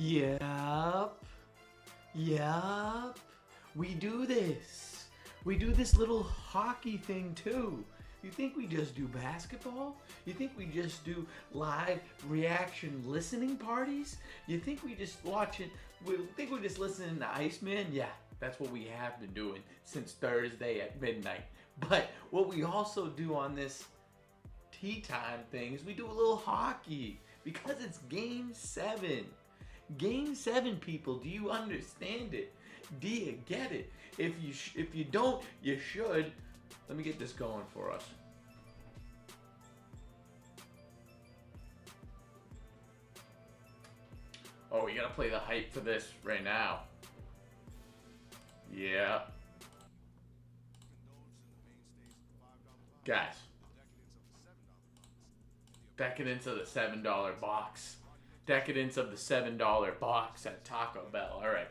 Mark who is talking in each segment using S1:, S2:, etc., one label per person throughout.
S1: Yep. Yep. We do this. We do this little hockey thing too. You think we just do basketball? You think we just do live reaction listening parties? You think we just watch it? We think we're just listening to Iceman? Yeah, that's what we have been doing since Thursday at midnight. But what we also do on this tea time thing is we do a little hockey because it's Game 7. Game 7, people. Do you understand it? Do you get it? If you don't, you should. Let me get this going for us. Oh, we gotta play the hype for this right now. Yeah. Guys. Decadence of the $7 box. Decadence of the $7 box at Taco Bell. Alright.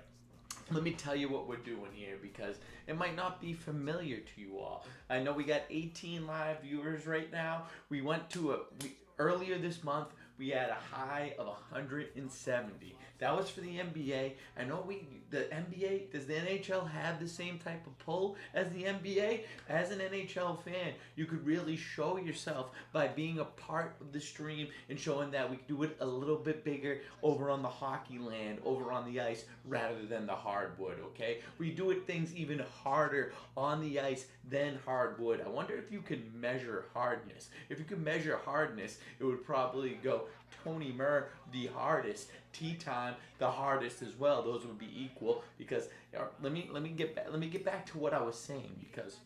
S1: Let me tell you what we're doing here because it might not be familiar to you all. I know we got 18 live viewers right now. We went to earlier this month, we had a high of 170. That was for the NBA. I know the NBA, does the NHL have the same type of pull as the NBA? As an NHL fan, you could really show yourself by being a part of the stream and showing that we do it a little bit bigger over on the hockey land, over on the ice, rather than the hardwood, okay? We do it things even harder on the ice than hardwood. I wonder if you can measure hardness. If you could measure hardness, it would probably go Tony Murr, the hardest, Tea Time, the hardest as well. Those would be equal because let me get back to what I was saying because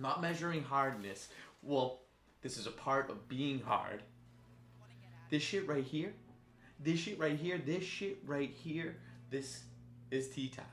S1: not measuring hardness. Well, this is a part of being hard. This shit right here, this shit right here, this shit right here, this is Tea Time,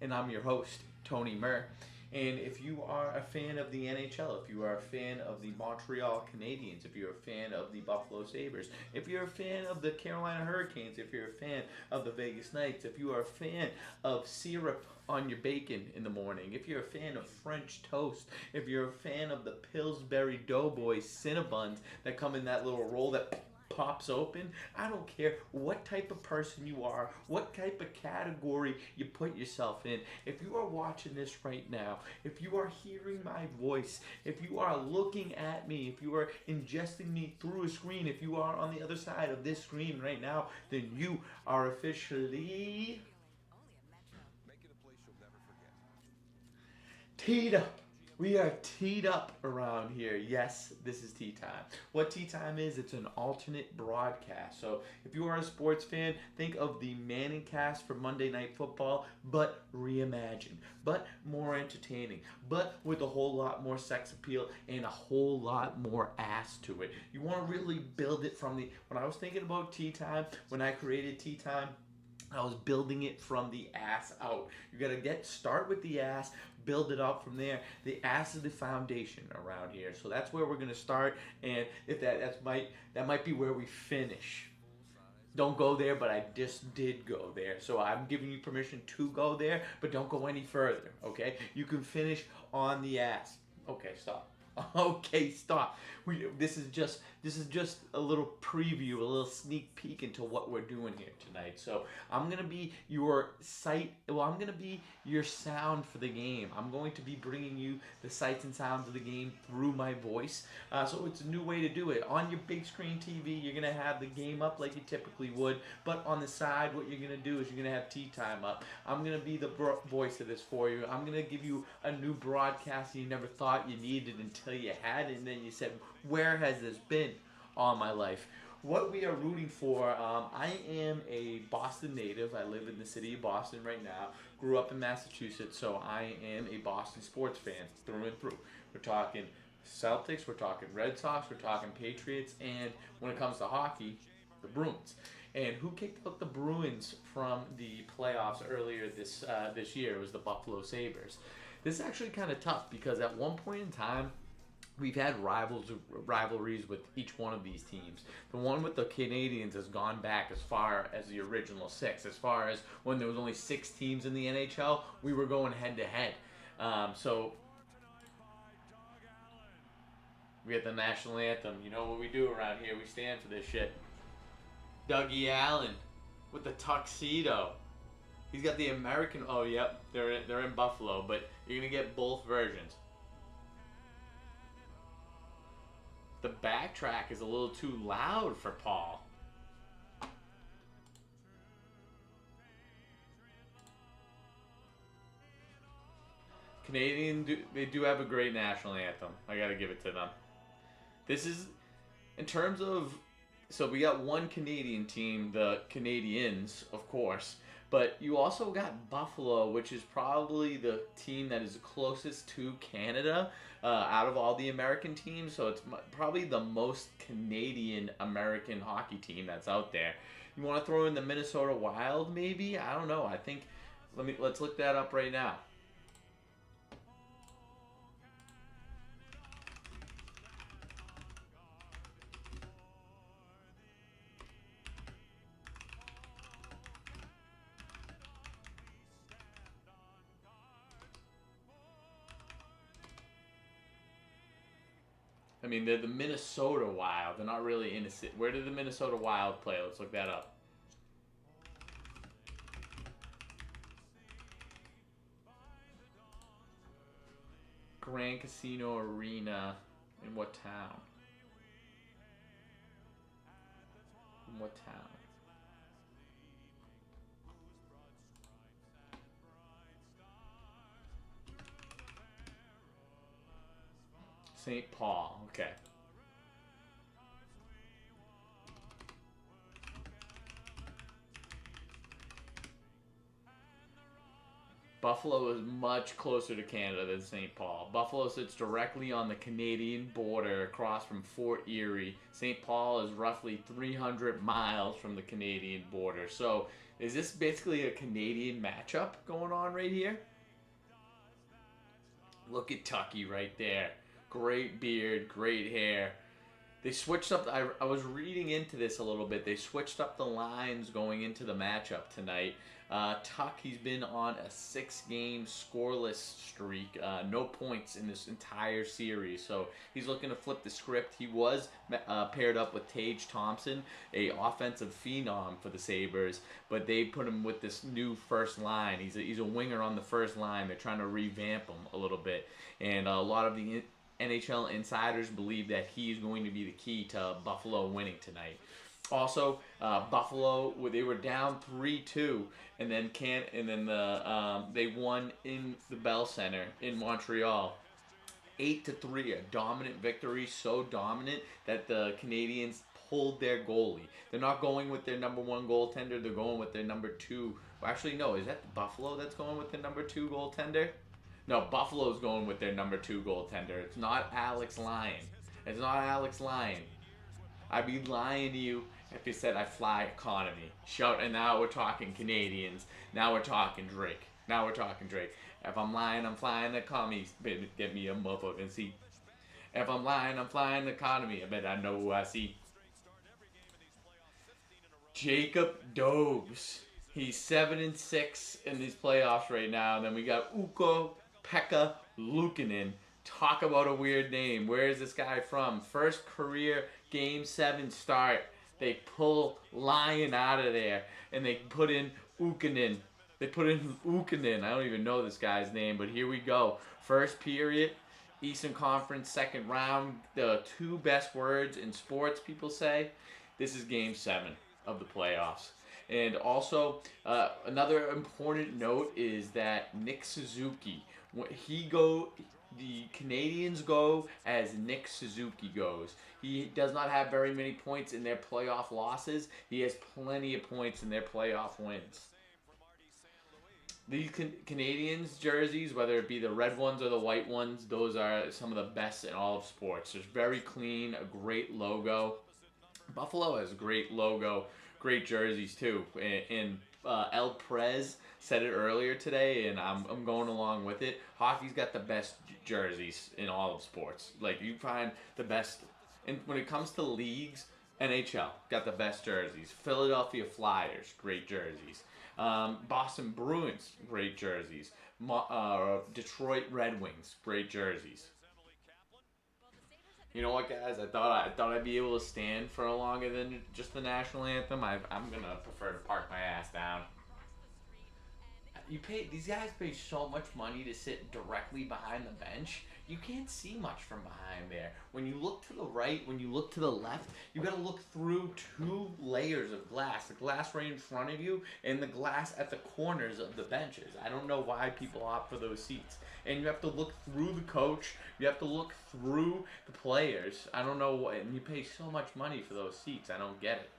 S1: and I'm your host, Tony Murr. And if you are a fan of the NHL, if you are a fan of the Montreal Canadiens, if you're a fan of the Buffalo Sabres, if you're a fan of the Carolina Hurricanes, if you're a fan of the Vegas Knights, if you are a fan of syrup on your bacon in the morning, if you're a fan of French toast, if you're a fan of the Pillsbury Doughboy Cinnabons that come in that little roll that pops open, I don't care what type of person you are, what type of category you put yourself in. If you are watching this right now, if you are hearing my voice, if you are looking at me, if you are ingesting me through a screen, if you are on the other side of this screen right now, then you are officially teed up. We are teed up around here. Yes, this is Tea Time. What Tea Time is, it's an alternate broadcast. So if you are a sports fan, think of the Manning cast for Monday Night Football, but reimagined, but more entertaining, but with a whole lot more sex appeal and a whole lot more ass to it. You want to really build it from when I was thinking about Tea Time, when I created Tea Time, I was building it from the ass out. You gotta start with the ass, build it up from there. The ass is the foundation around here, so that's where we're gonna start. And if that might be where we finish. Don't go there, but I just did go there, so I'm giving you permission to go there, but don't go any further. Okay? You can finish on the ass. Okay, stop. Okay, stop. This is just a little preview, a little sneak peek into what we're doing here tonight. So I'm gonna be your sight. Well, I'm gonna be your sound for the game. I'm going to be bringing you the sights and sounds of the game through my voice. So it's a new way to do it. On your big screen TV, you're gonna have the game up like you typically would, but on the side, what you're gonna do is you're gonna have Tea Time up. I'm gonna be the voice of this for you. I'm gonna give you a new broadcast you never thought you needed until you had it, and then you said, where has this been all my life? What we are rooting for, I am a Boston native. I live in the city of Boston right now. Grew up in Massachusetts, so I am a Boston sports fan through and through. We're talking Celtics, we're talking Red Sox, we're talking Patriots, and when it comes to hockey, the Bruins. And who kicked out the Bruins from the playoffs earlier this year? It was the Buffalo Sabres. This is actually kind of tough because at one point in time, we've had rivalries with each one of these teams. The one with the Canadiens has gone back as far as the original 6. As far as when there was only 6 teams in the NHL, we were going head to head. So we had the national anthem. You know what we do around here? We stand for this shit. Dougie Allen. with the tuxedo. He's got the American. Oh, yep, they're in Buffalo, but you're gonna get both versions. The backtrack is a little too loud for Paul. They do have a great national anthem. I gotta give it to them. This is in terms of, so we got one Canadian team, the Canadiens, of course, but you also got Buffalo, which is probably the team that is closest to Canada out of all the American teams. So it's probably the most Canadian American hockey team that's out there. You want to throw in the Minnesota Wild, maybe? I don't know. I think let's look that up right now. I mean, they're the Minnesota Wild. They're not really innocent. Where did the Minnesota Wild play? Let's look that up. Grand Casino Arena. In what town? In what town? St. Paul. Okay. Buffalo is much closer to Canada than St. Paul. Buffalo sits directly on the Canadian border across from Fort Erie. St. Paul is roughly 300 miles from the Canadian border. So, is this basically a Canadian matchup going on right here? Look at Tucky right there. Great beard, great hair. They switched up. I was reading into this a little bit. They switched up the lines going into the matchup tonight. Tuck, he's been on a 6-game scoreless streak. No points in this entire series. So he's looking to flip the script. He was paired up with Tage Thompson, a offensive phenom for the Sabres. But they put him with this new first line. He's a winger on the first line. They're trying to revamp him a little bit. And a lot of the NHL insiders believe that he's going to be the key to Buffalo winning tonight. Also, Buffalo, they were down 3-2, and then they won in the Bell Center in Montreal, 8-3, a dominant victory, so dominant that the Canadiens pulled their goalie. They're not going with their number one goaltender; they're going with their number two. Well, actually, no, is that Buffalo that's going with their number two goaltender? No, Buffalo's going with their number two goaltender. It's not Alex Lyon. It's not Alex Lyon. I'd be lying to you if you said I fly economy. And now we're talking Canadians. Now we're talking Drake. If I'm lying, I'm flying economy. Get me a motherfucking seat. If I'm lying, I'm flying economy. I bet I know who I see. Jacob Dobes. He's 7-6 in these playoffs right now. And then we got Pekka Luukkonen. Talk about a weird name. Where is this guy from? First career Game 7 start. They pull Lyon out of there, and they put in Luukkonen. I don't even know this guy's name, but here we go. First period, Eastern Conference, second round. The two best words in sports, people say. This is Game 7 of the playoffs. And also, another important note is that Nick Suzuki, the Canadians go as Nick Suzuki goes. He does not have very many points in their playoff losses. He has plenty of points in their playoff wins. These Canadians jerseys, whether it be the red ones or the white ones, those are some of the best in all of sports. It's very clean, a great logo. Buffalo has a great logo, great jerseys too. And El Prez said it earlier today, and I'm going along with it. Hockey's got the best jerseys in all of sports. Like, you find the best. And when it comes to leagues, NHL got the best jerseys. Philadelphia Flyers, great jerseys. Boston Bruins, great jerseys. Detroit Red Wings, great jerseys. You know what, guys? I thought I'd be able to stand for longer than just the national anthem. I'm gonna prefer to park my ass down. These guys pay so much money to sit directly behind the bench. You can't see much from behind there. When you look to the right, when you look to the left, you got to look through two layers of glass. The glass right in front of you and the glass at the corners of the benches. I don't know why people opt for those seats. And you have to look through the coach. You have to look through the players. I don't know what, and you pay so much money for those seats. I don't get it.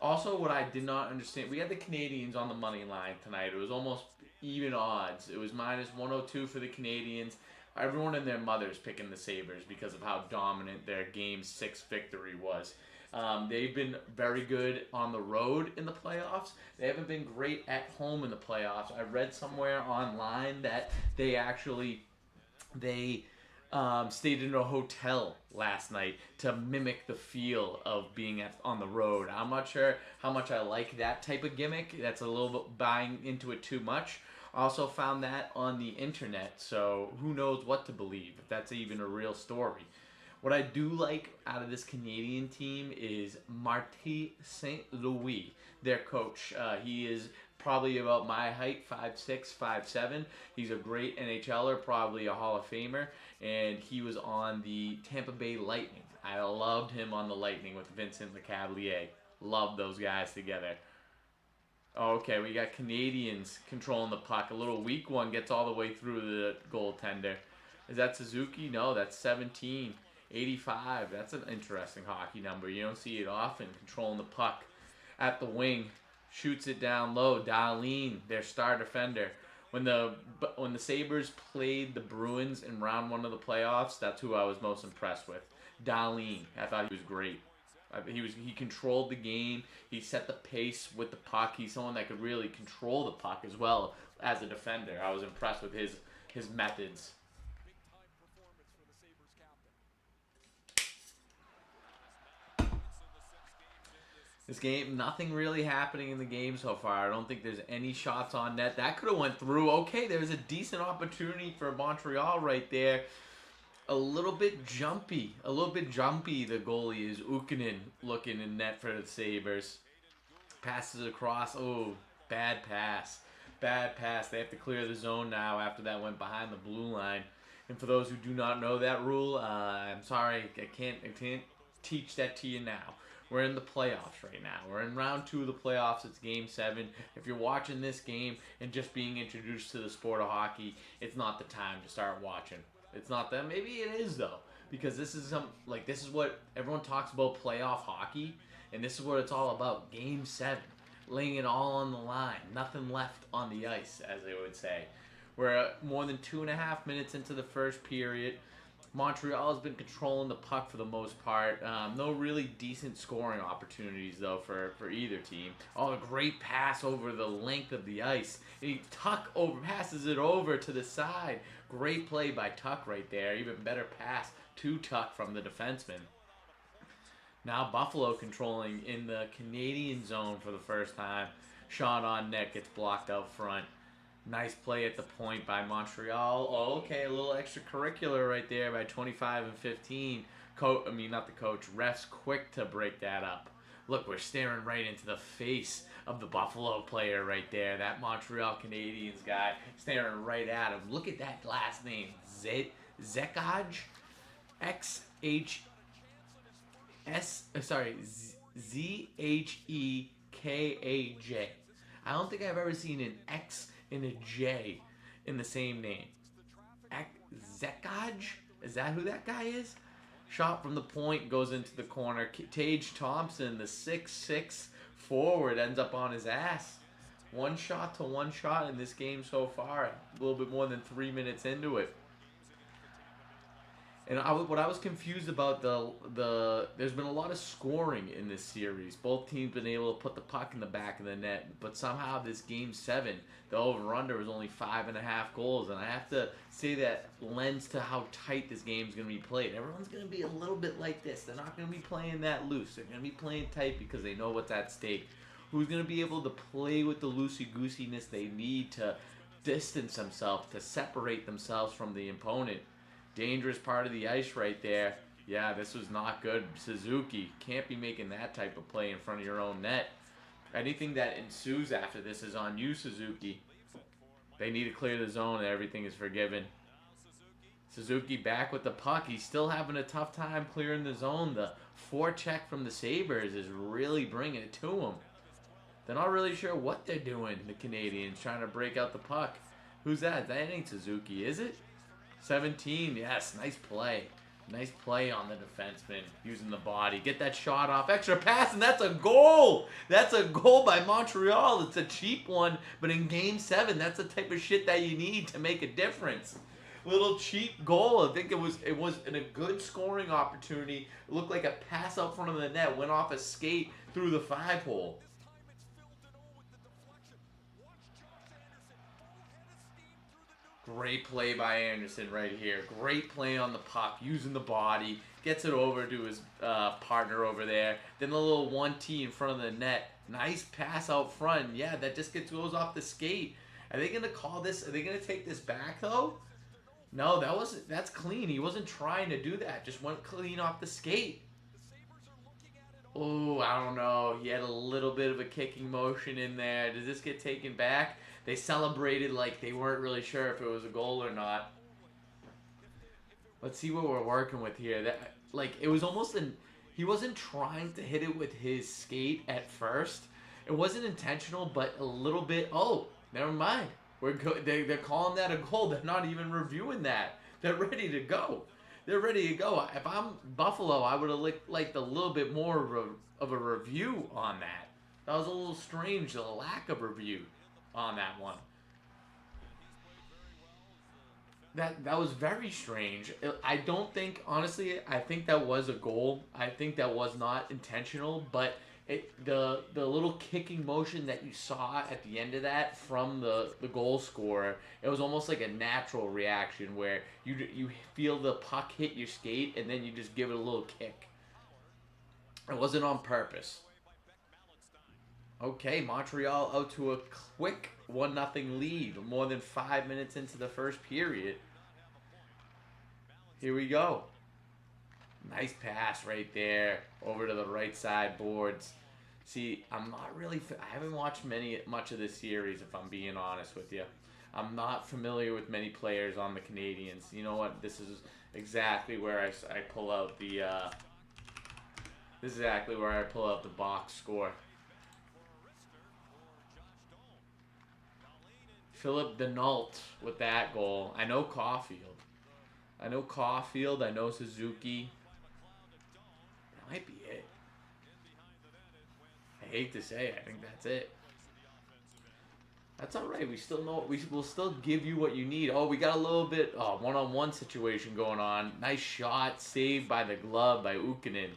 S1: Also, what I did not understand, we had the Canadiens on the money line tonight. It was almost even odds. It was minus 102 for the Canadiens. Everyone and their mothers picking the Sabres because of how dominant their Game 6 victory was. They've been very good on the road in the playoffs. They haven't been great at home in the playoffs. I read somewhere online that they stayed in a hotel last night to mimic the feel of being on the road. I'm not sure how much I like that type of gimmick. That's a little bit buying into it too much. I also found that on the internet, so who knows what to believe, if that's even a real story. What I do like out of this Canadian team is Marty St. Louis, their coach. He is probably about my height, 5'6", 5'7". He's a great NHLer, probably a Hall of Famer, and he was on the Tampa Bay Lightning. I loved him on the Lightning with Vincent Lecavalier. Loved those guys together. Okay, we got Canadians controlling the puck. A little weak one gets all the way through the goaltender. Is that Suzuki? No, that's 17. 85. That's an interesting hockey number. You don't see it often. Controlling the puck at the wing. Shoots it down low. Darlene, their star defender. When the Sabres played the Bruins in round one of the playoffs, that's who I was most impressed with. Darlene. I thought he was great. He controlled the game. He set the pace with the puck. He's someone that could really control the puck as well as a defender. I was impressed with his methods. This game, nothing really happening in the game so far. I don't think there's any shots on net. That could have went through. Okay, there's a decent opportunity for Montreal right there. A little bit jumpy. The goalie is Ukkonen looking in net for the Sabres. Passes across. Oh, bad pass. Bad pass. They have to clear the zone now after that went behind the blue line. And for those who do not know that rule, I'm sorry. I can't teach that to you now. We're in the playoffs right now. We're in round 2 of the playoffs. It's Game 7. If you're watching this game and just being introduced to the sport of hockey, it's not the time to start watching. It's not that. Maybe it is, though. Because this is what everyone talks about, playoff hockey. And this is what it's all about. Game 7. Laying it all on the line. Nothing left on the ice, as they would say. We're more than 2.5 minutes into the first period. Montreal has been controlling the puck for the most part. No really decent scoring opportunities, though, for either team. Oh, a great pass over the length of the ice. Tuck passes it over to the side. Great play by Tuck right there. Even better pass to Tuck from the defenseman. Now Buffalo controlling in the Canadian zone for the first time. Shot on net gets blocked out front. Nice play at the point by Montreal. Oh, okay, a little extracurricular right there by 25 and 15. Not the coach. Refs quick to break that up. Look, we're staring right into the face of the Buffalo player right there. That Montreal Canadiens guy staring right at him. Look at that last name. Zekaj? Zhekaj. I don't think I've ever seen an X and a J in the same name. Zekaj? Is that who that guy is? Shot from the point, goes into the corner. Tage Thompson, the 6'6" forward, ends up on his ass. One shot in this game so far. A little bit more than 3 minutes into it. And what I was confused about, there's been a lot of scoring in this series. Both teams been able to put the puck in the back of the net, but somehow this Game 7, the over-under was only 5.5 goals. And I have to say that lends to how tight this game's going to be played. Everyone's going to be a little bit like this. They're not going to be playing that loose. They're going to be playing tight because they know what's at stake. Who's going to be able to play with the loosey-goosiness they need to distance themselves, to separate themselves from the opponent? dangerous part of the ice right there. Yeah, this was not good. Suzuki can't be making that type of play in front of your own net. Anything that ensues after this is on you, Suzuki. They need to clear the zone and everything is forgiven. Suzuki back with the puck. He's still having a tough time clearing the zone. The forecheck from the Sabres is really bringing it to him. They're not really sure what they're doing, the Canadiens, trying to break out the puck. Who's that? That ain't Suzuki, is it? 17, yes, nice play. Nice play on the defenseman, using the body. Get that shot off, extra pass, and that's a goal! That's a goal by Montreal. It's a cheap one, but in Game 7, that's the type of shit that you need to make a difference. Little cheap goal. I think it was in a good scoring opportunity. It looked like a pass out front of the net, went off a skate through the 5-hole. Great play by Anderson right here. Great play on the puck, using the body. Gets it over to his partner over there. Then the little 1T in front of the net. Nice pass out front. Yeah, that just goes off the skate. Are they going to call this? Are they going to take this back, though? No, that's clean. He wasn't trying to do that. Just went clean off the skate. Oh, I don't know. He had a little bit of a kicking motion in there. Does this get taken back? They celebrated like they weren't really sure if it was a goal or not. Let's see what we're working with here. That, like, it was almost he wasn't trying to hit it with his skate at first. It wasn't intentional, but a little bit. Oh, never mind. They're calling that a goal. They're not even reviewing that. They're ready to go. They're ready to go. If I'm Buffalo, I would have liked a little bit more of a review on that. That was a little strange, the lack of review on that one. That was very strange. I don't think, honestly, I think that was a goal. I think that was not intentional, but the little kicking motion that you saw at the end of that from the goal scorer, it was almost like a natural reaction where you feel the puck hit your skate and then you just give it a little kick. It wasn't on purpose. Okay, Montreal out to a quick 1-0 lead, more than 5 minutes into the first period. Here we go. Nice pass right there over to the right side boards. See, I'm not really. I haven't watched much of this series, if I'm being honest with you. I'm not familiar with many players on the Canadiens. You know what? This is exactly where I pull out the. This is exactly where I pull out the box score. Philip Denault with that goal. I know Caulfield. I know Suzuki. That might be it. I hate to say it. I think that's it. That's all right. We still know. We'll still give you what you need. Oh, we got a little bit one-on-one situation going on. Nice shot, saved by the glove by Ukkonen.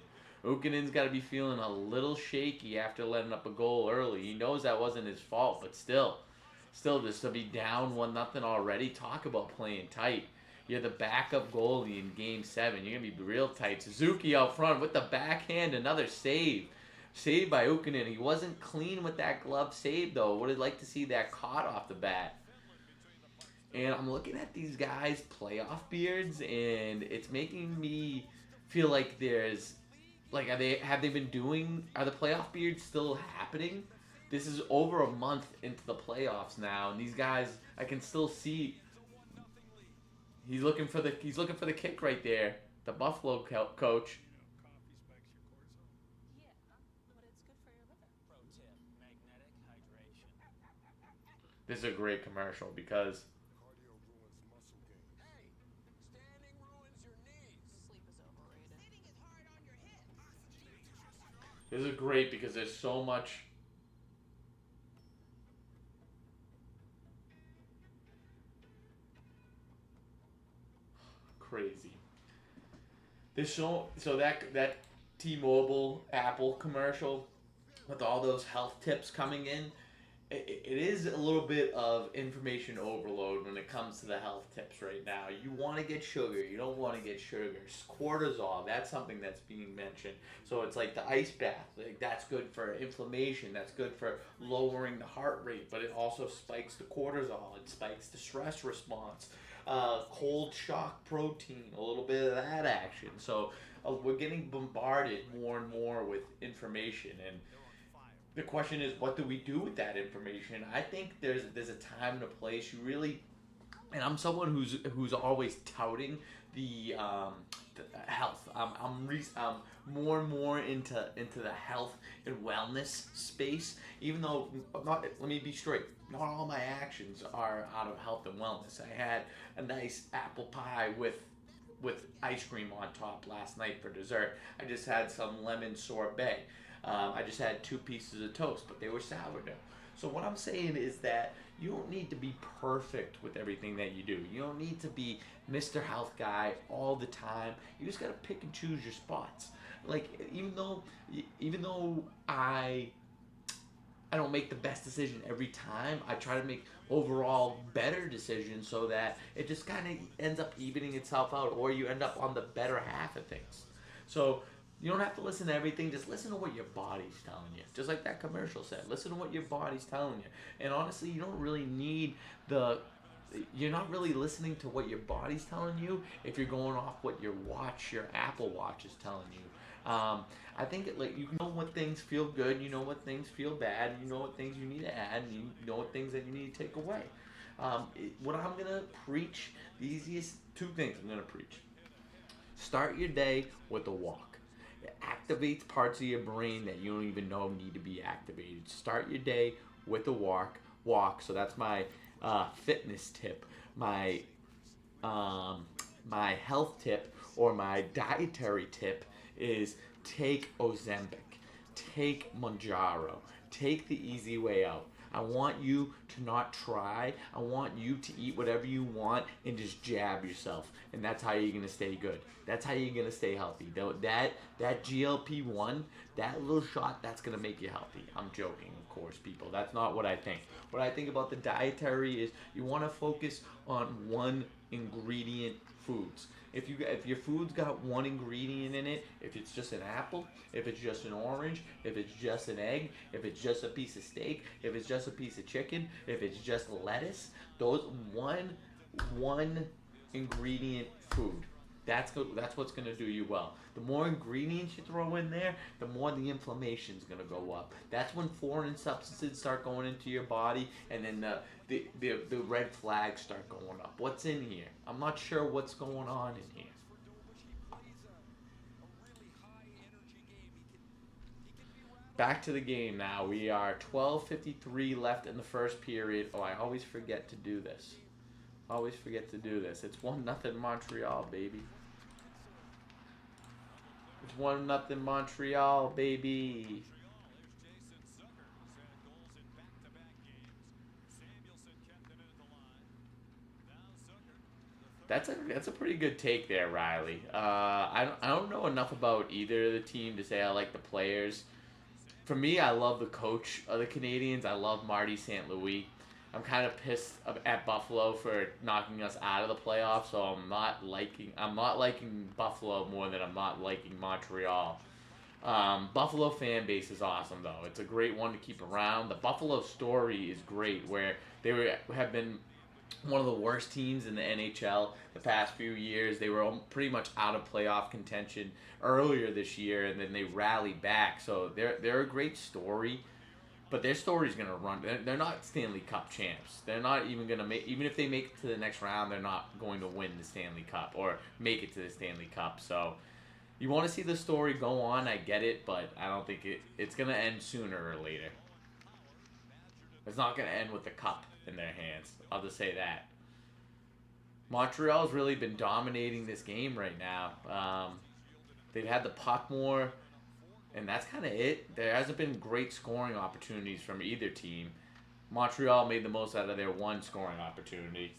S1: Ukkonen's got to be feeling a little shaky after letting up a goal early. He knows that wasn't his fault, but still just to be down 1-0 already. Talk about playing tight. You're the backup goalie in Game 7. You're going to be real tight. Suzuki out front with the backhand. Another save. Saved by Ukkonen. He wasn't clean with that glove save, though. Would have liked to see that caught off the bat. And I'm looking at these guys' playoff beards, and it's making me feel like there's... Like, are the playoff beards still happening? This is over a month into the playoffs now, and these guys, I can still see... He's looking for the kick right there. The Buffalo coach. This is a great commercial because this is great because there's so much crazy. This so that T-Mobile Apple commercial with all those health tips coming in, it is a little bit of information overload when it comes to the health tips right now. You want to get sugar, you don't want to get sugar. Cortisol, that's something that's being mentioned. So it's like the ice bath, like that's good for inflammation, that's good for lowering the heart rate, but it also spikes the cortisol, it spikes the stress response. cold shock protein, a little bit of that action. So we're getting bombarded more and more with information, and the question is, what do we do with that information? I think there's a time and a place. You really, and I'm someone who's always touting the health. I'm more and more into the health and wellness space. Even though, not, let me be straight, not all my actions are out of health and wellness. I had a nice apple pie with ice cream on top last night for dessert. I just had some lemon sorbet. I just had 2 pieces of toast, but they were sourdough. So what I'm saying is that you don't need to be perfect with everything that you do. You don't need to be Mr. Health Guy all the time. You just gotta pick and choose your spots. Like even though I don't make the best decision every time. I try to make overall better decisions so that it just kind of ends up evening itself out, or you end up on the better half of things. So you don't have to listen to everything. Just listen to what your body's telling you. Just like that commercial said, listen to what your body's telling you. And honestly, you don't really need the. You're not really listening to what your body's telling you if you're going off what your Apple Watch is telling you. I think like you know what things feel good, you know what things feel bad, you know what things you need to add, and you know what things that you need to take away. What I'm gonna preach, the easiest 2 things I'm gonna preach. Start your day with a walk. It activates parts of your brain that you don't even know need to be activated. Start your day with a walk. Walk. So that's my fitness tip. Um, my health tip or my dietary tip is take Ozempic, take Manjaro, take the easy way out. I want you to not try. I want you to eat whatever you want and just jab yourself. And that's how you're gonna stay good. That's how you're gonna stay healthy. That GLP-1, that little shot, that's gonna make you healthy. I'm joking, of course, people. That's not what I think. What I think about the dietary is you want to focus on one ingredient foods. If your food's got one ingredient in it, if it's just an apple, if it's just an orange, if it's just an egg, if it's just a piece of steak, if it's just a piece of chicken, if it's just lettuce, those one ingredient food. That's what's gonna do you well. The more ingredients you throw in there, the more the inflammation's gonna go up. That's when foreign substances start going into your body, and then the red flags start going up. What's in here? I'm not sure what's going on in here. Back to the game now. We are 12:53 left in the first period. Oh, I always forget to do this. Always forget to do this. It's 1-0 Montreal, baby. It's 1-0 Montreal, baby. That's a pretty good take there, Riley. I don't know enough about either of the team to say I like the players. For me, I love the coach of the Canadians. I love Marty St. Louis. I'm kind of pissed at Buffalo for knocking us out of the playoffs, so I'm not liking Buffalo more than I'm not liking Montreal. Buffalo fan base is awesome though. It's a great one to keep around. The Buffalo story is great, where have been one of the worst teams in the NHL the past few years. They were pretty much out of playoff contention earlier this year, and then they rallied back. So they're a great story, but their story's gonna run. They're not Stanley Cup champs. They're not even gonna make. Even if they make it to the next round, they're not going to win the Stanley Cup or make it to the Stanley Cup. So you want to see the story go on. I get it, but I don't think it's gonna end sooner or later. It's not gonna end with the cup in their hands. I'll just say that. Montreal's really been dominating this game right now. They've had the puck more, and that's kind of it. There hasn't been great scoring opportunities from either team. Montreal made the most out of their one scoring opportunity.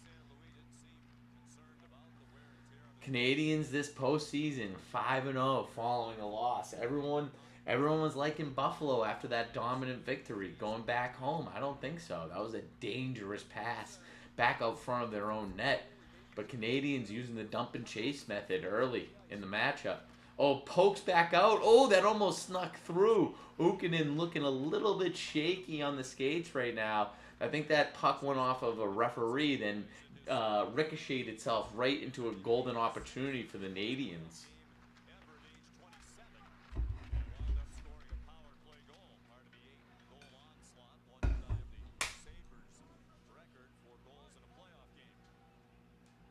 S1: Canadians this postseason 5-0 following a loss. Everyone was liking Buffalo after that dominant victory going back home. I don't think so. That was a dangerous pass back out front of their own net. But Canadians using the dump and chase method early in the matchup. Oh, pokes back out. Oh, that almost snuck through. Ukkonen looking a little bit shaky on the skates right now. I think that puck went off of a referee, then ricocheted itself right into a golden opportunity for the Canadiens.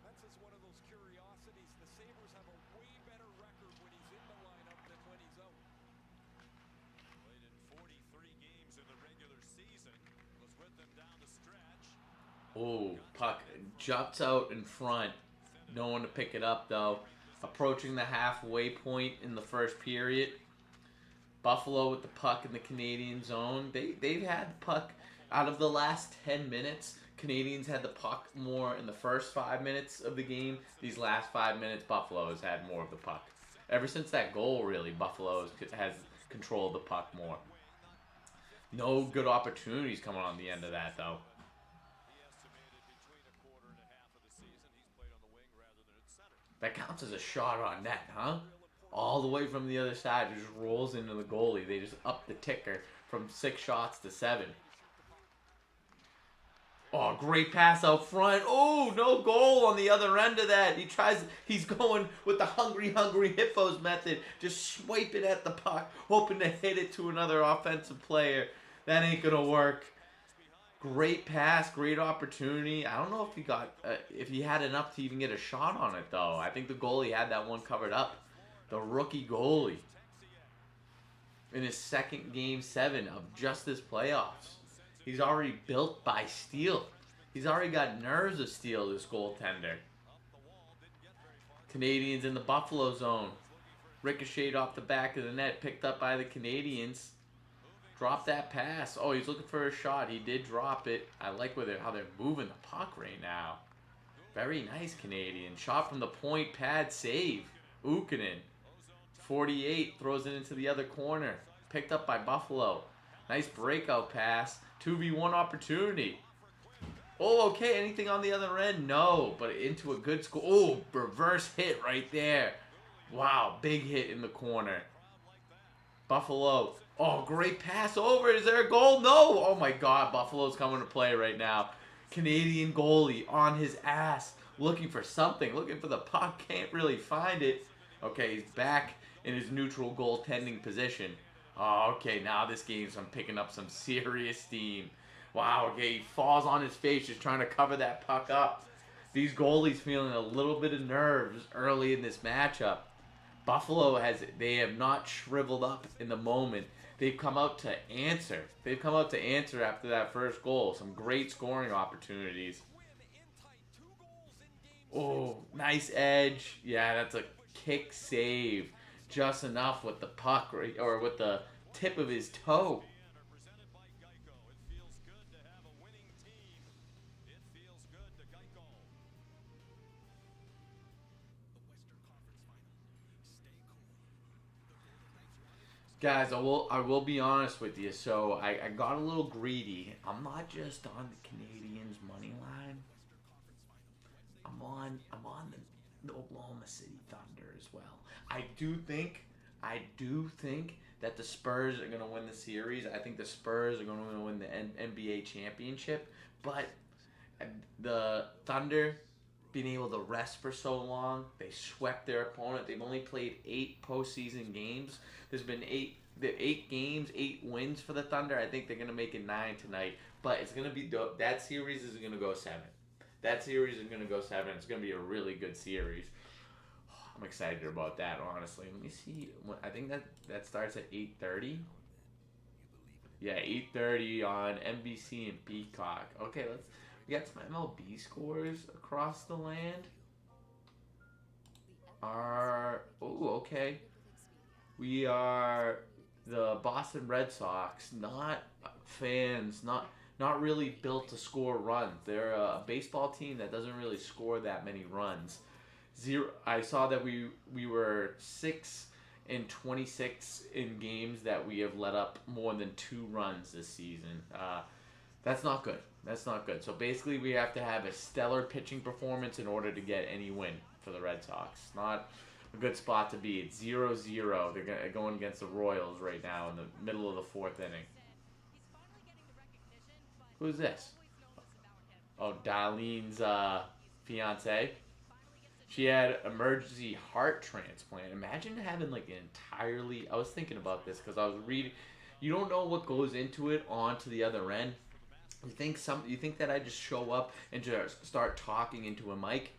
S2: That's just one of those curiosities. The Sabres have a way better record when he's in the lineup than when he's out.
S3: Played in 43 games in the regular season. Was with them down the stretch.
S1: Oh, puck jumps out in front. No one to pick it up, though. Approaching the halfway point in the first period. Buffalo with the puck in the Canadian zone. They've had the puck out of the last 10 minutes. Canadians had the puck more in the first 5 minutes of the game. These last 5 minutes, Buffalo has had more of the puck. Ever since that goal, really, Buffalo has controlled the puck more. No good opportunities coming on the end of that, though.
S3: He estimated between a quarter and a half of the season he's played on the wing rather than at center.
S1: That counts as a shot on net, huh? All the way from the other side, it just rolls into the goalie. They just up the ticker from 6 shots to 7. Oh, great pass out front. Oh, no goal on the other end of that. He's going with the hungry hippos method. Just swipe it at the puck, hoping to hit it to another offensive player. That ain't gonna work. Great pass, great opportunity. I don't know if he had enough to even get a shot on it, though. I think the goalie had that one covered up. The rookie goalie in his second game 7 of just this playoffs. He's already built by steel. He's already got nerves of steel, this goaltender. Canadians in the Buffalo zone. Ricocheted off the back of the net, picked up by the Canadians. Drop that pass. Oh, he's looking for a shot. He did drop it. I like how they're moving the puck right now. Very nice, Canadian. Shot from the point, pad, save. Ukkonen. 48 throws it into the other corner. Picked up by Buffalo. Nice breakout pass. 2v1 opportunity. Oh, okay. Anything on the other end? No, but into a good score. Oh, reverse hit right there. Wow, big hit in the corner. Buffalo. Oh, great pass over. Is there a goal? No. Oh, my God. Buffalo's coming to play right now. Canadian goalie on his ass. Looking for something. Looking for the puck. Can't really find it. Okay, he's back in his neutral goaltending position. Oh, okay, now this game's picking up some serious steam. Wow, okay, he falls on his face just trying to cover that puck up. These goalies feeling a little bit of nerves early in this matchup. Buffalo they have not shriveled up in the moment. They've come out to answer. They've come out to answer after that first goal. Some great scoring opportunities. Oh, nice edge. Yeah, that's a kick save. Just enough with the puck, or with the tip of his toe. Guys, I will be honest with you. So I got a little greedy. I'm not just on the Canadiens money line. I'm on the Oklahoma City Thunder as well. I do think that the Spurs are going to win the series. I think the Spurs are going to win the NBA championship. But the Thunder, being able to rest for so long, they swept their opponent. They've only played 8 postseason games. There's been 8 games, 8 wins for the Thunder. I think they're going to make it 9 tonight. But it's going to be that series is going to go 7. That series is going to go 7. It's going to be a really good series. I'm excited about that, honestly. Let me see. I think that starts at 8:30. Yeah, 8:30 on NBC and Peacock. Okay, we got some MLB scores across the land. Okay. We are the Boston Red Sox, not fans, not really built to score runs. They're a baseball team that doesn't really score that many runs. I saw that we were 6-26 in games that we have let up more than 2 runs this season. That's not good. That's not good. So basically, we have to have a stellar pitching performance in order to get any win for the Red Sox. Not a good spot to be. It's 0-0. They're going against the Royals right now in the middle of the 4th inning. Who's this? Oh, Darlene's fiance. She had emergency heart transplant. Imagine having like an entirely. I was thinking about this because I was reading. You don't know what goes into it onto the other end. You think that I just show up and just start talking into a mic?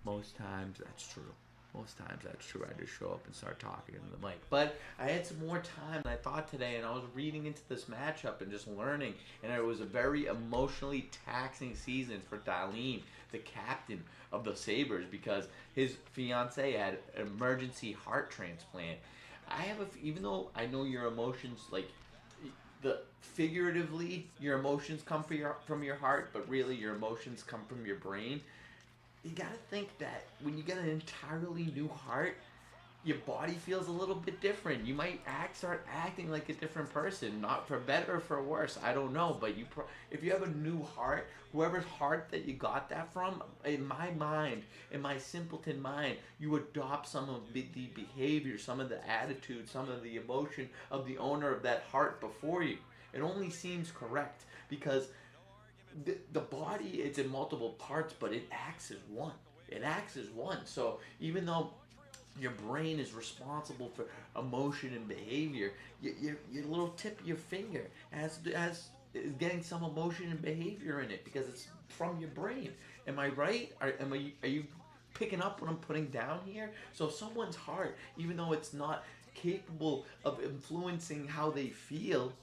S1: Most times that's true. Most times that's true. I just show up and start talking into the mic. But I had some more time than I thought today, and I was reading into this matchup and just learning. And it was a very emotionally taxing season for Darlene, the captain of the Sabres, because his fiance had an emergency heart transplant. Even though I know your emotions, like the figuratively, your emotions come from your heart, but really your emotions come from your brain. You gotta think that when you get an entirely new heart, your body feels a little bit different. You might start acting like a different person, not for better or for worse. I don't know, but if you have a new heart, whoever's heart that you got that from, in my mind, in my simpleton mind, you adopt some of the behavior, some of the attitude, some of the emotion of the owner of that heart before you. It only seems correct because the body, it's in multiple parts, but it acts as one. It acts as one. So even though your brain is responsible for emotion and behavior, your little tip of your finger has is getting some emotion and behavior in it because it's from your brain. Am I right? Are you picking up what I'm putting down here? So someone's heart, even though it's not capable of influencing how they feel,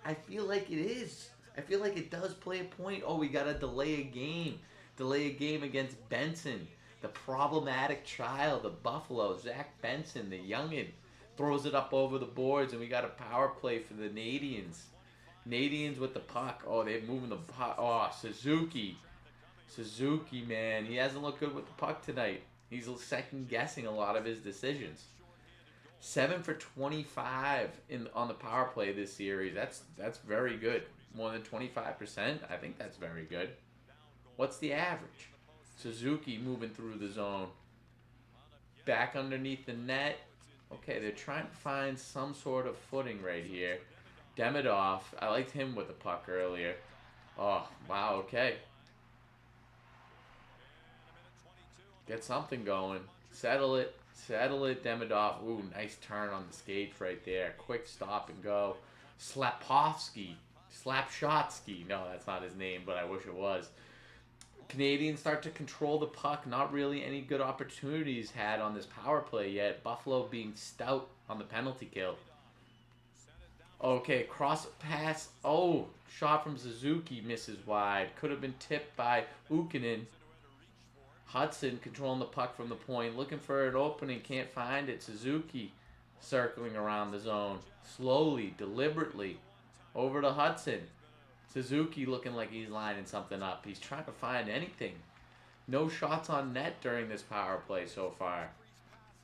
S1: I feel like it is. I feel like it does play a point. Oh, we got to delay a game. Delay a game against Benson, the problematic child of Buffalo. Zach Benson, the youngin, throws it up over the boards, and we got a power play for the Canadiens. Canadiens with the puck. Oh, they're moving the puck. Oh, Suzuki. Suzuki, man. He hasn't looked good with the puck tonight. He's second guessing a lot of his decisions. 7 for 25 on the power play this series. That's very good. More than 25%. I think that's very good. What's the average? Suzuki moving through the zone. Back underneath the net. Okay, they're trying to find some sort of footing right here. Demidov. I liked him with the puck earlier. Oh, wow, okay. Get something going. Settle it. Settle it, Demidov. Ooh, nice turn on the skates right there. Quick stop and go. Slapovsky. Slapshotsky. No, that's not his name, but I wish it was. Canadiens start to control the puck. Not really any good opportunities had on this power play yet. Buffalo being stout on the penalty kill. Okay, cross pass. Oh, shot from Suzuki misses wide. Could have been tipped by Ukkonen. Hudson controlling the puck from the point. Looking for an opening. Can't find it. Suzuki circling around the zone. Slowly, deliberately. Over to Hudson. Suzuki looking like he's lining something up. He's trying to find anything. No shots on net during this power play so far.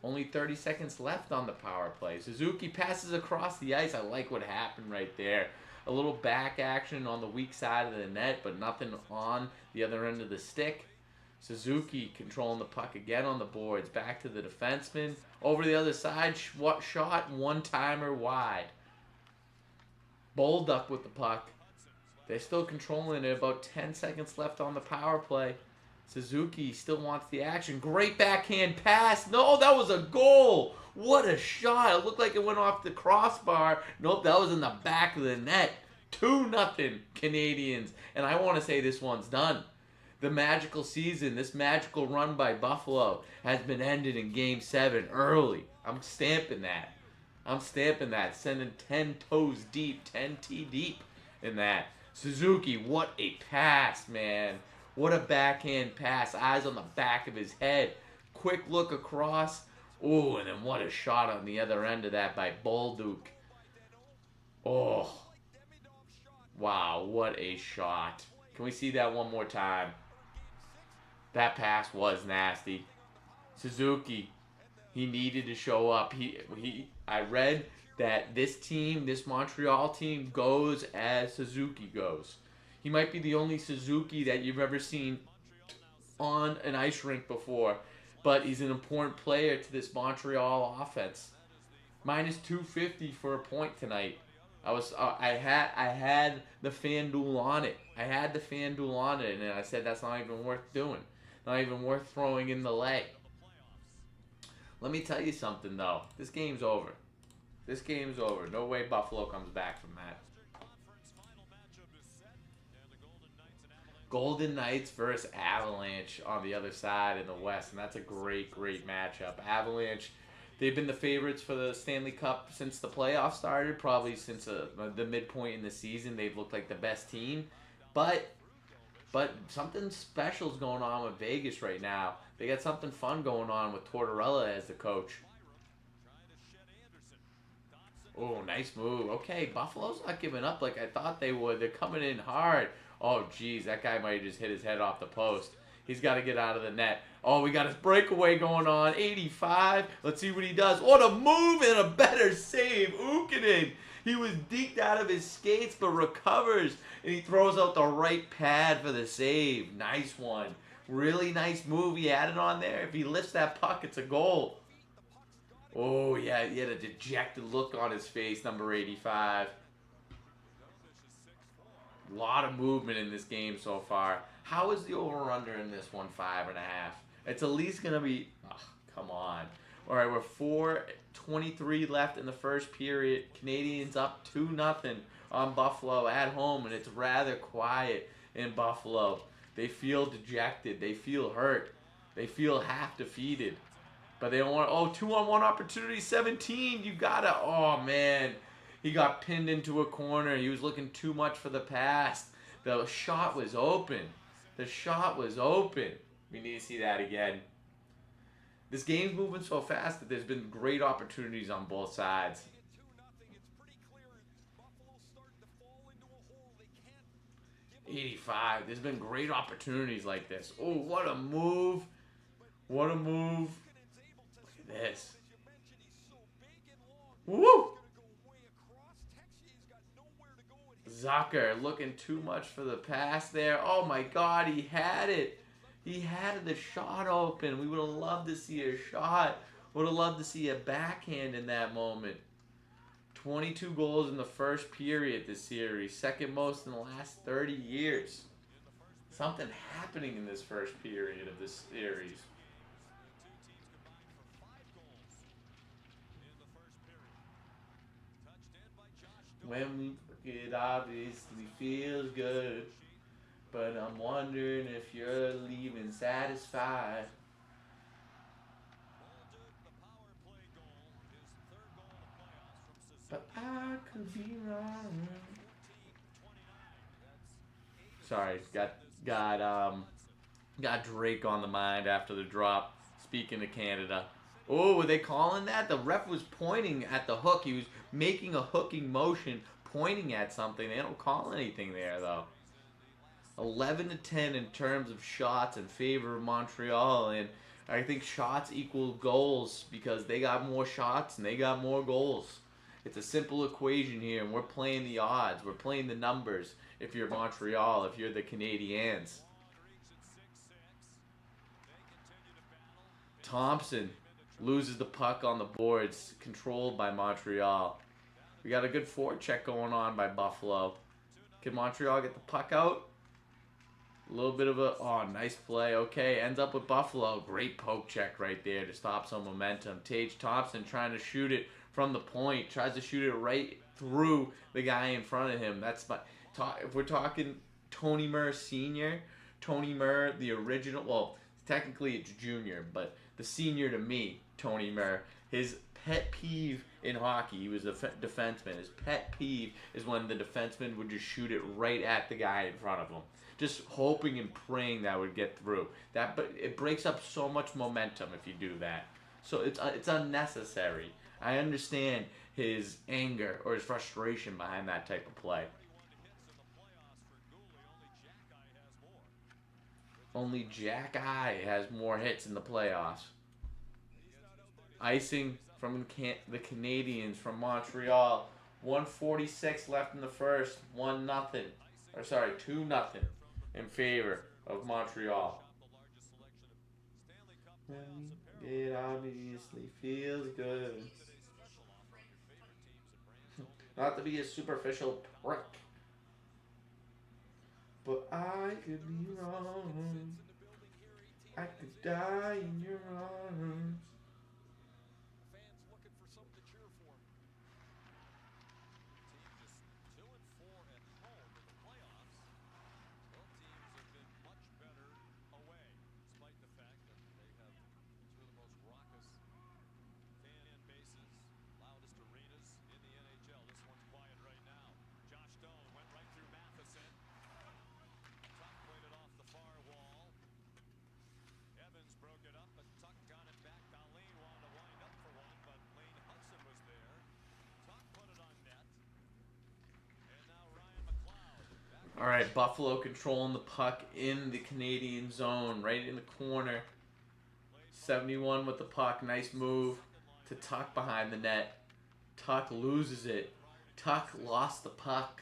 S1: Only 30 seconds left on the power play. Suzuki passes across the ice. I like what happened right there. A little back action on the weak side of the net, but nothing on the other end of the stick. Suzuki controlling the puck again on the boards. Back to the defenseman. Over the other side. Shot. One-timer wide. Bolduc with the puck. They're still controlling it. About 10 seconds left on the power play. Suzuki still wants the action. Great backhand pass. No, that was a goal. What a shot. It looked like it went off the crossbar. Nope, that was in the back of the net. 2-0 Canadiens. And I want to say this one's done. The magical season, this magical run by Buffalo has been ended in Game 7 early. I'm stamping that. I'm stamping that. Sending 10 toes deep, 10 T deep in that. Suzuki, what a pass, man. What a backhand pass. Eyes on the back of his head. Quick look across. Oh, and then what a shot on the other end of that by Bolduc. Oh. Wow, what a shot. Can we see that one more time? That pass was nasty. Suzuki, he needed to show up. I read that this team, this Montreal team, goes as Suzuki goes. He might be the only Suzuki that you've ever seen on an ice rink before, but he's an important player to this Montreal offense. Minus 250 for a point tonight. I had the FanDuel on it. And I said that's not even worth doing. Not even worth throwing in the leg. Let me tell you something, though. This game's over. This game's over. No way Buffalo comes back from that.
S3: Conference final matchup is set, and the Golden Knights and Avalanche.
S1: Golden Knights versus Avalanche on the other side in the West, and that's a great, great matchup. Avalanche, they've been the favorites for the Stanley Cup since the playoffs started, probably since the midpoint in the season. They've looked like the best team, but something special's going on with Vegas right now. They got something fun going on with Tortorella as the coach.
S3: Trying to shed Anderson. Thompson.
S1: Oh, nice move. Okay, Buffalo's not giving up like I thought they would. They're coming in hard. Oh, geez, that guy might have just hit his head off the post. He's got to get out of the net. Oh, we got his breakaway going on. 85. Let's see what he does. What a move and a better save. Ukkonen. He was deked out of his skates but recovers. And he throws out the right pad for the save. Nice one. Really nice move he added on there. If he lifts that puck, it's a goal. Oh, yeah, he had a dejected look on his face, number 85. A lot of movement in this game so far. How is the over-under in this one 5.5? It's at least going to be... Oh, come on. All right, we're 4:23 left in the first period. Canadiens up 2-0 on Buffalo at home, and it's rather quiet in Buffalo. They feel dejected. They feel hurt. They feel half defeated. But they don't want... Oh, 2-on-1 opportunity, 17. You got to... Oh, man. He got pinned into a corner. He was looking too much for the pass. The shot was open. The shot was open. We need to see that again. This game's moving so fast that there's been great opportunities on both sides.
S2: 2-0. It's pretty clear Buffalo's starting to fall into a hole. They can't give
S1: 85. There's been great opportunities like this. Oh, what a move. What a move.
S2: Ukkonen's able to
S1: Look at this.
S2: As you mentioned, he's so big and long.
S1: Woo!
S2: He's gonna go way across. Texier's got nowhere to go and his
S1: Zucker looking too much for the pass there. Oh my God, he had it. He had the shot open. We would have loved to see a shot. Would have loved to see a backhand in that moment. 22 goals in the first period this series. Second most in the last 30 years. Something happening in this first period of this series.
S3: The two teams combined for 5 goals in the first period. Touched in by Josh Doyle.
S1: When it obviously feels good. But I'm wondering if you're leaving satisfied.
S3: Bolduc, the power play goal, his third goal in the playoffs from
S1: But
S3: Suzuki.
S1: I could be wrong.
S3: 14-29. That's 8
S1: Sorry, got Drake on the mind after the drop. Speaking of Canada. Oh, were they calling that? The ref was pointing at the hook. He was making a hooking motion, pointing at something. They don't call anything there, though. 11-10 in terms of shots in favor of Montreal, and I think shots equal goals because they got more shots and they got more goals. It's a simple equation here, and we're playing the odds. We're playing the numbers if you're Montreal, if you're the Canadiens. Thompson loses the puck on the boards, controlled by Montreal. We got a good forecheck going on by Buffalo. Can Montreal get the puck out? A little bit of a, oh, nice play. Okay, ends up with Buffalo. Great poke check right there to stop some momentum. Tage Thompson trying to shoot it from the point. Tries to shoot it right through the guy in front of him. That's my, if we're talking Tony Murr Sr., Tony Murr, the original, well, technically it's junior, but the senior to me, Tony Murr, his pet peeve in hockey, he was a defenseman. His pet peeve is when the defenseman would just shoot it right at the guy in front of him. Just hoping and praying that would get through. But it breaks up so much momentum if you do that. So it's unnecessary. I understand his anger or his frustration behind that type of play.
S3: 41 hits in the playoffs for goalie. Only Jack I has more.
S1: Only Jack I has more hits in the playoffs. Icing from the Canadiens from Montreal. 1:46 left in the first. 1-0. Or sorry, 2-0 in favor of Montreal. It obviously feels good. Not to be a superficial prick. But I could be wrong. I could die in your arms.
S2: Fans looking for something to cheer for.
S3: Team just 2-4 at home in the playoffs. Both teams have been much better away, despite the fact that they have two of the most raucous fan bases, loudest arenas in the NHL. This one's quiet right now. Josh Stone went right through Matheson. Tuck played it off the far wall. Evans broke it up, but Tuck got it back. Dahlin wanted to wind up for one, but Lane Hudson was there. Tuck put it on net. And now Ryan McLeod. Back
S1: All right, Buffalo controlling the puck in the Canadian zone, right in the corner. 71 with the puck. Nice move to Tuck behind the net. Tuck loses it. Tuck lost the puck.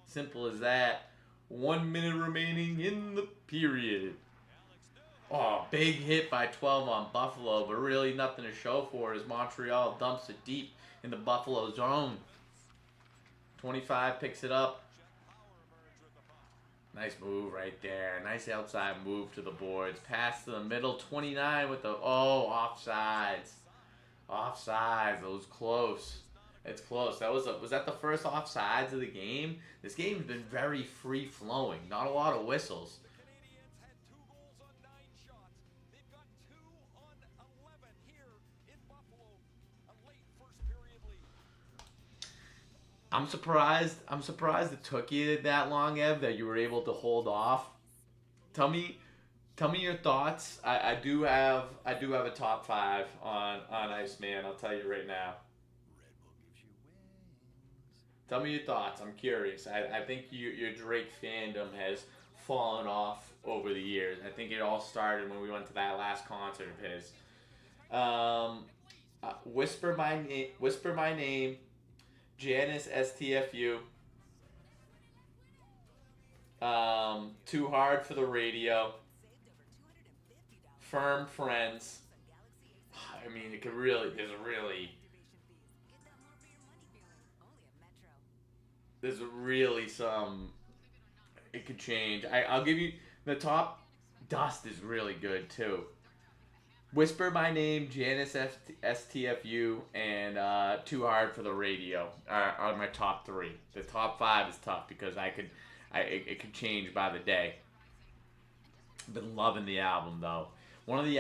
S1: Simple as that. 1 minute remaining in the period. Oh, big hit by 12 on Buffalo, but really nothing to show for it as Montreal dumps it deep in the Buffalo zone. 25 picks it up. Nice move right there. Nice outside move to the boards. Pass to the middle. 29 with the... Oh, offsides. Offsides. It was close. It's close. Was that the first offsides of the game? This game's been very free-flowing. Not a lot of whistles.
S2: Canadiens had 2 goals on 9 shots. They've got 2 on 11 here in Buffalo. A late first period lead.
S1: I'm surprised it took you that long, Ev, that you were able to hold off. Tell me your thoughts. I do have a top 5 on Iceman. I'll tell you right now. Tell me your thoughts. I'm curious. I think your Drake fandom has fallen off over the years. I think it all started when we went to that last concert of his. Whisper my name. Janice STFU. Too hard for the radio. Firm friends. I mean, there's really some, it could change. I'll give you the top. Dust is really good too. Whisper My Name, Janice STFU, and Too Hard for the Radio are my top 3. The top 5 is tough because it could change by the day. Been loving the album though. One of the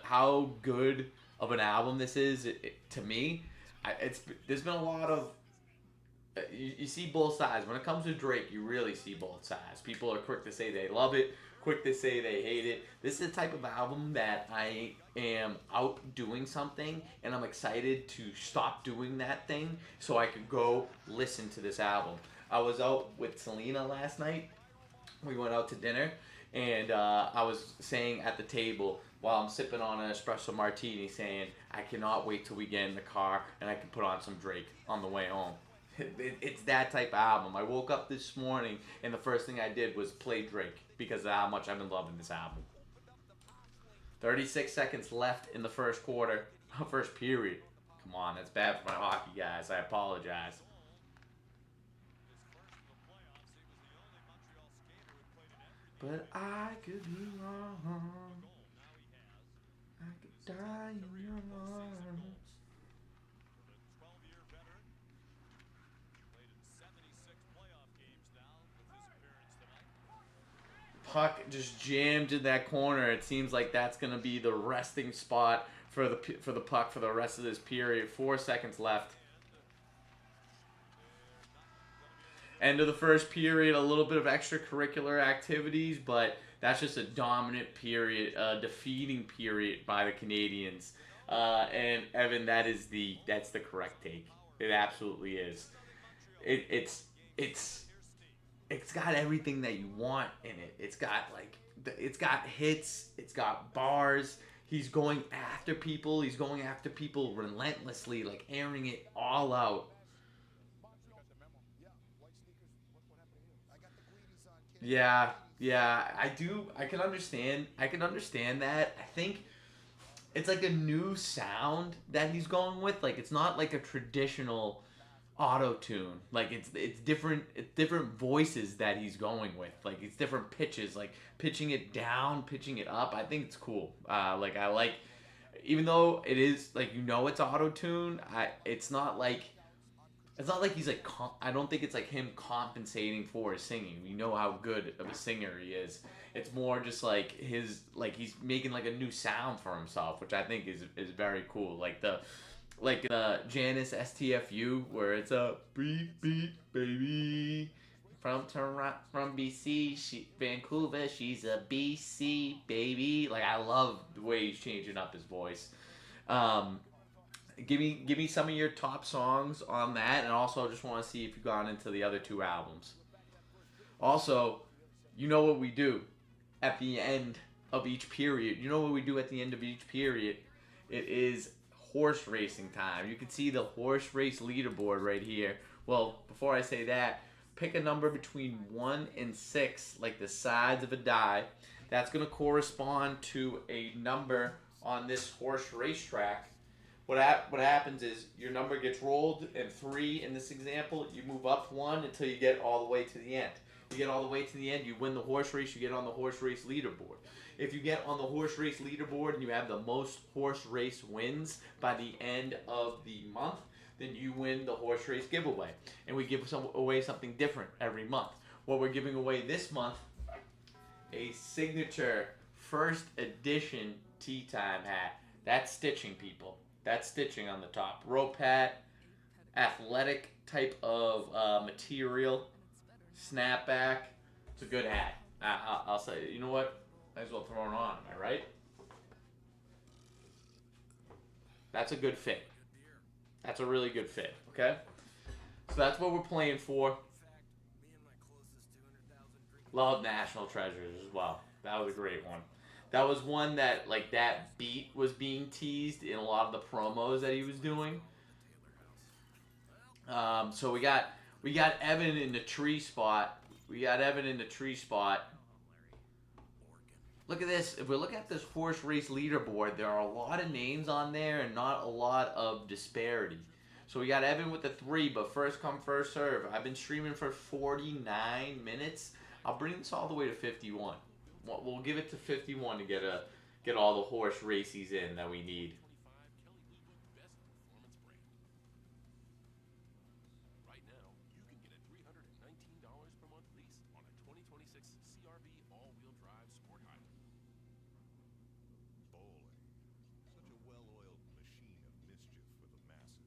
S1: how good of an album this is to me. There's been a lot of you see both sides. When it comes to Drake, you really see both sides. People are quick to say they love it, quick to say they hate it. This is the type of album that I am out doing something and I'm excited to stop doing that thing so I could go listen to this album. I was out with Selena last night. We went out to dinner and I was saying at the table while I'm sipping on an espresso martini saying, I cannot wait till we get in the car and I can put on some Drake on the way home. It's that type of album. I woke up this morning and the first thing I did was play Drake because of how much I've been loving this album. 36 seconds left in the first quarter. First period. Come on, that's bad for my hockey guys. I apologize. But I could be wrong. I could die in your arms.
S3: 12-year veteran. Played in 76 playoff games now with his appearance tonight.
S1: Puck just jammed in that corner. It seems like that's going to be the resting spot for the puck for the rest of this period. 4 seconds left. End of the first period, a little bit of extracurricular activities, but that's just a dominant period, defeating period by the Canadiens. And Evan, that's the correct take. It absolutely is. It's got everything that you want in it. It's got hits. It's got bars. He's going after people. He's going after people relentlessly, like airing it all out. Yeah, I do. I can understand that. I think it's like a new sound that he's going with. Like, it's not like a traditional auto tune. Like it's different voices that he's going with. Like it's different pitches, like pitching it down, pitching it up. I think it's cool. Like I like, even though it is like it's auto tune. It's not like he's like I don't think it's like him compensating for his singing. We know how good of a singer he is. It's more just like he's making like a new sound for himself, which I think is very cool. Like the Janice STFU where it's a beep beep baby from Toronto, from BC, Vancouver, she's a BC baby. Like I love the way he's changing up his voice. Um, give me some of your top songs on that, and also just want to see if you've gone into the other two albums. Also, you know what we do at the end of each period. You know what we do at the end of each period. It is horse racing time. You can see the horse race leaderboard right here. Well, before I say that, pick a number between 1 and 6, like the sides of a die. That's going to correspond to a number on this horse racetrack. What happens is your number gets rolled, and 3 in this example, you move up 1 until you get all the way to the end. You get all the way to the end, you win the horse race, you get on the horse race leaderboard. If you get on the horse race leaderboard and you have the most horse race wins by the end of the month, then you win the horse race giveaway. And we give away something different every month. What we're giving away this month, a signature first edition Tea Time hat. That's stitching, people. That's stitching on the top. Rope hat, athletic type of material, snapback. It's a good hat. I'll say, you know what? Might as well throw it on. Am I right? That's a good fit. That's a really good fit. Okay? So that's what we're playing for. Love National Treasures as well. That was a great one. That was one that, like, that beat was being teased in a lot of the promos that he was doing. So we got Evan in the tree spot. Look at this. If we look at this horse race leaderboard, there are a lot of names on there and not a lot of disparity. So we got Evan with the 3, but first come, first serve. I've been streaming for 49 minutes. I'll bring this all the way to 51. We'll give it to 51 to get all the horse races in that we need.
S3: Right now, you can get a $319 per month lease on a 2026 CRV all-wheel drive Sport Hybrid.
S4: Bowling. Such a well-oiled machine of mischief for the masses.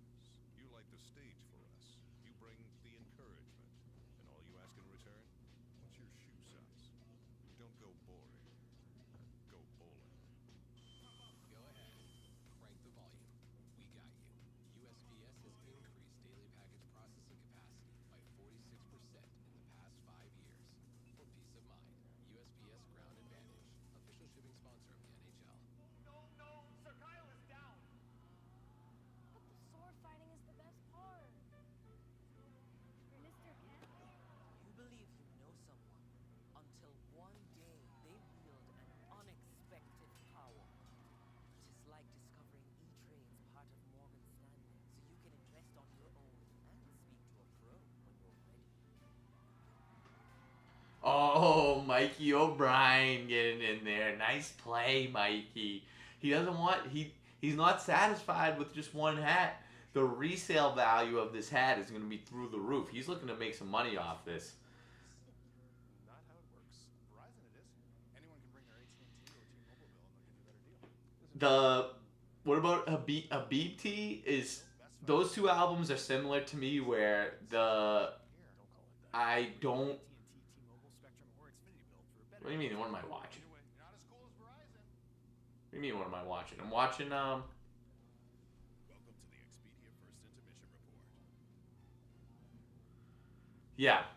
S4: You light the stage for us. You bring the encouragement. And all you ask in return? What's your shoe size? Don't go boring. Go bowling.
S5: Go ahead. Crank the volume. We got you. USPS has increased daily package processing capacity by 46% in the past 5 years. For peace of mind, USPS Ground Advantage, official shipping sponsor of the NHL.
S2: No, Sir Kyle is down.
S6: But the sword fighting is the best part. For Mr. Kent?
S7: You believe you know someone until one day they wield an unexpected power. It is like discovering E-Trade's part of Morgan Stanley, so you can invest on your own and speak to a pro when you're ready.
S1: Oh, Mikey O'Brien getting in there. Nice play, Mikey. He doesn't want he's not satisfied with just one hat. The resale value of this hat is going to be through the roof. He's looking to make some money off this.
S8: Not how it works. Verizon it is. Anyone can bring their AT&T or T-Mobile bill and they'll get you a better deal.
S1: What about Habib T? Is those two albums are similar to me where I don't.
S8: AT&T, T-Mobile, Spectrum, or Xfinity bill for a better
S1: What do you mean? What am I watching?
S8: Not as cool as Verizon.
S1: What do you mean? What am I watching? I'm watching
S4: Welcome to the Expedia First Intermission Report.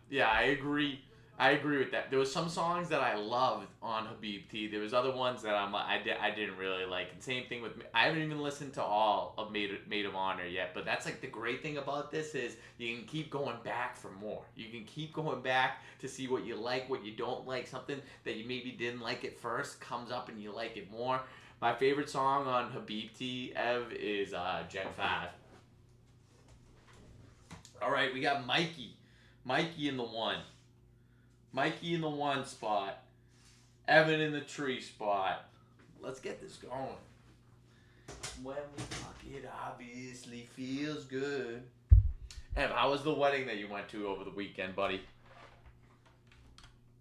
S1: Yeah, I agree. I agree with that. There was some songs that I loved on Habib T. There was other ones that I didn't really like. And same thing with, I haven't even listened to all of Maid of Honor yet. But that's like the great thing about this is you can keep going back for more. You can keep going back to see what you like, what you don't like. Something that you maybe didn't like at first comes up and you like it more. My favorite song on Habib T, Ev, is Gen 5. All right, we got Mikey. Mikey in the 1. Mikey in the 1 spot. Evan in the 3 spot. Let's get this going. When we fuck, it obviously feels good. Ev, how was the wedding that you went to over the weekend, buddy?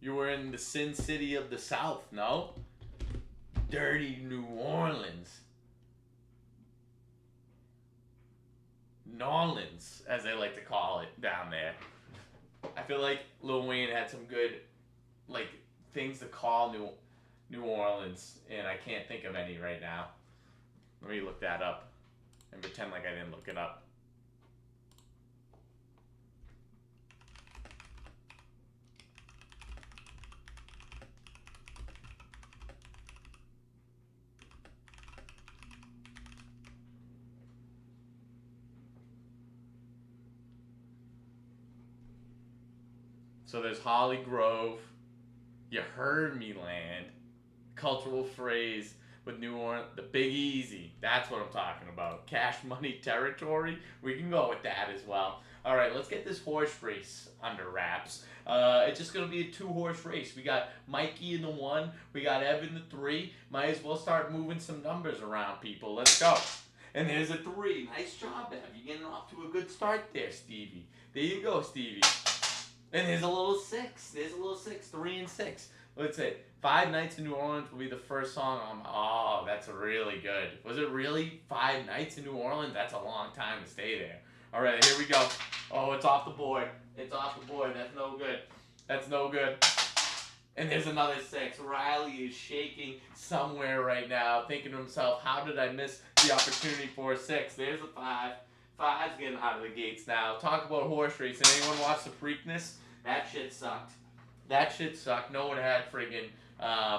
S1: You were in the Sin City of the South, no? Dirty New Orleans. Nolans, as they like to call it down there. I feel like Lil Wayne had some good, like, things to call New Orleans, and I can't think of any right now. Let me look that up and pretend like I didn't look it up. So there's Holly Grove, You Heard Me Land, cultural phrase with New Orleans, the Big Easy. That's what I'm talking about. Cash Money Territory. We can go with that as well. All right, let's get this horse race under wraps. It's just going to be a 2-horse race. We got Mikey in the 1. We got Evan in the 3. Might as well start moving some numbers around, people. Let's go. And there's a 3. Nice job, Ev. You're getting off to a good start there, Stevie. There you go, Stevie. And there's a little 6. There's a little 6. 3 and 6. Let's say 5 Nights in New Orleans will be the first song on. Oh, that's really good. Was it really 5 nights in New Orleans? That's a long time to stay there. All right, here we go. Oh, it's off the board. It's off the board. That's no good. That's no good. And there's another 6. Riley is shaking somewhere right now, thinking to himself, how did I miss the opportunity for a 6? There's a 5. 5's getting out of the gates now. Talk about horse racing. Anyone watch the Preakness? That shit sucked. That shit sucked. No one had friggin'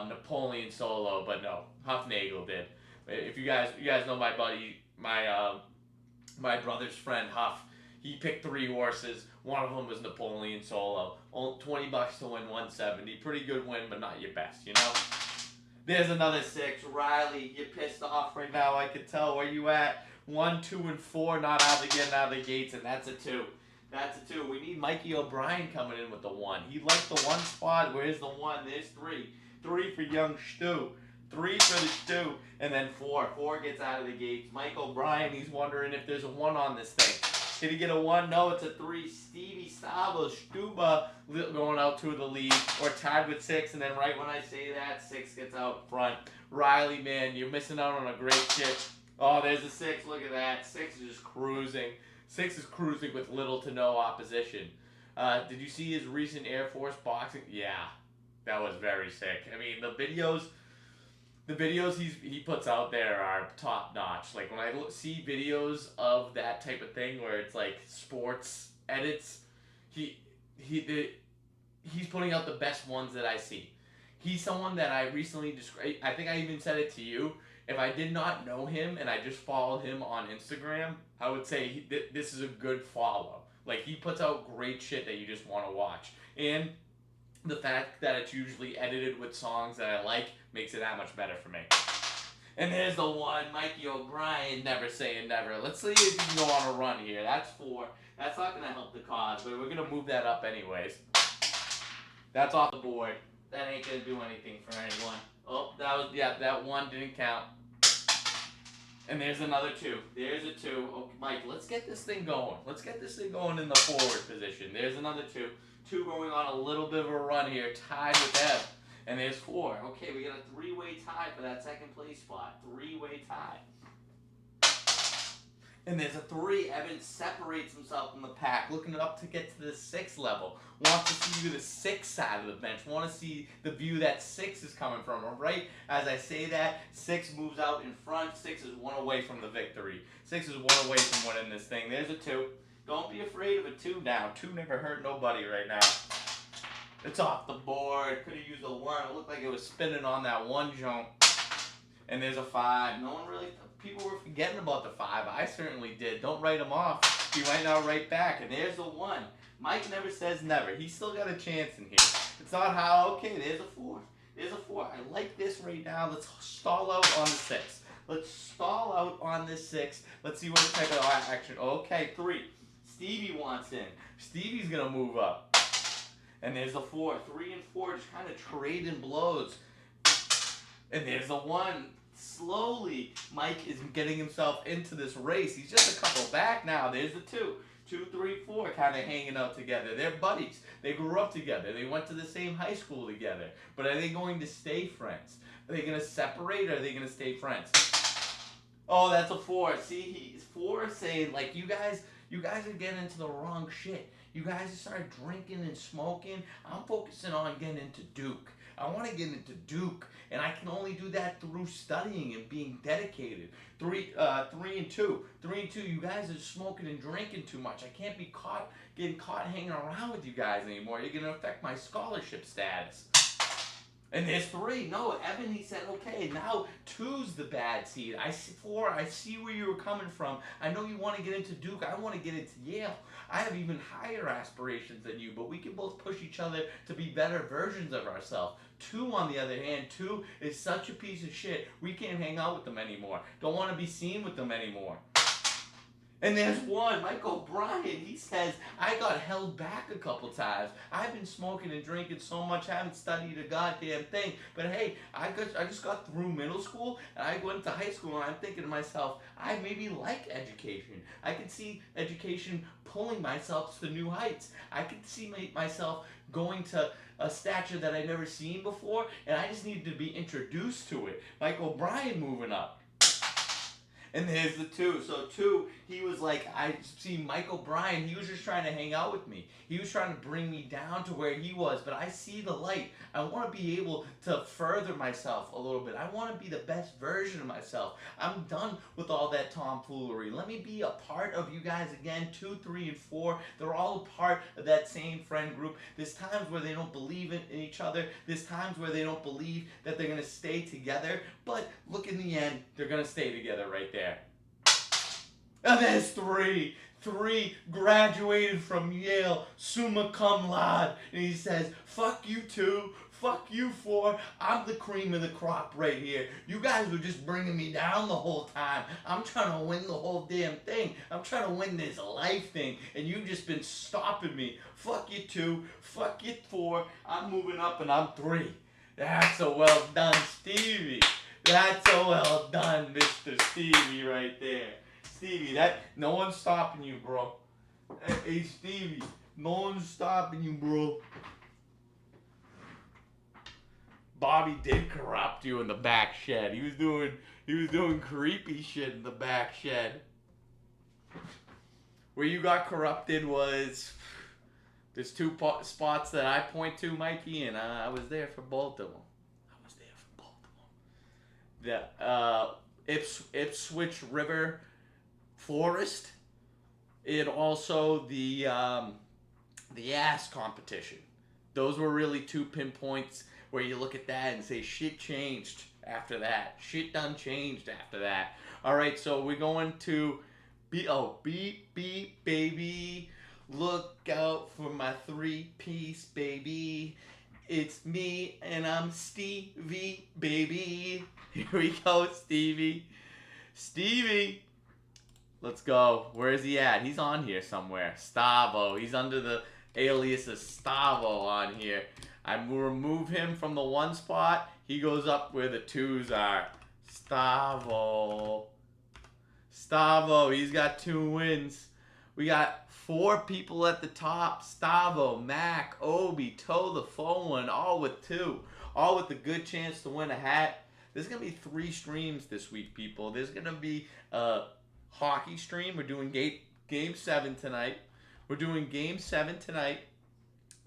S1: Napoleon Solo, but no, Huffnagel did. If you guys know my buddy, my brother's friend Huff, he picked 3 horses. One of them was Napoleon Solo. Only $20 to win 170. Pretty good win, but not your best, you know. There's another 6. Riley, you're pissed off right now. I can tell. Where you at? 1, 2, and 4 not getting out of the gates, and that's a 2. That's a 2. We need Mikey O'Brien coming in with the 1. He liked the 1 spot. Where's the 1? There's 3. 3 for young Stu. 3 for the Stu. And then 4. 4 gets out of the gates. Mike O'Brien, he's wondering if there's a 1 on this thing. Did he get a 1? No, it's a 3. Stevie Stavo, Stuba going out to the lead, or tied with 6. And then right when I say that, 6 gets out front. Riley, man, you're missing out on a great shit. Oh, there's a 6. Look at that. 6 is just cruising. 6 is cruising with little to no opposition. Did you see his recent Air Force boxing? Yeah, that was very sick. I mean, the videos he puts out there are top notch. Like when I see videos of that type of thing where it's like sports edits, he's putting out the best ones that I see. He's someone that I recently described. I think I even said it to you. If I did not know him and I just followed him on Instagram, I would say this is a good follow. Like, he puts out great shit that you just want to watch. And the fact that it's usually edited with songs that I like makes it that much better for me. And there's the 1, Mikey O'Brien, never saying never. Let's see if he can go on a run here. That's 4. That's not going to help the cause, but we're going to move that up anyways. That's off the board. That ain't going to do anything for anyone. Oh, that 1 didn't count. And there's another 2. There's a 2. Oh, Mike, let's get this thing going. Let's get this thing going in the forward position. There's another 2. 2 going on a little bit of a run here, tied with Ev. And there's 4. Okay, we got a 3-way tie for that second place spot. 3-way tie. And there's a 3. Evan separates himself from the pack, looking up to get to the 6th level. Wants to see the 6th side of the bench. Want to see the view that 6 is coming from. Right as I say that, 6 moves out in front. 6 is 1 away from the victory. 6 is 1 away from winning this thing. There's a 2. Don't be afraid of a 2 now. 2 never hurt nobody right now. It's off the board. Could have used a 1. It looked like it was spinning on that 1 jump. And there's a 5. No one really... People were forgetting about the 5. I certainly did. Don't write him off. He might not write back. And there's the 1. Mike never says never. He's still got a chance in here. It's not how... Okay, there's a 4. There's a 4. I like this right now. Let's stall out on the 6. Let's stall out on this 6. Let's see what type of action... Okay, 3. Stevie wants in. Stevie's gonna move up. And there's a 4. 3 and 4 just kind of trading blows. And there's a 1. Slowly, Mike is getting himself into this race. He's just a couple back now. There's the 2. 2, 3, 4 kind of hanging out together. They're buddies. They grew up together. They went to the same high school together. But are they going to stay friends? Are they going to separate or are they going to stay friends? Oh, that's a 4. See, he's 4 saying, like, you guys are getting into the wrong shit. You guys start drinking and smoking. I'm focusing on getting into Duke. I want to get into Duke, and I can only do that through studying and being dedicated. 3 and 2. 3 and 2, you guys are smoking and drinking too much. I can't be getting caught hanging around with you guys anymore. You're going to affect my scholarship status. And there's 3. No, Evan, he said, okay, now 2's the bad seed. I see 4. I see where you were coming from. I know you want to get into Duke. I want to get into Yale. I have even higher aspirations than you, but we can both push each other to be better versions of ourselves. 2, on the other hand, 2 is such a piece of shit. We can't hang out with them anymore. Don't want to be seen with them anymore. And there's 1, Mike O'Brien. He says, I got held back a couple times. I've been smoking and drinking so much, I haven't studied a goddamn thing. But hey, I just got through middle school, and I went to high school, and I'm thinking to myself, I maybe like education. I can see education pulling myself to new heights. I can see myself going to a stature that I've never seen before, and I just needed to be introduced to it. Mike O'Brien moving up. And there's the 2. So 2, he was like, I see Mike O'Brien, he was just trying to hang out with me. He was trying to bring me down to where he was, but I see the light. I want to be able to further myself a little bit. I want to be the best version of myself. I'm done with all that tomfoolery. Let me be a part of you guys again. 2, 3, and 4, they're all a part of that same friend group. There's times where they don't believe in each other. There's times where they don't believe that they're going to stay together. But look, in the end, they're going to stay together right there. And there's 3. 3 graduated from Yale, summa cum laude. And he says, fuck you 2, fuck you 4, I'm the cream of the crop right here. You guys were just bringing me down the whole time. I'm trying to win the whole damn thing. I'm trying to win this life thing, and you've just been stopping me. Fuck you 2, fuck you 4, I'm moving up and I'm 3. That's a well done, Stevie. That's a well done, Mr. Stevie right there. Stevie, that no one's stopping you, bro. Hey, Stevie, no one's stopping you, bro. Bobby did corrupt you in the back shed. He was doing creepy shit in the back shed. Where you got corrupted was, there's 2 spots that I point to, Mikey, and I was there for both of them. The Ipswich River Forest, and also the ass competition. Those were really 2 pinpoints where you look at that and say shit changed after that. Shit done changed after that. All right, so we're going to beep beep baby. Look out for my 3-piece baby. It's me and I'm Stevie baby. Here we go, Stevie. Stevie. Let's go. Where is he at? He's on here somewhere. Stavo. He's under the alias of Stavo on here. I remove him from the 1 spot. He goes up where the 2s are. Stavo. Stavo. He's got 2 wins. We got 4 people at the top. Stavo, Mac, Obi, Toe the phone one, all with 2. All with a good chance to win a hat. There's going to be 3 streams this week, people. There's going to be a hockey stream. We're doing game 7 tonight.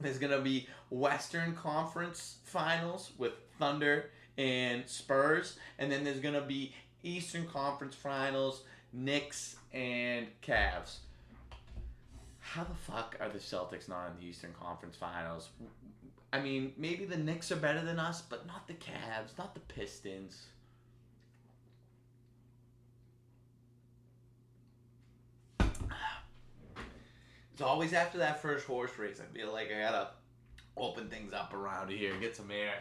S1: There's going to be Western Conference Finals with Thunder and Spurs. And then there's going to be Eastern Conference Finals, Knicks and Cavs. How the fuck are the Celtics not in the Eastern Conference Finals? I mean, maybe the Knicks are better than us, but not the Cavs, not the Pistons. It's always after that first horse race, I feel like I gotta open things up around here, get some air.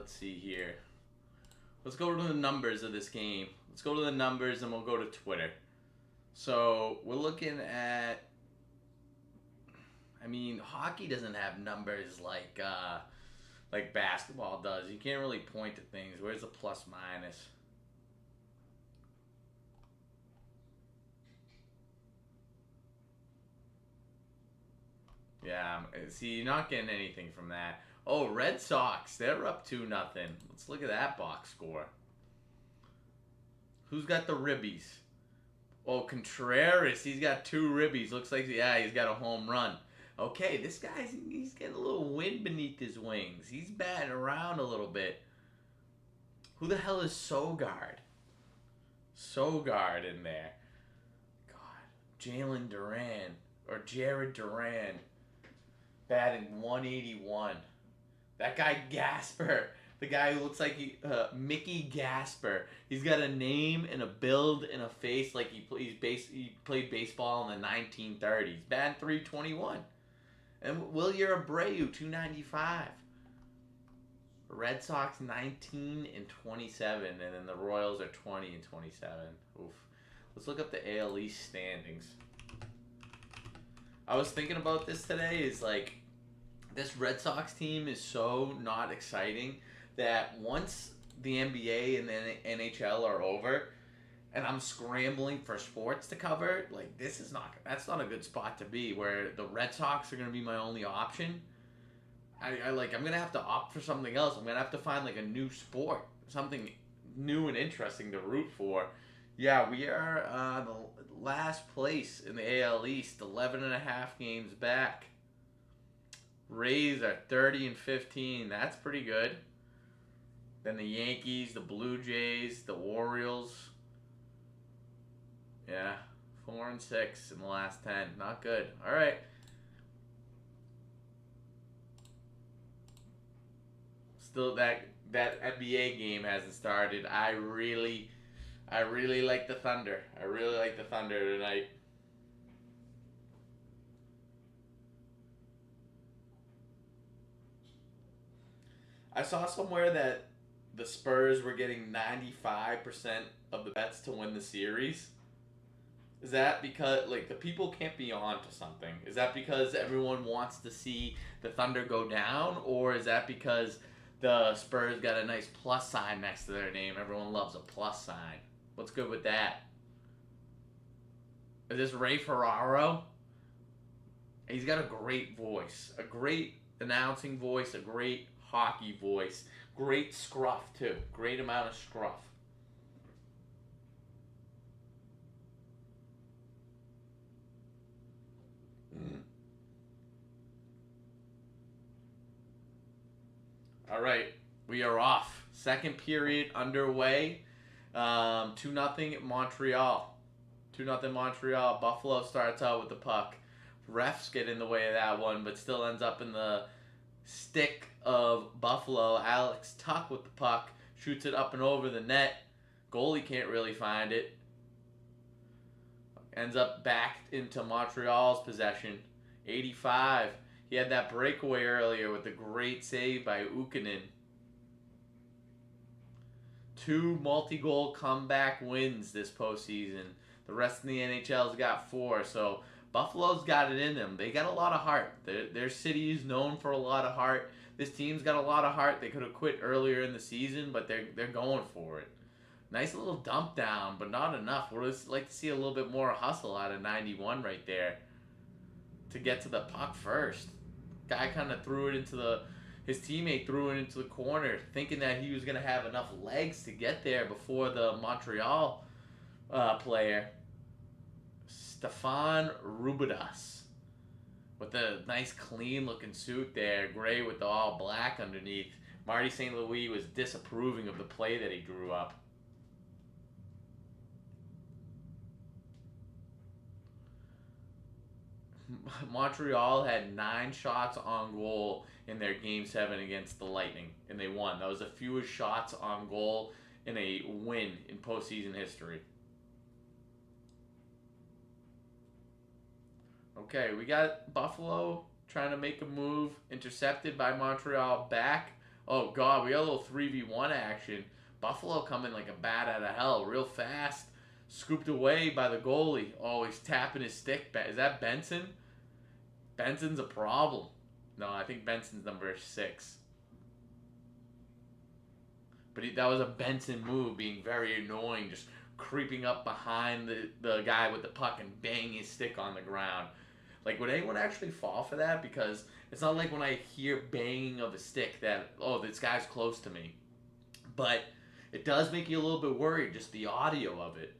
S1: let's see here. Let's go to the numbers of this game. Let's go to the numbers and we'll go to Twitter. So we're looking at, I mean, hockey doesn't have numbers like basketball does. You can't really point to things. Where's the plus minus? Yeah, see, you're not getting anything from that. Oh, Red Sox, they're up 2-0. Let's look at that box score. Who's got the ribbies? Oh, Contreras, he's got 2 ribbies. Looks like, yeah, he's got a home run. Okay, this guy's, he's getting a little wind beneath his wings. He's batting around a little bit. Who the hell is Sogard? Sogard in there. God, Jalen Duran, or Jared Duran, batting 181. That guy Gasper, the guy who looks like Mickey Gasper. He's got a name and a build and a face like he played baseball in the 1930s. Batting 321. And Wilyer Abreu 295. Red Sox 19 and 27, and then the Royals are 20 and 27. Oof. Let's look up the AL East standings. I was thinking about this today. Is like, this Red Sox team is so not exciting that once the NBA and the NHL are over, and I'm scrambling for sports to cover, like that's not a good spot to be. Where the Red Sox are going to be my only option. I'm gonna have to opt for something else. I'm gonna have to find like a new sport, something new and interesting to root for. Yeah, we are the last place in the AL East, 11.5 games back. Rays are 30 and 15. That's pretty good. Then the Yankees, the Blue Jays, the Orioles. Yeah, 4 and 6 in the last 10. Not good. All right. Still, that NBA game hasn't started. I really like the Thunder. I really like the Thunder tonight. I saw somewhere that the Spurs were getting 95% of the bets to win the series. Is that because, like, the people can't be on to something? Is that because everyone wants to see the Thunder go down? Or is that because the Spurs got a nice plus sign next to their name? Everyone loves a plus sign. What's good with that? Is this Ray Ferraro? He's got a great voice. A great announcing voice. A great hockey voice. Great scruff, too. Great amount of scruff. All right, we are off. Second period underway. 2-0 Montreal. 2-0 Montreal. Buffalo starts out with the puck. Refs get in the way of that one, but still ends up in the stick of Buffalo. Alex Tuck with the puck. Shoots it up and over the net. Goalie can't really find it. Ends up back into Montreal's possession. 85. He had that breakaway earlier with the great save by Ukkonen. 2 multi-goal comeback wins this postseason. The rest of the NHL's got 4, so Buffalo's got it in them. They got a lot of heart. Their city is known for a lot of heart. This team's got a lot of heart. They could have quit earlier in the season, but they're going for it. Nice little dump down, but not enough. We'd like to see a little bit more hustle out of 91 right there to get to the puck first. Guy kind of threw it into his teammate threw it into the corner, thinking that he was going to have enough legs to get there before the Montreal player, Stefan Rubidas, with a nice clean-looking suit there, gray with the all black underneath. Marty St. Louis was disapproving of the play that he drew up. Montreal had 9 shots on goal in their Game 7 against the Lightning, and they won. That was the fewest shots on goal in a win in postseason history. Okay, we got Buffalo trying to make a move, intercepted by Montreal back Oh, God, we got a little 3v1 action. Buffalo coming like a bat out of hell, real fast. Scooped away by the goalie. Oh, he's tapping his stick. Is that Benson? Benson's a problem. No, I think Benson's number 6. But that was a Benson move, being very annoying, just creeping up behind the guy with the puck and banging his stick on the ground. Like, would anyone actually fall for that? Because it's not like when I hear banging of a stick that, oh, this guy's close to me. But it does make you a little bit worried, just the audio of it.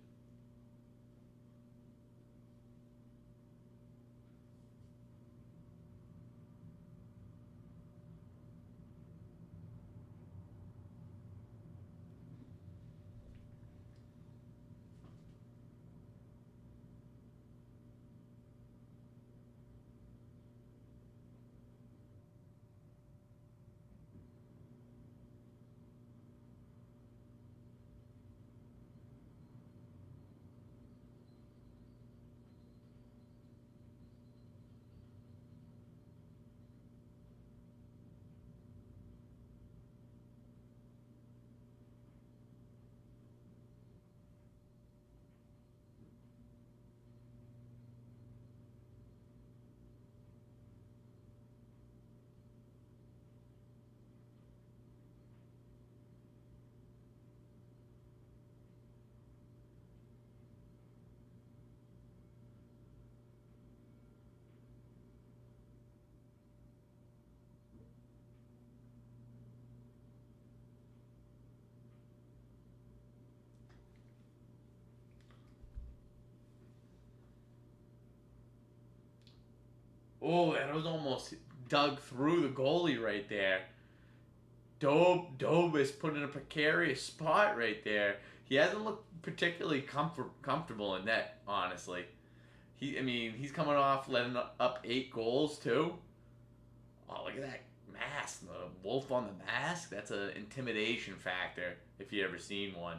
S1: Oh, that was almost dug through the goalie right there. Dobe is put in a precarious spot right there. He hasn't looked particularly comfortable in net, honestly. He's coming off letting up 8 goals too. Oh, look at that mask, the wolf on the mask. That's an intimidation factor if you ever seen one.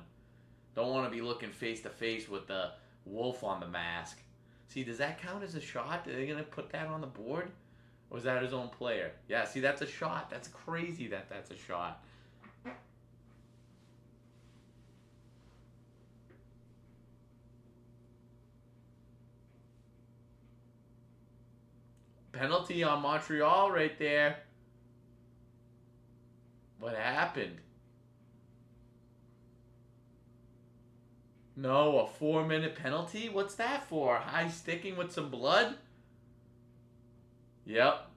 S1: Don't want to be looking face to face with the wolf on the mask. See, does that count as a shot? Are they gonna put that on the board? Or was that his own player? Yeah, see, that's a shot. That's crazy that that's a shot. Penalty on Montreal right there. What happened? No, a 4-minute penalty? What's that for? High sticking with some blood? Yep.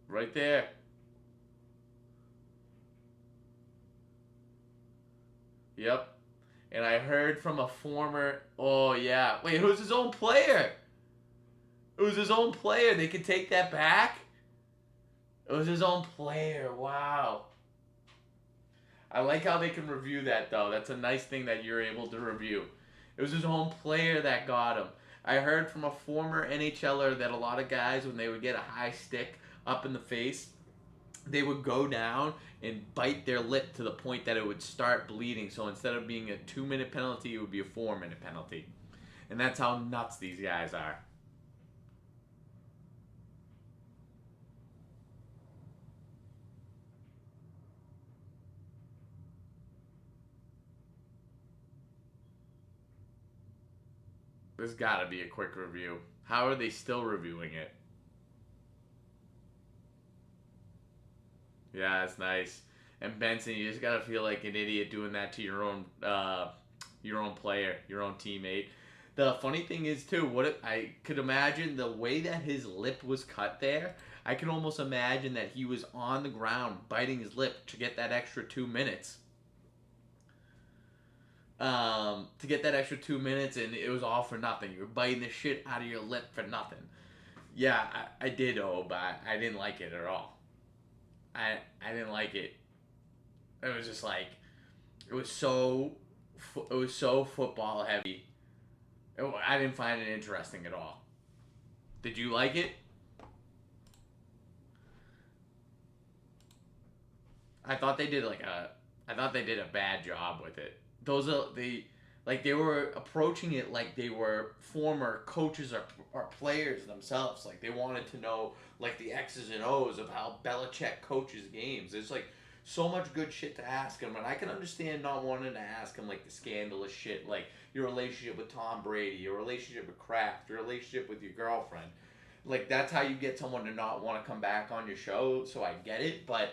S1: Right there. Yep. And I heard from a former... Oh, yeah. Wait, it was his own player. It was his own player. They could take that back? It was his own player. Wow. I like how they can review that, though. That's a nice thing that you're able to review. It was his own player that got him. I heard from a former NHLer that a lot of guys, when they would get a high stick up in the face, they would go down and bite their lip to the point that it would start bleeding. So instead of being a 2-minute penalty, it would be a 4-minute penalty. And that's how nuts these guys are. There's got to be a quick review. How are they still reviewing it? Yeah, it's nice. And Benson, you just got to feel like an idiot doing that to your own player, your own teammate. The funny thing is too, I could imagine the way that his lip was cut there. I can almost imagine that he was on the ground biting his lip to get that extra 2 minutes. To get that extra 2 minutes, and it was all for nothing. You're biting the shit out of your lip for nothing. Yeah, I did, but I didn't like it at all. I didn't like it. It was just like, it was so football heavy. I didn't find it interesting at all. Did you like it? I thought they did a bad job with it. Like they were approaching it like they were former coaches or players themselves. Like they wanted to know like the X's and O's of how Belichick coaches games. There's like so much good shit to ask him, and I can understand not wanting to ask him like the scandalous shit, like your relationship with Tom Brady, your relationship with Kraft, your relationship with your girlfriend. Like that's how you get someone to not want to come back on your show. So I get it, but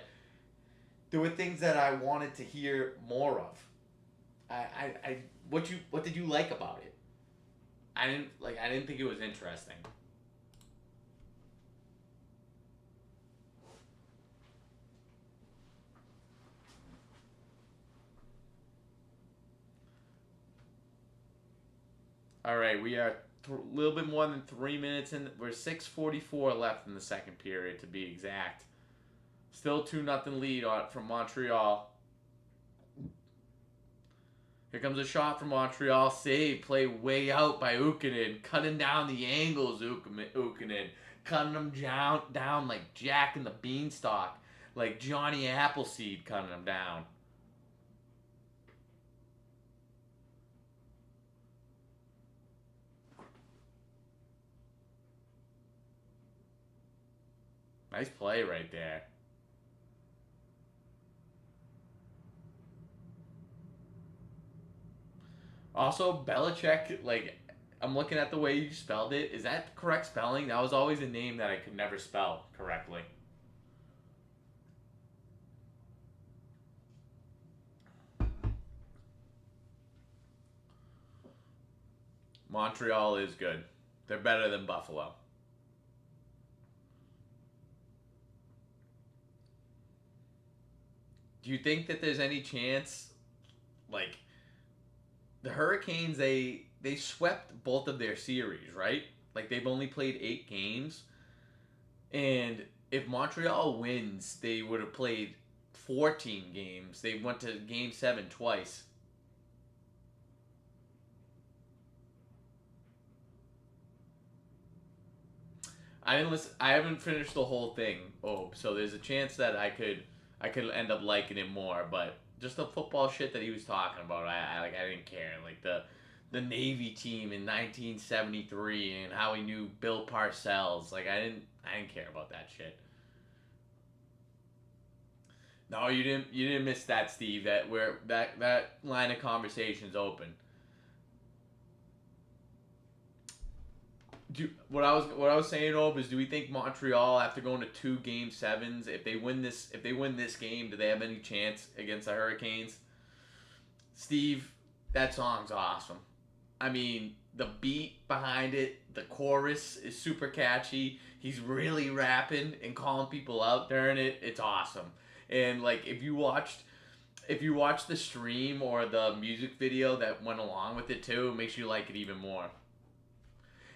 S1: there were things that I wanted to hear more of. I what did you like about it? I didn't think it was interesting. All right, we are a little bit more than 3 minutes in. We're 6:44 left in the second period to be exact. Still 2-0 lead from Montreal. Here comes a shot from Montreal. Save. Play way out by Ukkonen. Cutting down the angles, Ukkonen. Cutting them down like Jack in the Beanstalk. Like Johnny Appleseed cutting them down. Nice play right there. Also, Belichick, like, I'm looking at the way you spelled it. Is that correct spelling? That was always a name that I could never spell correctly. Montreal is good. They're better than Buffalo. Do you think that there's any chance, like, the Hurricanes, they swept both of their series, right? Like they've only played 8 games, and if Montreal wins, they would have played 14 games. They went to Game 7 twice. I didn't listen. I haven't finished the whole thing. Oh, so there's a chance that I could end up liking it more, but just the football shit that he was talking about, I didn't care. Like the Navy team in 1973 and how he knew Bill Parcells. Like I didn't care about that shit. No, you didn't miss that, Steve. That line of conversation's open. What I was saying, Ob, is do we think Montreal, after going to 2 Game 7s, if they win this game, do they have any chance against the Hurricanes? Steve, that song's awesome. I mean, the beat behind it, the chorus is super catchy. He's really rapping and calling people out during it. It's awesome. And like if you watch the stream or the music video that went along with it too, it makes you like it even more.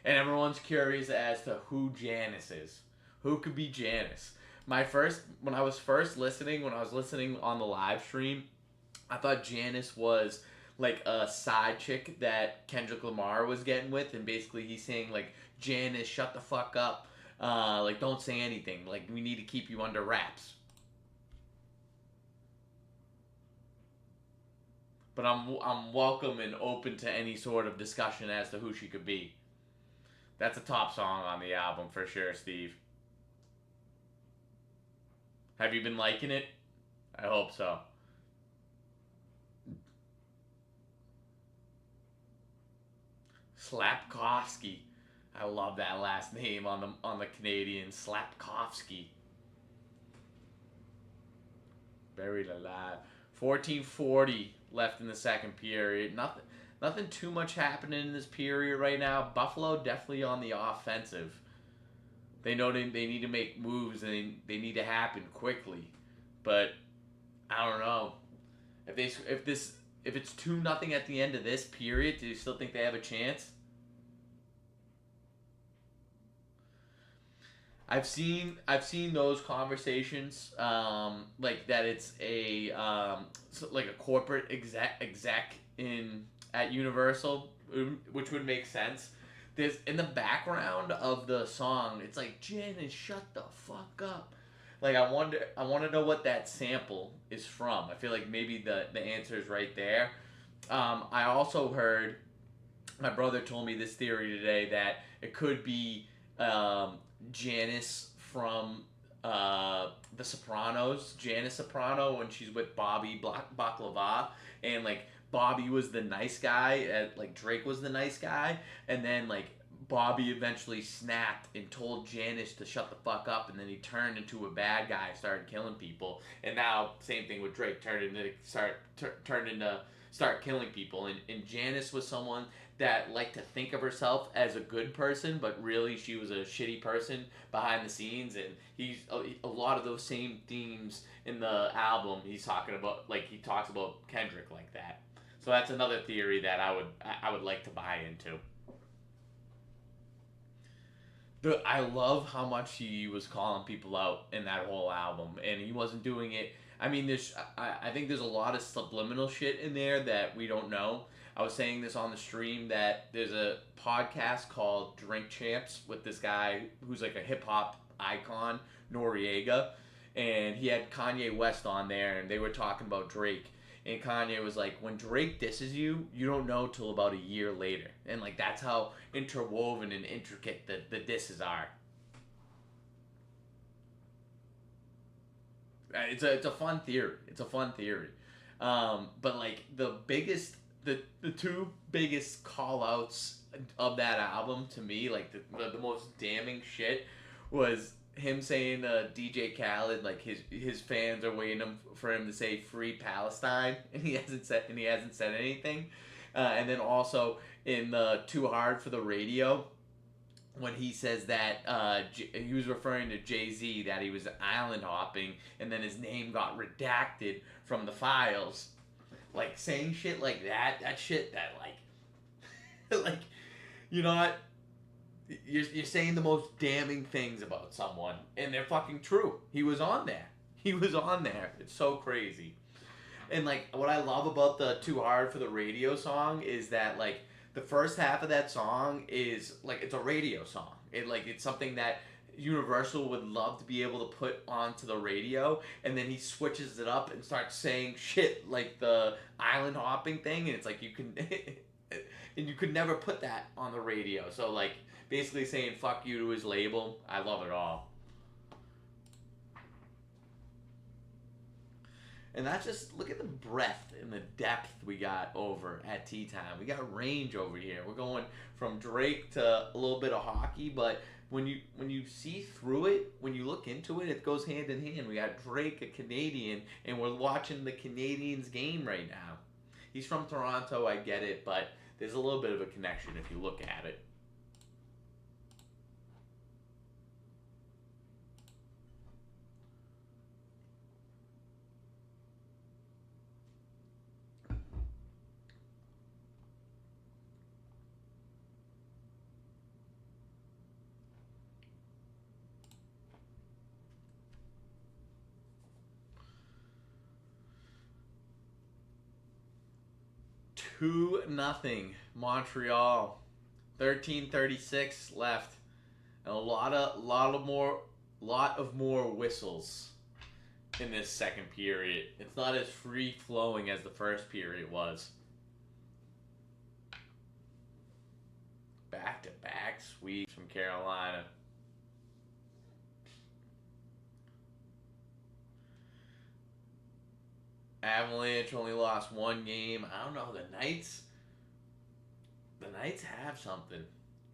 S1: And everyone's curious as to who Janice is. Who could be Janice? When I was first listening, when I was listening on the live stream, I thought Janice was like a side chick that Kendrick Lamar was getting with, and basically he's saying like, Janice, shut the fuck up, like don't say anything, like we need to keep you under wraps. But I'm welcome and open to any sort of discussion as to who she could be. That's a top song on the album for sure, Steve. Have you been liking it? I hope so. Slapkowski. I love that last name on the Canadians. Slapkowski. Buried alive. 14:40 left in the second period. Nothing too much happening in this period right now. Buffalo definitely on the offensive. They know they need to make moves and they need to happen quickly. But I don't know. If it's 2-0 at the end of this period, do you still think they have a chance? I've seen those conversations, like that it's like a corporate exec in at Universal, which would make sense. There's in the background of the song, it's like, Janice, shut the fuck up. Like I want to know what that sample is from. I feel like maybe the answer is right there. I also heard, my brother told me this theory today, that it could be um, Janice from The Sopranos, Janice Soprano, when she's with Bobby Baklava, and like Bobby was the nice guy, like Drake was the nice guy, and then like Bobby eventually snapped and told Janice to shut the fuck up, and then he turned into a bad guy, started killing people, and now same thing with Drake, turned into start killing people, and Janice was someone that liked to think of herself as a good person, but really she was a shitty person behind the scenes, and he's a lot of those same themes in the album. He's talking about, like he talks about Kendrick like that. So that's another theory that I would like to buy into. I love how much he was calling people out in that whole album, and he wasn't doing it. I mean, I think there's a lot of subliminal shit in there that we don't know. I was saying this on the stream that there's a podcast called Drink Champs with this guy who's like a hip hop icon, Noriega, and he had Kanye West on there, and they were talking about Drake. And Kanye was like, when Drake disses you, you don't know till about a year later. And like that's how interwoven and intricate the disses are. It's a fun theory. It's a fun theory. But like the two biggest call outs of that album to me, like the most damning shit, was him saying DJ Khaled, like his fans are waiting for him to say "Free Palestine," and he hasn't said anything. And then also in the "Too Hard for the Radio," when he says that he was referring to Jay-Z, that he was island hopping, and then his name got redacted from the files. Like saying shit like that shit that like, like, you know what? You're saying the most damning things about someone, and they're fucking true. He was on there. He was on there. It's so crazy. And like what I love about the "Too Hard for the Radio" song is that like the first half of that song is like it's a radio song. It's something that Universal would love to be able to put onto the radio, and then he switches it up and starts saying shit like the island hopping thing, and it's like you can and you could never put that on the radio. So like basically saying fuck you to his label. I love it all. And that's just look at the breadth and the depth we got over at Tea Time. We got range over here. We're going from Drake to a little bit of hockey, but when you see through it, when you look into it, it goes hand in hand. We got Drake, a Canadian, and we're watching the Canadiens game right now. He's from Toronto, I get it, but there's a little bit of a connection if you look at it. Two nothing Montreal. 13:36 left. And a lot of more whistles in this second period. It's not as free flowing as the first period was. Back to back sweeps from Carolina. Avalanche only lost one game. I don't know. The Knights have something.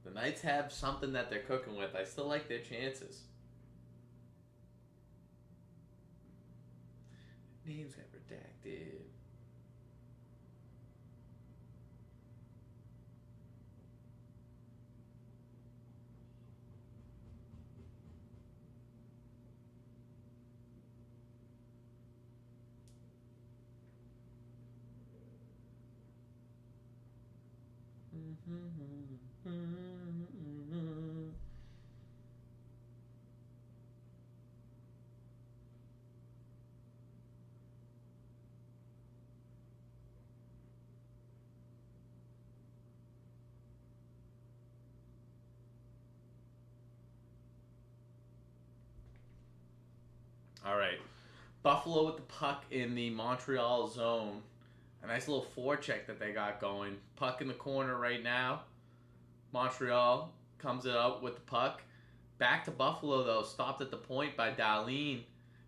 S1: The Knights have something that they're cooking with. I still like their chances. Names got redacted. All right. Buffalo with the puck in the Montreal zone. A nice little forecheck that they got going. Puck in the corner right now. Montreal comes it up with the puck. Back to Buffalo, though. Stopped at the point by Dahlin.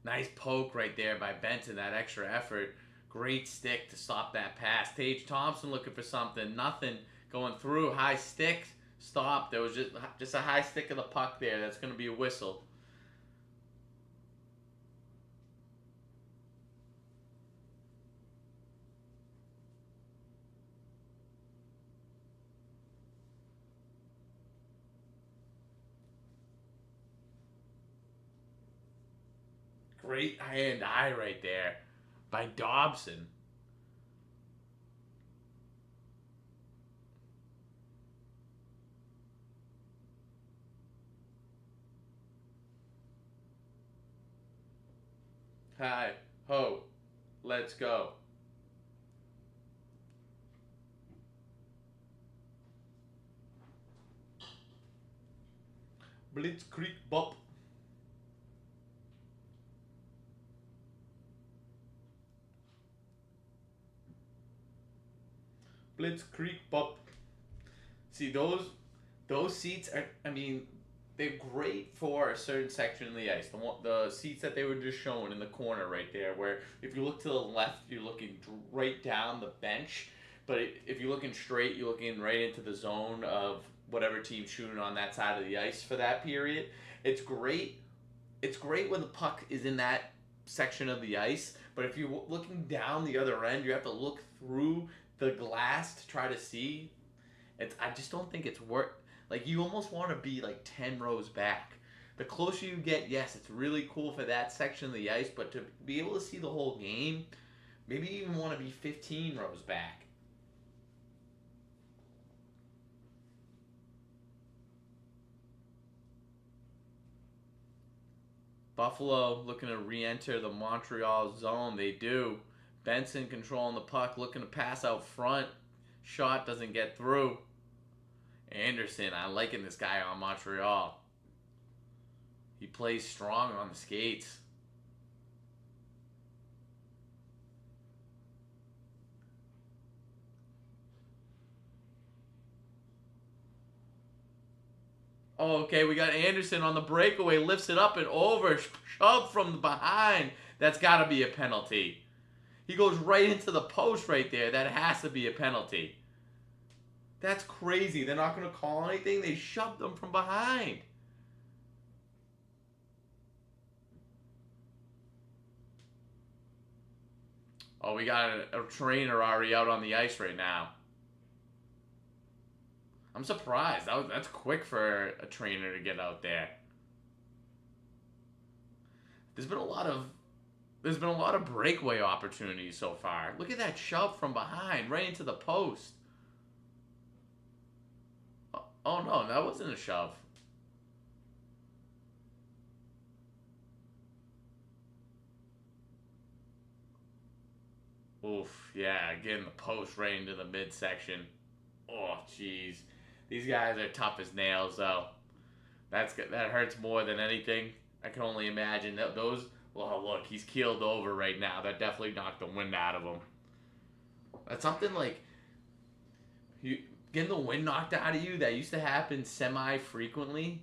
S1: Nice poke right there by Benson. That extra effort. Great stick to stop that pass. Tage Thompson looking for something. Nothing. Going through. High stick. Stop. There was just a high stick of the puck there. That's going to be a whistle. Great hand-eye right there by Dobson. Hi, ho, let's go. Blitzkrieg Bop. Blitzkrieg Bop. See, those seats are, I mean, they're great for a certain section of the ice. The seats that they were just showing in the corner right there, where if you look to the left, you're looking right down the bench. But if you're looking straight, you're looking right into the zone of whatever team's shooting on that side of the ice for that period. It's great. It's great when the puck is in that section of the ice. But if you're looking down the other end, you have to look through the glass to try to see. I just don't think it's worth. Like, you almost want to be like 10 rows back. The closer you get, yes, it's really cool for that section of the ice, but to be able to see the whole game, maybe you even want to be 15 rows back. Buffalo looking to re-enter the Montreal zone. They do. Benson controlling the puck, looking to pass out front. Shot doesn't get through. Anderson, I'm liking this guy on Montreal. He plays strong on the skates. Oh, okay, we got Anderson on the breakaway, lifts it up and over, shoved from behind. That's got to be a penalty. He goes right into the post right there. That has to be a penalty. That's crazy. They're not going to call anything. They shoved them from behind. Oh, we got a trainer already out on the ice right now. I'm surprised. That's quick for a trainer to get out there. There's been a lot of breakaway opportunities so far. Look at that shove from behind, right into the post. Oh no, that wasn't a shove. Oof, yeah, getting the post right into the midsection. Oh, jeez. These guys are tough as nails, though. That hurts more than anything. I can only imagine that those. Well, look, he's keeled over right now. That definitely knocked the wind out of him. That's something like you getting the wind knocked out of you. That used to happen semi-frequently,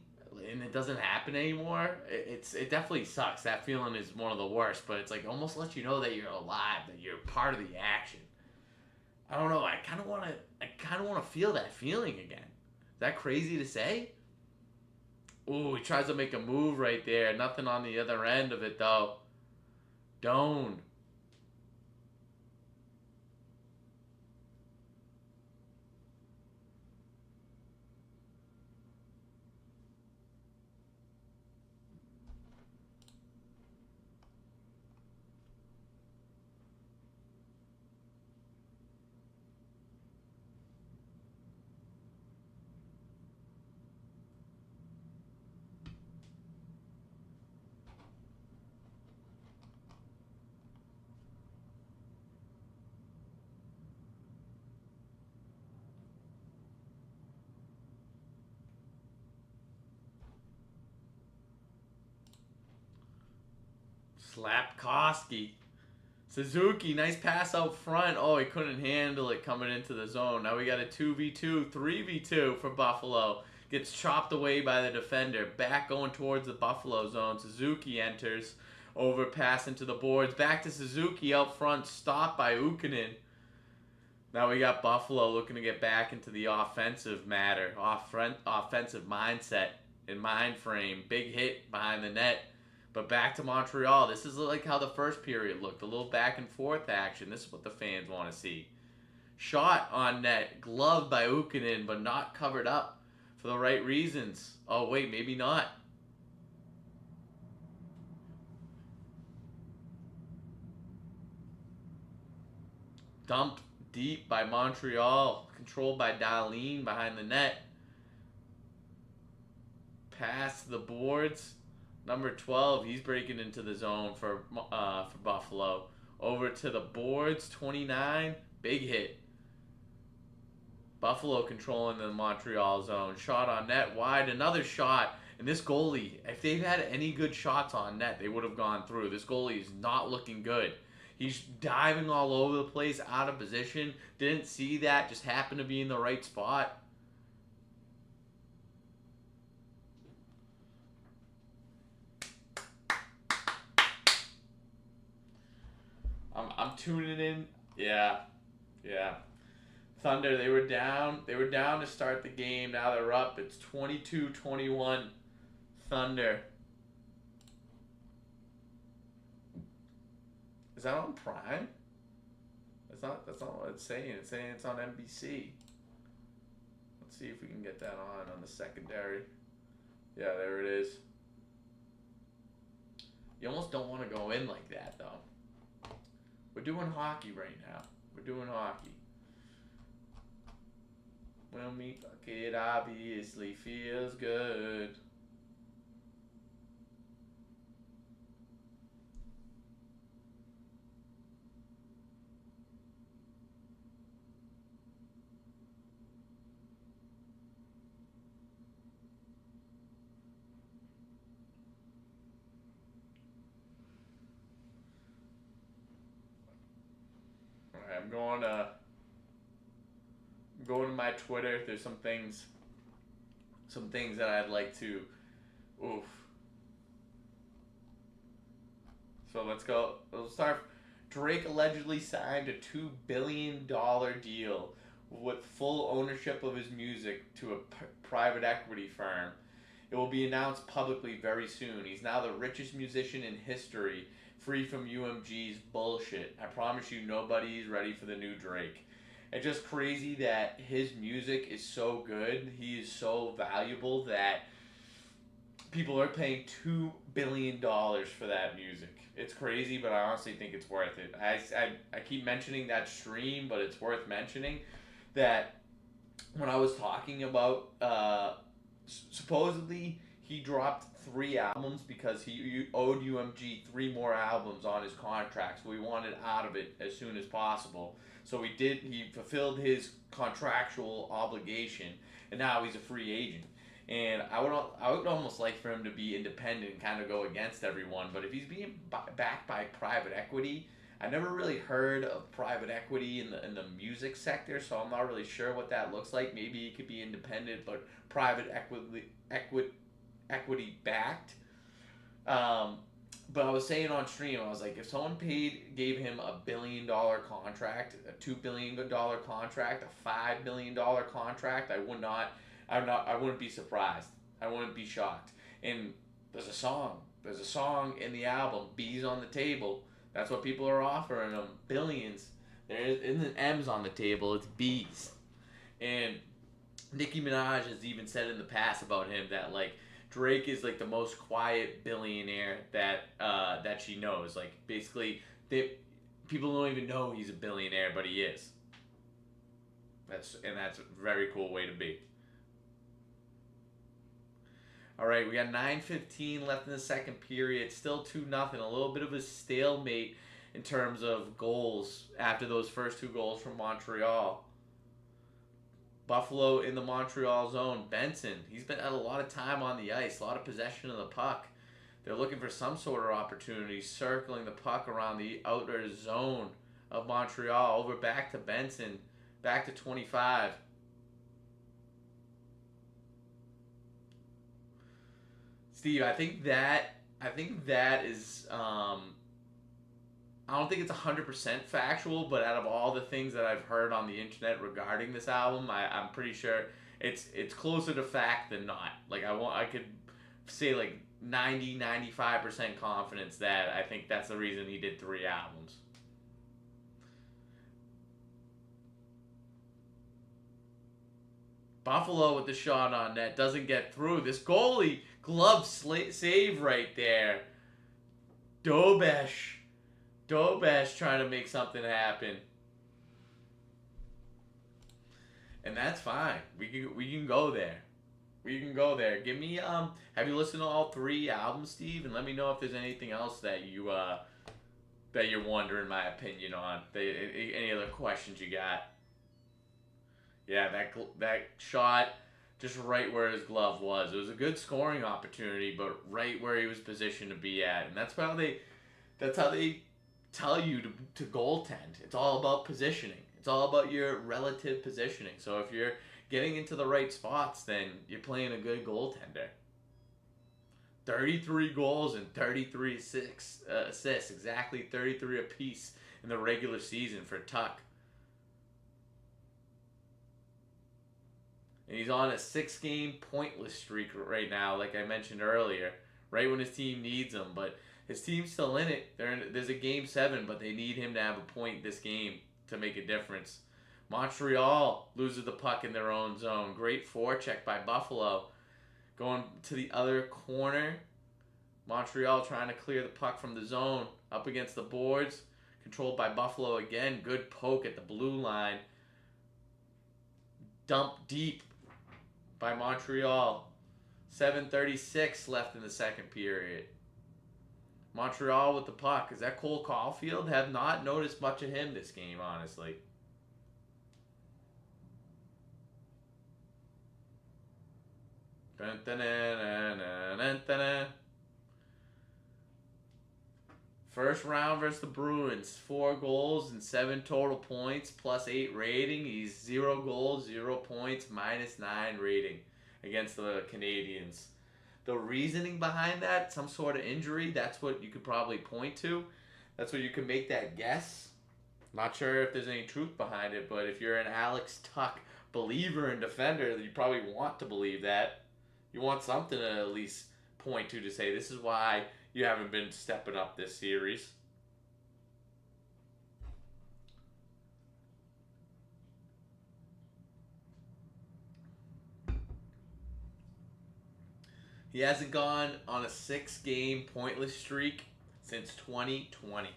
S1: and it doesn't happen anymore. It definitely sucks. That feeling is one of the worst. But it's like almost lets you know that you're alive, that you're part of the action. I don't know. I kind of want to feel that feeling again. Is that crazy to say? Ooh, he tries to make a move right there. Nothing on the other end of it, though. Doan. Slapkowski. Suzuki, nice pass out front. Oh, he couldn't handle it coming into the zone. Now we got a 2v2, 3v2 for Buffalo. Gets chopped away by the defender. Back going towards the Buffalo zone. Suzuki enters. Overpass into the boards. Back to Suzuki out front. Stopped by Ukkonen. Now we got Buffalo looking to get back into the offensive matter. Offensive mindset and mind frame. Big hit behind the net. But back to Montreal. This is like how the first period looked. A little back and forth action. This is what the fans want to see. Shot on net. Gloved by Ukkonen, but not covered up for the right reasons. Oh, wait, maybe not. Dumped deep by Montreal. Controlled by Dahlin behind the net. Pass to the boards. Number 12, he's breaking into the zone for Buffalo. Over to the boards, 29, big hit. Buffalo controlling the Montreal zone. Shot on net, wide, another shot. And this goalie, if they've had any good shots on net, they would have gone through. This goalie is not looking good. He's diving all over the place, out of position. Didn't see that, just happened to be in the right spot. I'm tuning in. Yeah. Thunder, they were down. They were down to start the game. Now they're up. It's 22-21. Thunder. Is that on Prime? That's not what it's saying. It's saying it's on NBC. Let's see if we can get that on the secondary. Yeah, there it is. You almost don't want to go in like that, though. We're doing hockey right now. We're doing hockey. When we fuck it, obviously feels good. I'm going to my Twitter. There's some things that I'd like to, So let's go. We'll start. Drake allegedly signed a $2 billion deal with full ownership of his music to a private equity firm. It will be announced publicly very soon. He's now the richest musician in history, free from UMG's bullshit. I promise you, nobody's ready for the new Drake. It's just crazy that his music is so good. He is so valuable that people are paying $2 billion for that music. It's crazy, but I honestly think it's worth it. I keep mentioning that stream, but it's worth mentioning that when I was talking about supposedly he dropped 3 albums because he owed UMG 3 more albums on his contract, so he wanted out of it as soon as possible. So he fulfilled his contractual obligation, and now he's a free agent. And I would almost like for him to be independent and kind of go against everyone. But if he's being backed by private equity, I never really heard of private equity in the music sector, so I'm not really sure what that looks like. Maybe he could be independent, but private equity backed. But I was saying on stream, I was like, if someone gave him $1 billion contract, a $2 billion contract, a $5 billion contract, I wouldn't be surprised. I wouldn't be shocked. And there's a song in the album, B's on the Table. That's what people are offering him, billions. There isn't M's on the table, it's B's. And Nicki Minaj has even said in the past about him that like Drake is like the most quiet billionaire that she knows. Like basically, people don't even know he's a billionaire, but he is. That's a very cool way to be. All right, we got 9:15 left in the second period. Still 2-0. A little bit of a stalemate in terms of goals after those first 2 goals from Montreal. Buffalo in the Montreal zone. Benson, he's been had a lot of time on the ice, a lot of possession of the puck. They're looking for some sort of opportunity, circling the puck around the outer zone of Montreal, over back to Benson, back to 25. Steve, I think that is I don't think it's 100% factual, but out of all the things that I've heard on the internet regarding this album, I'm pretty sure it's closer to fact than not. Like I could say like 95% confidence that I think that's the reason he did 3 albums. Buffalo with the shot on net doesn't get through. This goalie glove save right there. Dobesh trying to make something happen. And that's fine. We can go there. We can go there. Give me have you listened to all 3 albums, Steve? And let me know if there's anything else that you're wondering my opinion on. Any other questions you got? Yeah, that shot just right where his glove was. It was a good scoring opportunity, but right where he was positioned to be at. And that's how they tell you to goaltend. It's all about positioning. It's all about your relative positioning. So if you're getting into the right spots, then you're playing a good goaltender. 33 goals and 33 assists, exactly 33 apiece in the regular season for Tuck. And he's on a 6-game pointless streak right now, like I mentioned earlier, right when his team needs him. But his team's still in it. There's a game 7, but they need him to have a point this game to make a difference. Montreal loses the puck in their own zone. Great forecheck by Buffalo. Going to the other corner. Montreal trying to clear the puck from the zone. Up against the boards. Controlled by Buffalo again. Good poke at the blue line. Dumped deep by Montreal. 7:36 left in the second period. Montreal with the puck. Is that Cole Caulfield? Have not noticed much of him this game, honestly. First round versus the Bruins. 4 goals and 7 total points, plus 8 rating. He's 0 goals, 0 points, -9 rating against the Canadiens. The reasoning behind that, some sort of injury, that's what you could probably point to. That's what you could make that guess. Not sure if there's any truth behind it, but if you're an Alex Tuck believer and defender, you probably want to believe that. You want something to at least point to say this is why you haven't been stepping up this series. He hasn't gone on a 6-game pointless streak since 2020.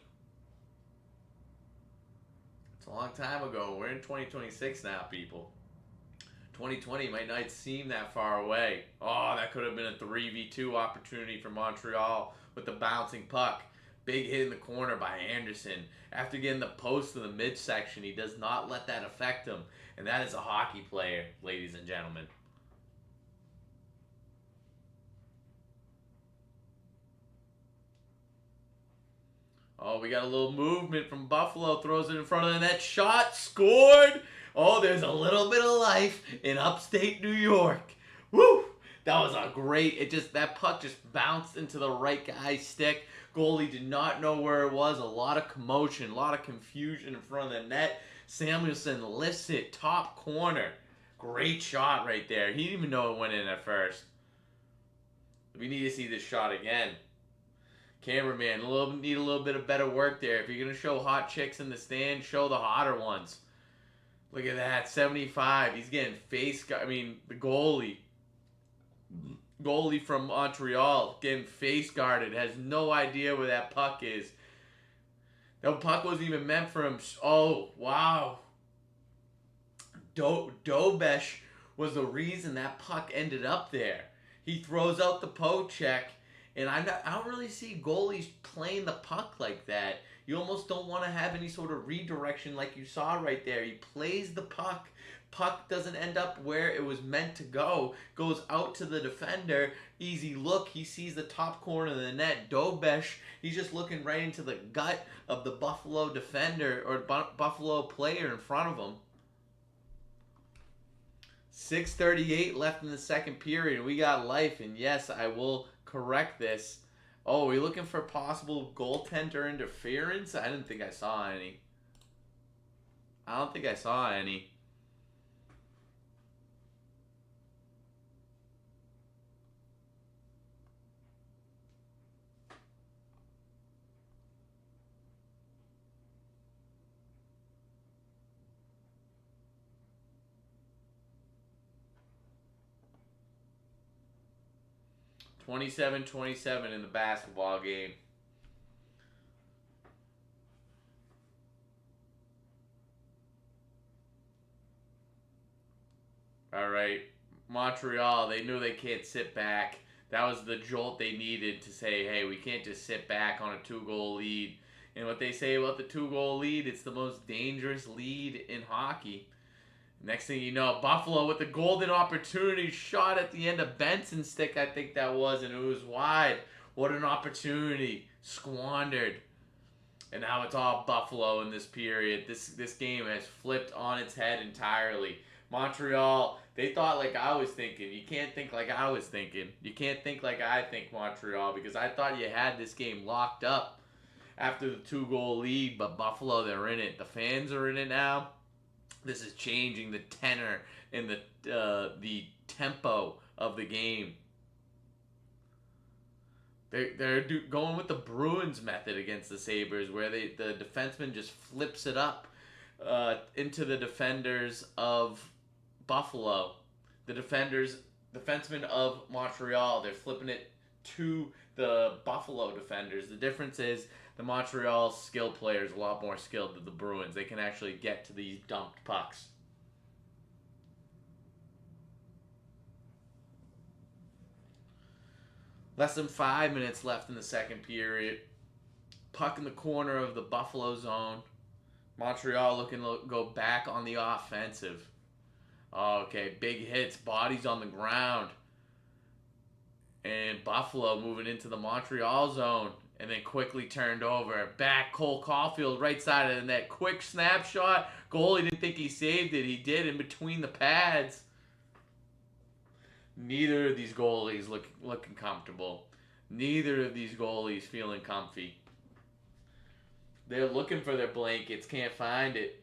S1: It's a long time ago. We're in 2026 now, people. 2020 might not seem that far away. Oh, that could have been a 3v2 opportunity for Montreal with the bouncing puck. Big hit in the corner by Anderson. After getting the post to the midsection, he does not let that affect him. And that is a hockey player, ladies and gentlemen. Oh, we got a little movement from Buffalo. Throws it in front of the net. Shot. Scored. Oh, there's a little bit of life in upstate New York. Woo! That was a great... that puck just bounced into the right guy's stick. Goalie did not know where it was. A lot of commotion. A lot of confusion in front of the net. Samuelson lifts it. Top corner. Great shot right there. He didn't even know it went in at first. We need to see this shot again. Cameraman, need a little bit of better work there. If you're going to show hot chicks in the stand, show the hotter ones. Look at that, 75. He's getting the goalie from Montreal getting face guarded. Has no idea where that puck is. That puck wasn't even meant for him. Oh, wow. Dobesh was the reason that puck ended up there. He throws out the poke check. And I don't really see goalies playing the puck like that. You almost don't want to have any sort of redirection like you saw right there. He plays the puck Puck doesn't end up where it was meant to go. Goes out to the defender. Easy look. He sees the top corner of the net. Dobesh, he's just looking right into the gut of the Buffalo defender or Buffalo player in front of him. 6:38 left in the second period. We got life, and yes, I will correct this. Oh, we looking for possible goaltender interference? I didn't think I saw any. I don't think I saw any. (27-27) in the basketball game. All right, Montreal, they knew they can't sit back. That was the jolt they needed to say, hey, we can't just sit back on a 2-goal lead. And what they say about the 2-goal lead, it's the most dangerous lead in hockey. Next thing you know, Buffalo with the golden opportunity shot at the end of Benson's stick, I think that was, and it was wide. What an opportunity. Squandered. And now it's all Buffalo in this period. This game has flipped on its head entirely. Montreal, they thought like I was thinking. You can't think like I was thinking. You can't think like I think, Montreal, because I thought you had this game locked up after the 2-goal lead, but Buffalo, they're in it. The fans are in it now. This is changing the tenor and the tempo of the game. They're going with the Bruins method against the Sabres, where the defenseman just flips it up into the defenders of Buffalo. The defensemen of Montreal, they're flipping it to the Buffalo defenders. The difference is the Montreal skill players a lot more skilled than the Bruins. They can actually get to these dumped pucks. Less than 5 minutes left in the second period. Puck in the corner of the Buffalo zone. Montreal looking to go back on the offensive. Okay, big hits, bodies on the ground. And Buffalo moving into the Montreal zone. And then quickly turned over. Back, Cole Caulfield, right side of the net. Quick snapshot. Goalie didn't think he saved it. He did in between the pads. Neither of these goalies looking comfortable. Neither of these goalies feeling comfy. They're looking for their blankets, can't find it.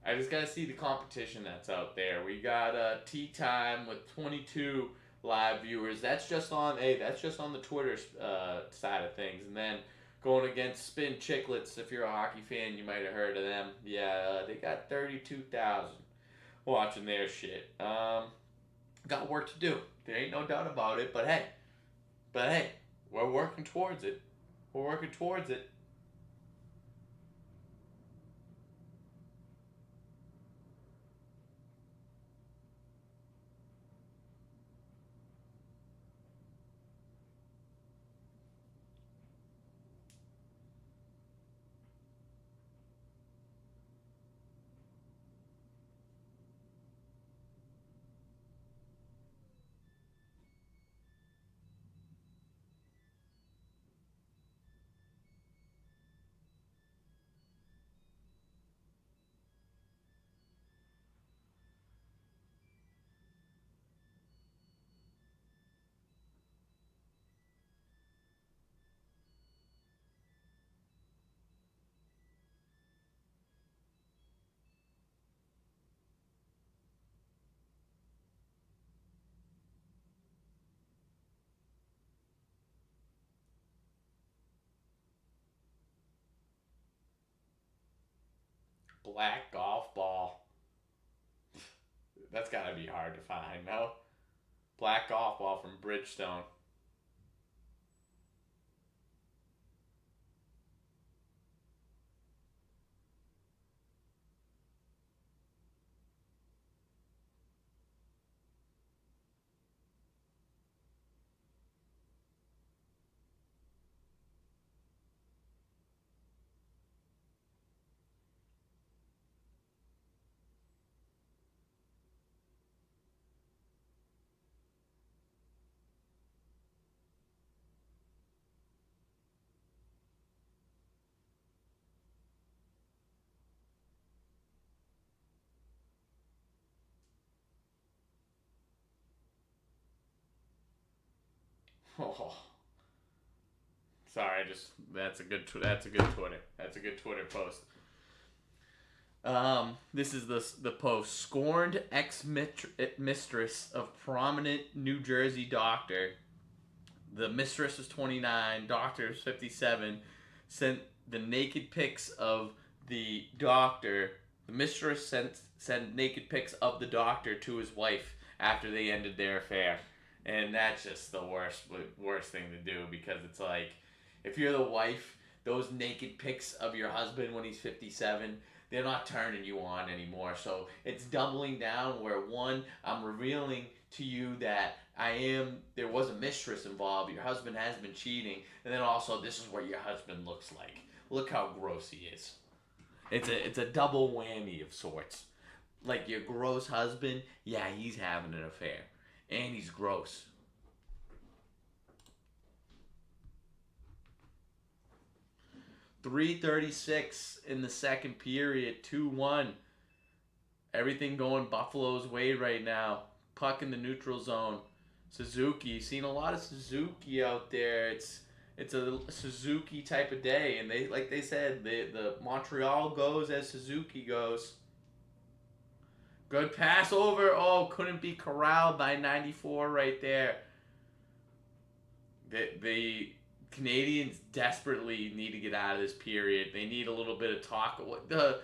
S1: I just gotta see the competition that's out there. We got Tea Time with 22 live viewers. That's just on the Twitter side of things, and then going against Spin Chicklets. If you're a hockey fan, you might have heard of them. Yeah, they got 32,000 watching their shit. Got work to do. There ain't no doubt about it. But hey, we're working towards it. We're working towards it. Black golf ball. That's gotta be hard to find, no? Black golf ball from Bridgestone. Oh, sorry, that's a good Twitter. That's a good Twitter post. This is the post. Scorned ex-mistress of prominent New Jersey doctor. The mistress was 29, doctor is 57. Sent the naked pics of the doctor. The mistress sent naked pics of the doctor to his wife after they ended their affair. And that's just the worst thing to do, because it's like, if you're the wife, those naked pics of your husband when he's 57, they're not turning you on anymore. So it's doubling down where, one, I'm revealing to you that there was a mistress involved, your husband has been cheating, and then also this is what your husband looks like. Look how gross he is. It's a double whammy of sorts. Like, your gross husband, yeah, he's having an affair. And he's gross. .336 in the second period, 2-1. Everything going Buffalo's way right now. Puck in the neutral zone. Suzuki, seen a lot of Suzuki out there. It's a Suzuki type of day, and they said the Montreal goes as Suzuki goes. Good pass over. Oh, couldn't be corralled by 94 right there. The Canadiens desperately need to get out of this period. They need a little bit of talk. The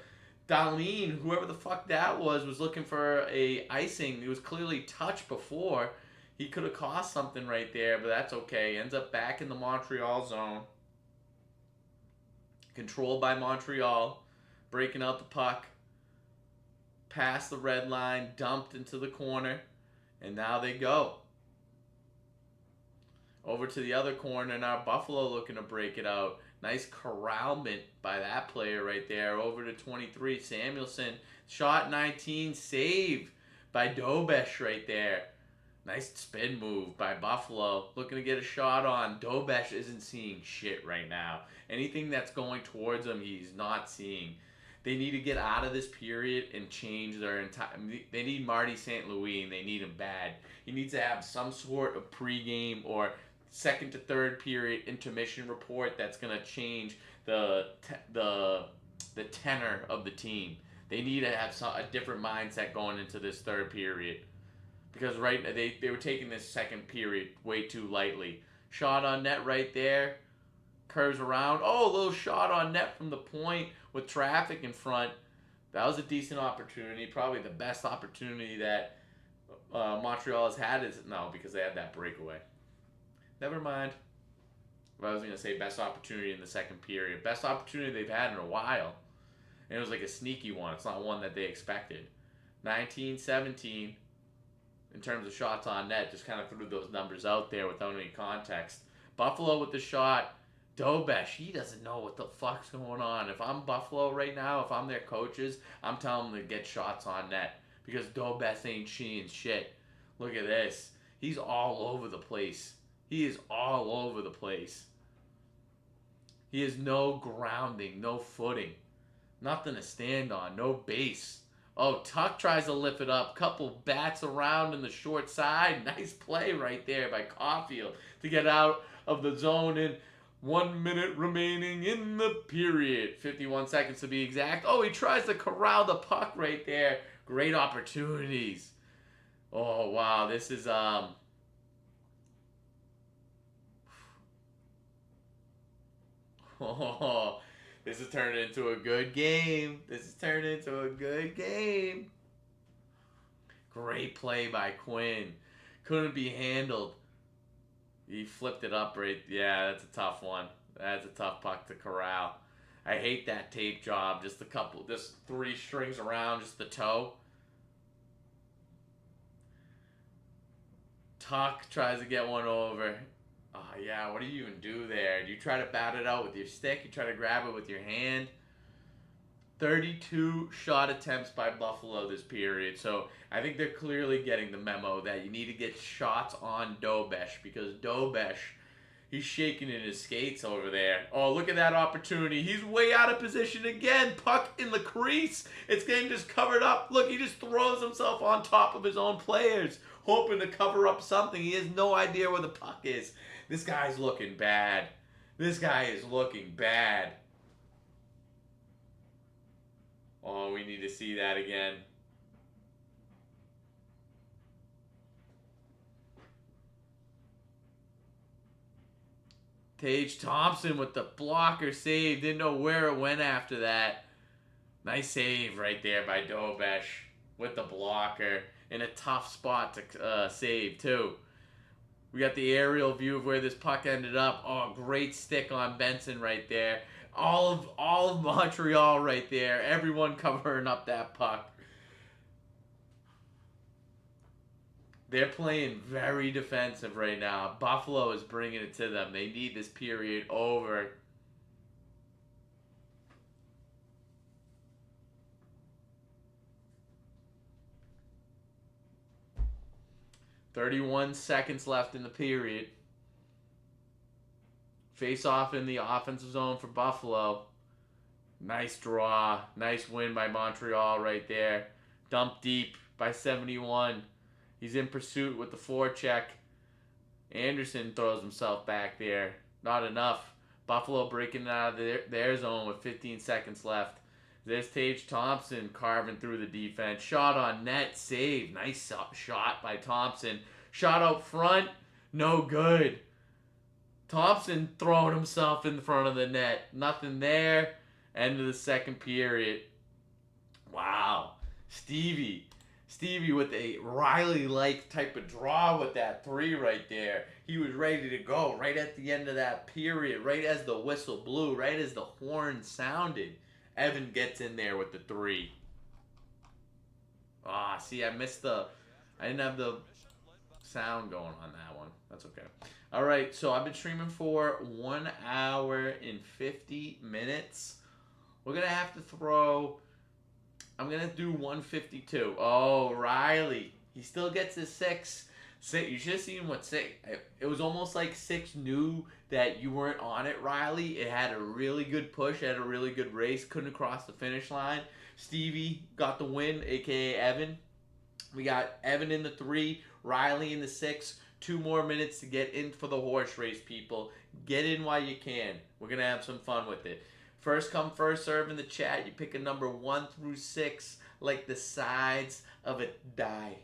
S1: Darlene, whoever the fuck that was looking for a icing. It was clearly touched before. He could have cost something right there, but that's okay. Ends up back in the Montreal zone. Controlled by Montreal. Breaking out the puck. Past the red line, dumped into the corner, and now they go. Over to the other corner, now Buffalo looking to break it out. Nice corralment by that player right there. Over to 23, Samuelson. Shot 19, save by Dobesh right there. Nice spin move by Buffalo. Looking to get a shot on. Dobesh isn't seeing shit right now. Anything that's going towards him, he's not seeing. They need to get out of this period and change their entire. They need Marty St. Louis, and they need him bad. He needs to have some sort of pregame or second to third period intermission report that's gonna change the tenor of the team. They need to have a different mindset going into this third period, because they were taking this second period way too lightly. Shot on net right there. Curves around. Oh, a little shot on net from the point with traffic in front. That was a decent opportunity. Probably the best opportunity that Montreal has had. No, because they had that breakaway. Never mind. I was going to say best opportunity in the second period. Best opportunity they've had in a while. And it was like a sneaky one. It's not one that they expected. 19-17 in terms of shots on net. Just kind of threw those numbers out there without any context. Buffalo with the shot. Dobesh, he doesn't know what the fuck's going on. If I'm Buffalo right now, if I'm their coaches, I'm telling them to get shots on net, because Dobesh ain't seeing shit. Look at this. He's all over the place. He is all over the place. He has no grounding, no footing. Nothing to stand on, no base. Oh, Tuck tries to lift it up. Couple bats around in the short side. Nice play right there by Caulfield to get out of the zone in 1 minute remaining in the period. 51 seconds to be exact. Oh, he tries to corral the puck right there. Great opportunities. Oh, wow. This is, oh, This is turning into a good game. This is turning into a good game. Great play by Quinn. Couldn't be handled. He flipped it up right. Yeah, that's a tough one. That's a tough puck to corral. I hate that tape job. Just just 3 strings around, just the toe. Tuck tries to get one over. Oh, yeah, what do you even do there? Do you try to bat it out with your stick? You try to grab it with your hand? 32 shot attempts by Buffalo this period. So I think they're clearly getting the memo that you need to get shots on Dobesh, because Dobesh, he's shaking in his skates over there. Oh, look at that opportunity. He's way out of position again. Puck in the crease. It's getting just covered up. Look, he just throws himself on top of his own players, hoping to cover up something. He has no idea where the puck is. This guy's looking bad. This guy is looking bad. Oh, we need to see that again. Tage Thompson with the blocker save. Didn't know where it went after that. Nice save right there by Dobesh with the blocker. In a tough spot to save, too. We got the aerial view of where this puck ended up. Oh, great stick on Benson right there. All of Montreal right there. Everyone covering up that puck. They're playing very defensive right now. Buffalo is bringing it to them. They need this period over. .31 seconds left in the period. Face off in the offensive zone for Buffalo. Nice draw. Nice win by Montreal right there. Dumped deep by 71. He's in pursuit with the forecheck. Anderson throws himself back there. Not enough. Buffalo breaking out of their zone with 15 seconds left. There's Tage Thompson carving through the defense. Shot on net. Save. Nice shot by Thompson. Shot out front. No good. Thompson throwing himself in front of the net. Nothing there. End of the second period. Wow. Stevie with a Riley-like type of draw with that 3 right there. He was ready to go right at the end of that period, right as the whistle blew, right as the horn sounded. Evan gets in there with the 3. See, I didn't have the sound going on that one. That's okay. All right, so I've been streaming for 1 hour and 50 minutes. We're going to have to throw... I'm going to do 152. Oh, Riley. He still gets his 6. You should have seen what 6... It was almost like 6 knew that you weren't on it, Riley. It had a really good push. It had a really good race. Couldn't cross the finish line. Stevie got the win, a.k.a. Evan. We got Evan in the 3, Riley in the 6. 2 more minutes to get in for the horse race, people. Get in while you can. We're going to have some fun with it. First come, first serve in the chat. You pick a number 1 through 6 like the sides of a die.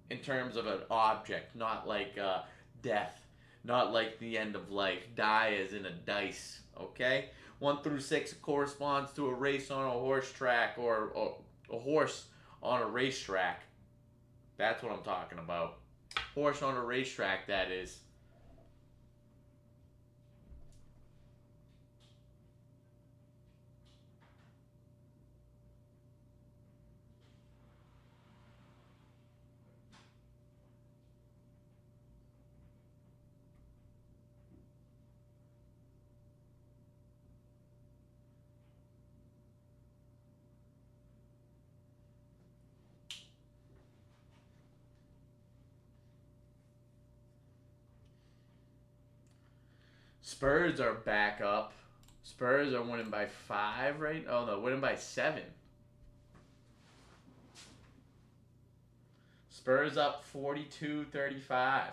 S1: In terms of an object, not like death. Not like the end of life. Die as in a dice, okay? 1 through 6 corresponds to a race on a horse track or a horse on a racetrack. That's what I'm talking about. Horse on a racetrack, that is. Spurs are back up. Spurs are winning by 5, right? Oh, no, winning by 7. Spurs up 42-35.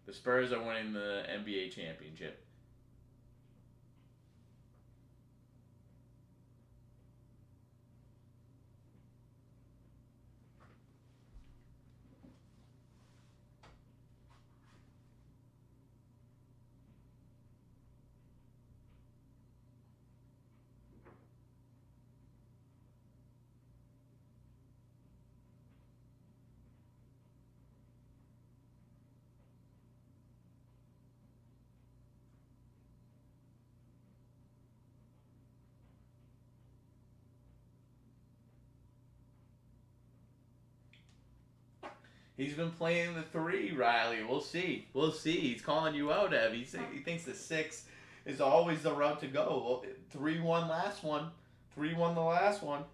S1: The Spurs are winning the NBA championship. He's been playing the 3, Riley. We'll see. We'll see. He's calling you out, Ev. He thinks the 6 is always the route to go. Well, 3-1 last one. 3-1 the last one.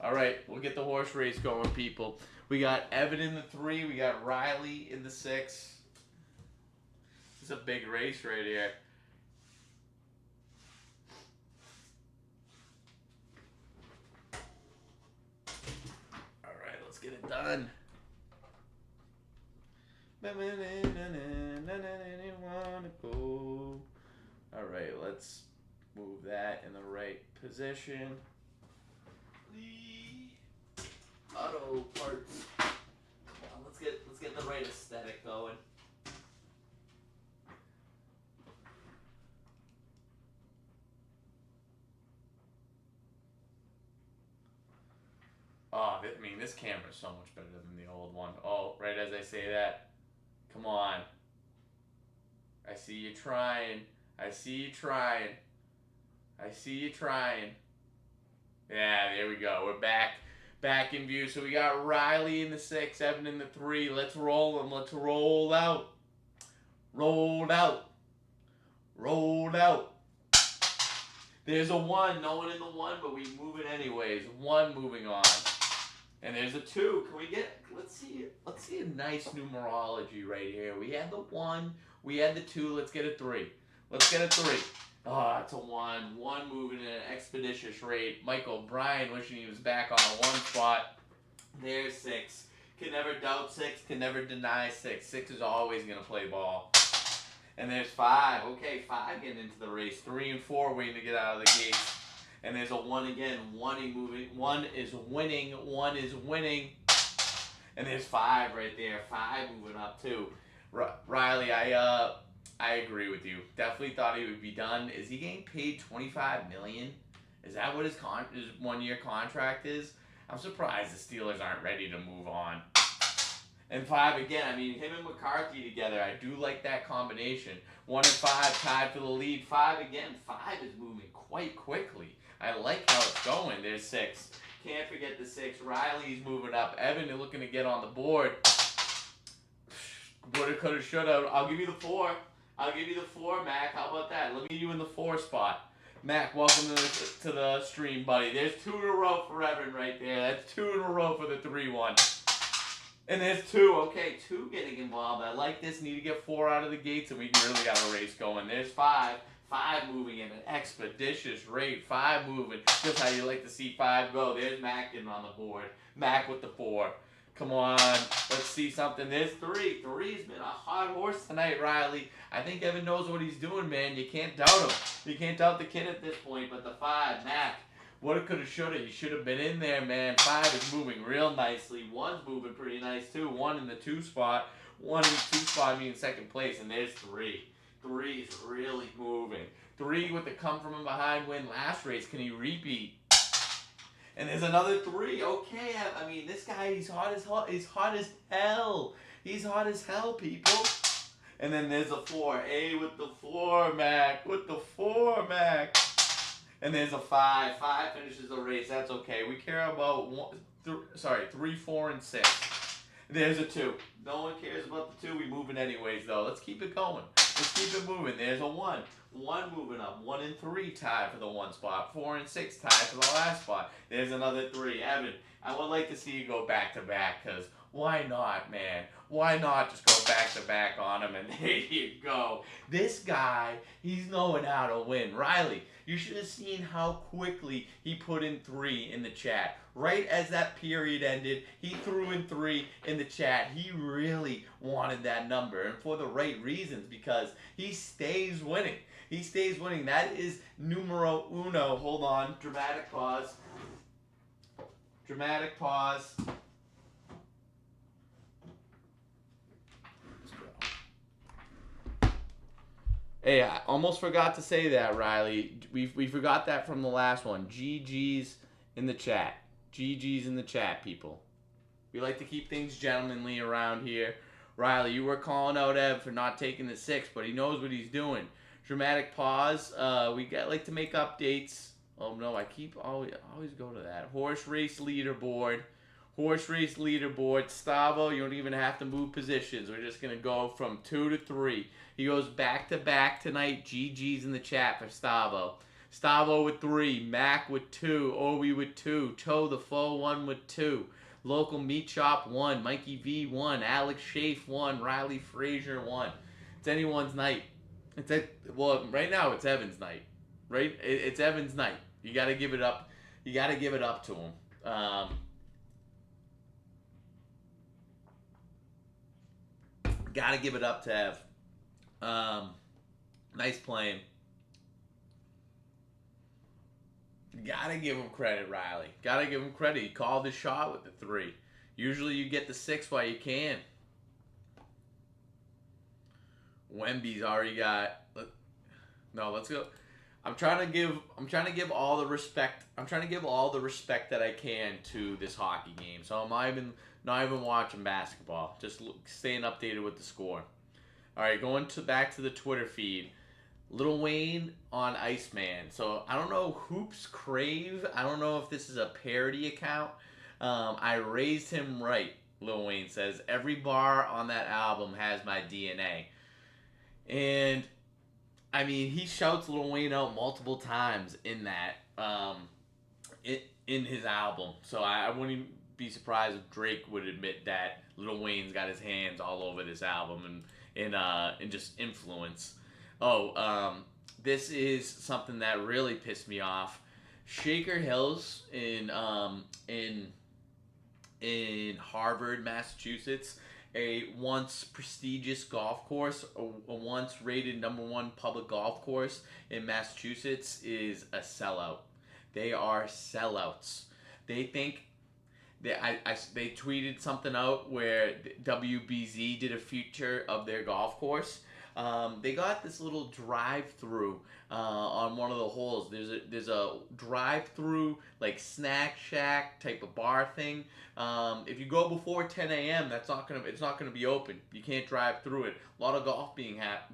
S1: All right, we'll get the horse race going, people. We got Evan in the 3. We got Riley in the 6. This is a big race right here. All right, let's get it done. All right, let's move that in the right position. The auto parts. Come on, let's get the right aesthetic going. Oh, I mean, this camera is so much better than the old one. Oh, right as I say that, come on. I see you trying. I see you trying. I see you trying. Yeah, there we go. We're back in view. So we got Riley in the 6, Evan in the 3. Let's roll them. Let's roll out. Rolled out. Rolled out. There's a 1. No one in the 1, but we move it anyways. 1 moving on. And there's a 2. Can we get, let's see a nice numerology right here. We had the 1. We had the 2. Let's get a 3. Let's get a 3. Oh, it's a 1. 1 moving at an expeditious rate. Michael Bryan wishing he was back on the 1 spot. There's 6. Can never doubt 6. Can never deny 6. 6 is always going to play ball. And there's 5. Okay, 5 getting into the race. 3 and 4 waiting to get out of the gates. And there's a 1 again. 1 moving. 1 is winning. 1 is winning. And there's 5 right there. 5 moving up too. Riley, I agree with you. Definitely thought he would be done. Is he getting paid $25 million? Is that what his 1-year contract is? I'm surprised the Steelers aren't ready to move on. And 5 again. I mean, him and McCarthy together. I do like that combination. 1 and 5 tied for the lead. 5 again. 5 is moving quite quickly. I like how it's going. There's 6. Can't forget the 6. Riley's moving up. Evan is looking to get on the board. Woulda, coulda, shoulda. I'll give you the 4. I'll give you the 4, Mac. How about that? Let me get you in the 4 spot. Mac, welcome to the stream, buddy. There's 2 in a row for Evan right there. That's 2 in a row for the 3-1. And there's 2. Okay, 2 getting involved. I like this. Need to get 4 out of the gates, and we really got a race going. There's 5. 5 moving at an expeditious rate. 5 moving. Just how you like to see 5 go. There's Mac getting on the board. Mac with the 4. Come on. Let's see something. There's 3. 3's been a hot horse tonight, Riley. I think Evan knows what he's doing, man. You can't doubt him. You can't doubt the kid at this point. But the 5, Mac. Woulda, coulda, shoulda. You should have been in there, man. 5 is moving real nicely. 1's moving pretty nice, too. 1 in the 2 spot. 1 in the 2 spot, I mean, second place. And there's 3. 3 is really moving. 3 with the come from behind win last race. Can he repeat? And there's another 3. Okay, I mean, this guy, he's hot as hell. He's hot as hell. He's hot as hell, people. And then there's a 4. A with the 4, Mac. With the 4, Mac. And there's a 5. 5 finishes the race. That's okay. We care about 3, 4, and 6. There's a 2. No one cares about the 2. We moving anyways, though. Let's keep it going. Let's keep it moving. There's a 1. 1 moving up. 1 and 3 tied for the 1 spot. 4 and 6 tied for the last spot. There's another 3. Evan, I would like to see you go back to back, because why not, man? Why not just go back to back on him? And there you go. This guy, he's knowing how to win. Riley, you should have seen how quickly he put in 3 in the chat. Right as that period ended, he threw in 3 in the chat. He really wanted that number, and for the right reasons, because he stays winning. He stays winning. That is numero uno. Hold on. Dramatic pause. Dramatic pause. Let's go. Hey, I almost forgot to say that, Riley. We forgot that from the last one. GG's in the chat. GG's in the chat, people. We like to keep things gentlemanly around here. Riley, you were calling out Ev for not taking the 6, but he knows what he's doing. Dramatic pause. We like to make updates. Oh no, I always go to that. Horse race leaderboard. Stavo, you don't even have to move positions. We're just gonna go from 2 to 3. He goes back to back tonight. GG's in the chat for Stavo. Stavo with 3, Mac with 2, Obi with 2, Cho the Foe 1 with 2, Local Meat Shop 1, Mikey V 1, Alex Schaaf 1, Riley Frazier 1. It's anyone's night. Right now it's Evan's night. Right? It's Evan's night. You got to give it up. You got to give it up to him. Got to give it up to Ev. Nice playing. Gotta give him credit, Riley. Gotta give him credit. He called his shot with the 3. Usually you get the 6 while you can. Wemby's already got. No, let's go. I'm trying to give all the respect. I'm trying to give all the respect that I can to this hockey game. So I'm not even watching basketball. Just staying updated with the score. All right, back to the Twitter feed. Lil Wayne on Iceman. So I don't know, Hoops Crave. I don't know if this is a parody account. I raised him right, Lil Wayne says. Every bar on that album has my DNA. And I mean, he shouts Lil Wayne out multiple times in that, in his album. So I wouldn't be surprised if Drake would admit that Lil Wayne's got his hands all over this album and just influence. This is something that really pissed me off. Shaker Hills in Harvard, Massachusetts, a once prestigious golf course, a once rated #1 public golf course in Massachusetts, is a sellout. They are sellouts. They think they tweeted something out where WBZ did a feature of their golf course. They got this little drive-through on one of the holes. There's a drive-through like snack shack type of bar thing. If you go before 10 a.m., it's not gonna be open. You can't drive through it. A lot of golf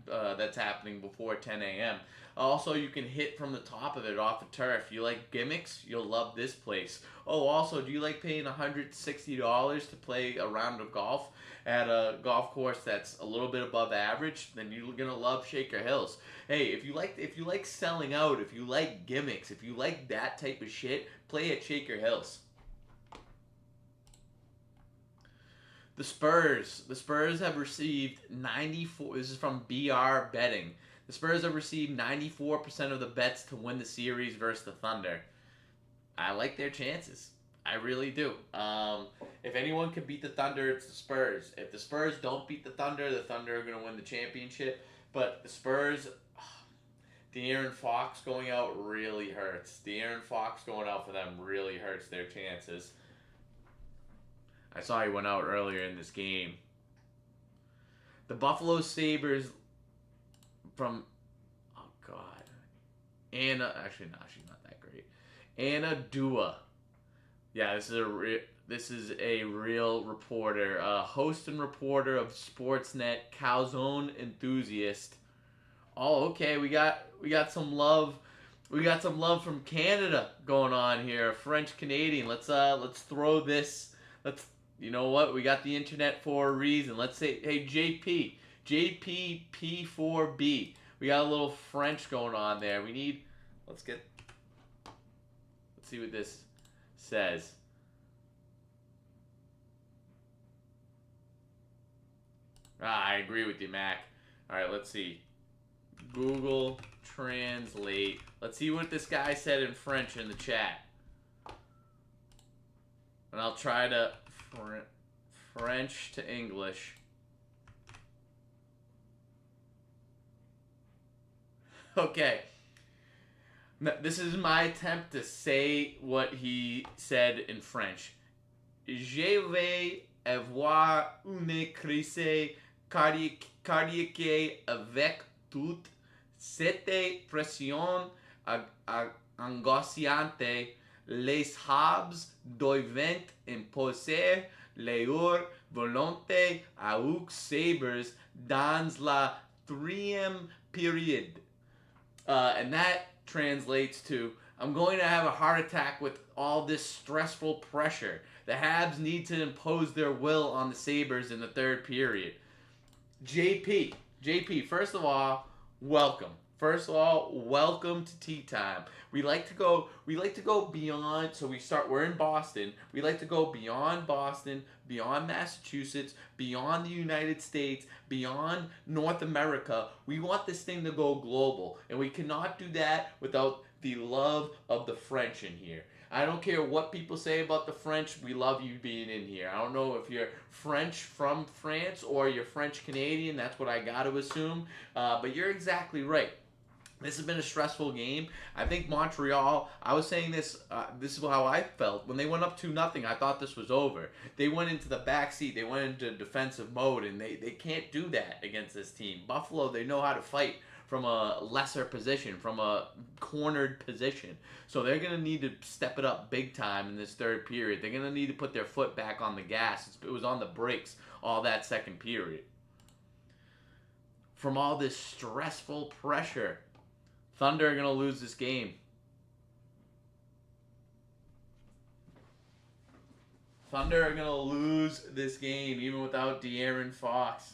S1: that's happening before 10 a.m. Also, you can hit from the top of it off the turf. You like gimmicks? You'll love this place. Oh, also, do you like paying $160 to play a round of golf at a golf course that's a little bit above average? Then you're gonna love Shaker Hills. Hey, if you like selling out, if you like gimmicks, if you like that type of shit, play at Shaker Hills. The Spurs have received 94. This is from BR Betting. The Spurs have received 94% of the bets to win the series versus the Thunder. I like their chances. I really do. If anyone can beat the Thunder, it's the Spurs. If the Spurs don't beat the Thunder are going to win the championship. But the Spurs, De'Aaron Fox going out really hurts. De'Aaron Fox going out for them really hurts their chances. I saw he went out earlier in this game. The Buffalo Sabres from, Anna, actually no, she's not that great. Anna Dua. Yeah, this is a real reporter, host and reporter of Sportsnet, Calzone enthusiast. Oh, okay, we got some love. We got some love from Canada going on here. French Canadian. Let's throw this. You know what? We got the internet for a reason. Let's say, hey, JPP4B. We got a little French going on there. Let's see what this says. I agree with you, Mac. All right, let's see. Google Translate. Let's see what this guy said in French in the chat. And I'll try to French to English. Okay. This is my attempt to say what he said in French. Je vais avoir une crise cardiaque avec toute cette pression angoissante. Les Habs doivent imposer leur volonté aux Sabres dans la troisième période. And that translates to, I'm going to have a heart attack with all this stressful pressure. The Habs need to impose their will on the Sabres in the third period. JP, first of all, welcome. First of all, welcome to Tea Time. We like to go beyond, so we're in Boston. We like to go beyond Boston, beyond Massachusetts, beyond the United States, beyond North America. We want this thing to go global, and we cannot do that without the love of the French in here. I don't care what people say about the French. We love you being in here. I don't know if you're French from France or you're French Canadian. That's what I got to assume. But you're exactly right. This has been a stressful game. I think Montreal, I was saying this, this is how I felt. When they went up 2-0, I thought this was over. They went into the back seat. They went into defensive mode, and they can't do that against this team. Buffalo, they know how to fight from a lesser position, from a cornered position. So they're going to need to step it up big time in this third period. They're going to need to put their foot back on the gas. It was on the brakes all that second period. From all this stressful pressure, Thunder are going to lose this game. Thunder are going to lose this game even without De'Aaron Fox.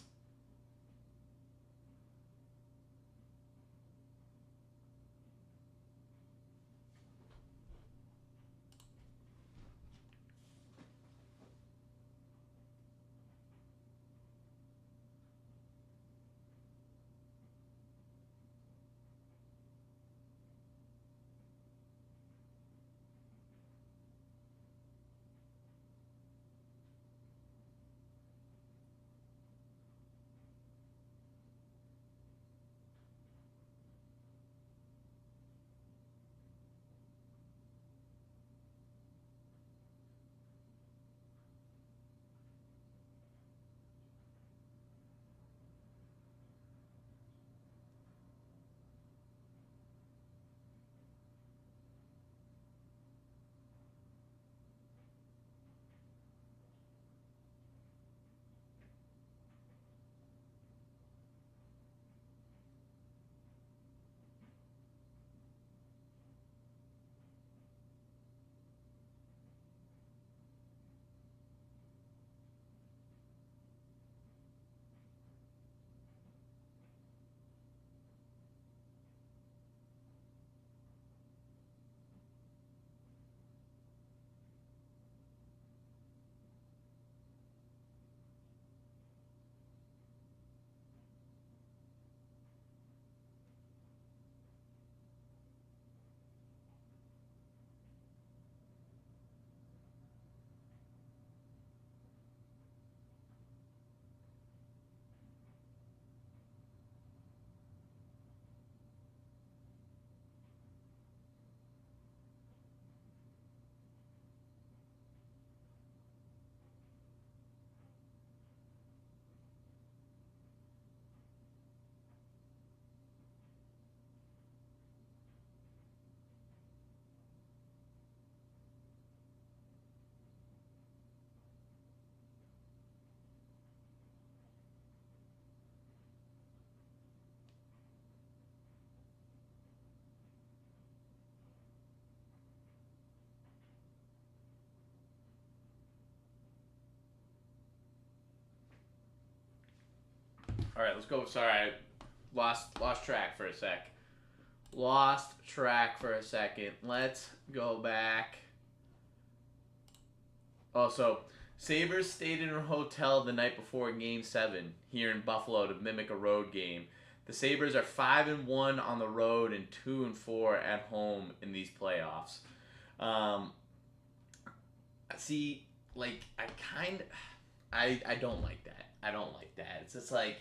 S1: All right, let's go. Sorry, I lost track for a sec. Lost track for a second. Let's go back. Also, Sabres stayed in a hotel the night before Game 7 here in Buffalo to mimic a road game. The Sabres are 5-1 on the road and 2-4 at home in these playoffs. See, like, I don't like that. I don't like that. It's just like,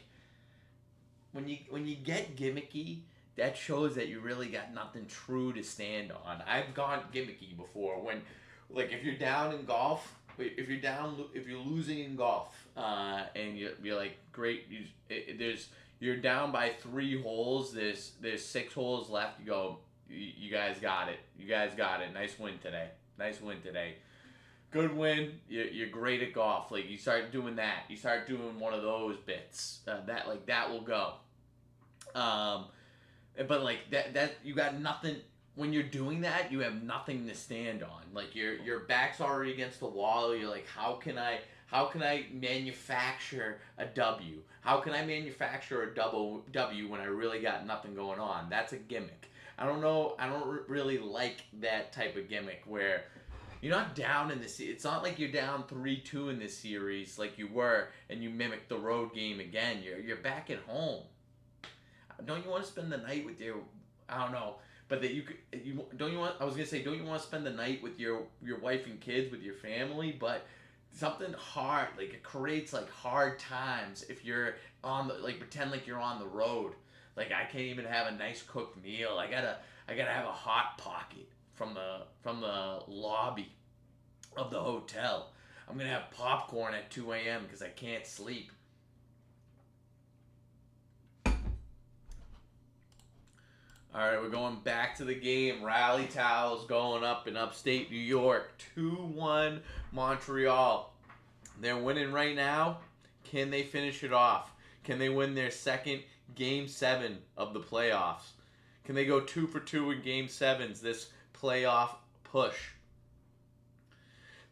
S1: when you get gimmicky, that shows that you really got nothing true to stand on. I've gone gimmicky before when, like, if you're down in golf, if you're losing in golf, and you're like, great, you're down by 3 holes. There's 6 holes left. You go, you guys got it. You guys got it. Nice win today. good win. You're great at golf. Like, you start doing that. You start doing one of those bits. That will go. But like that you got nothing when you're doing that. You have nothing to stand on. Like, your back's already against the wall. You're like, how can I manufacture a W? How can I manufacture a double W when I really got nothing going on? That's a gimmick. I don't know. I don't really like that type of gimmick where you're not down in this. It's not like you're down 3-2 in this series like you were, and you mimic the road game again. You're back at home. Don't you want to spend the night with your? I don't know, but that you don't you want? I was gonna say, don't you want to spend the night with your wife and kids, with your family? But something hard, like, it creates like hard times if you're on the, like, pretend like you're on the road. Like, I can't even have a nice cooked meal. I gotta have a hot pocket from the lobby of the hotel. I'm gonna have popcorn at 2 a.m. because I can't sleep. All right, we're going back to the game. Rally Towels going up in upstate New York. 2-1 Montreal. They're winning right now. Can they finish it off? Can they win their second Game 7 of the playoffs? Can they go 2 for 2 in Game 7s this playoff push?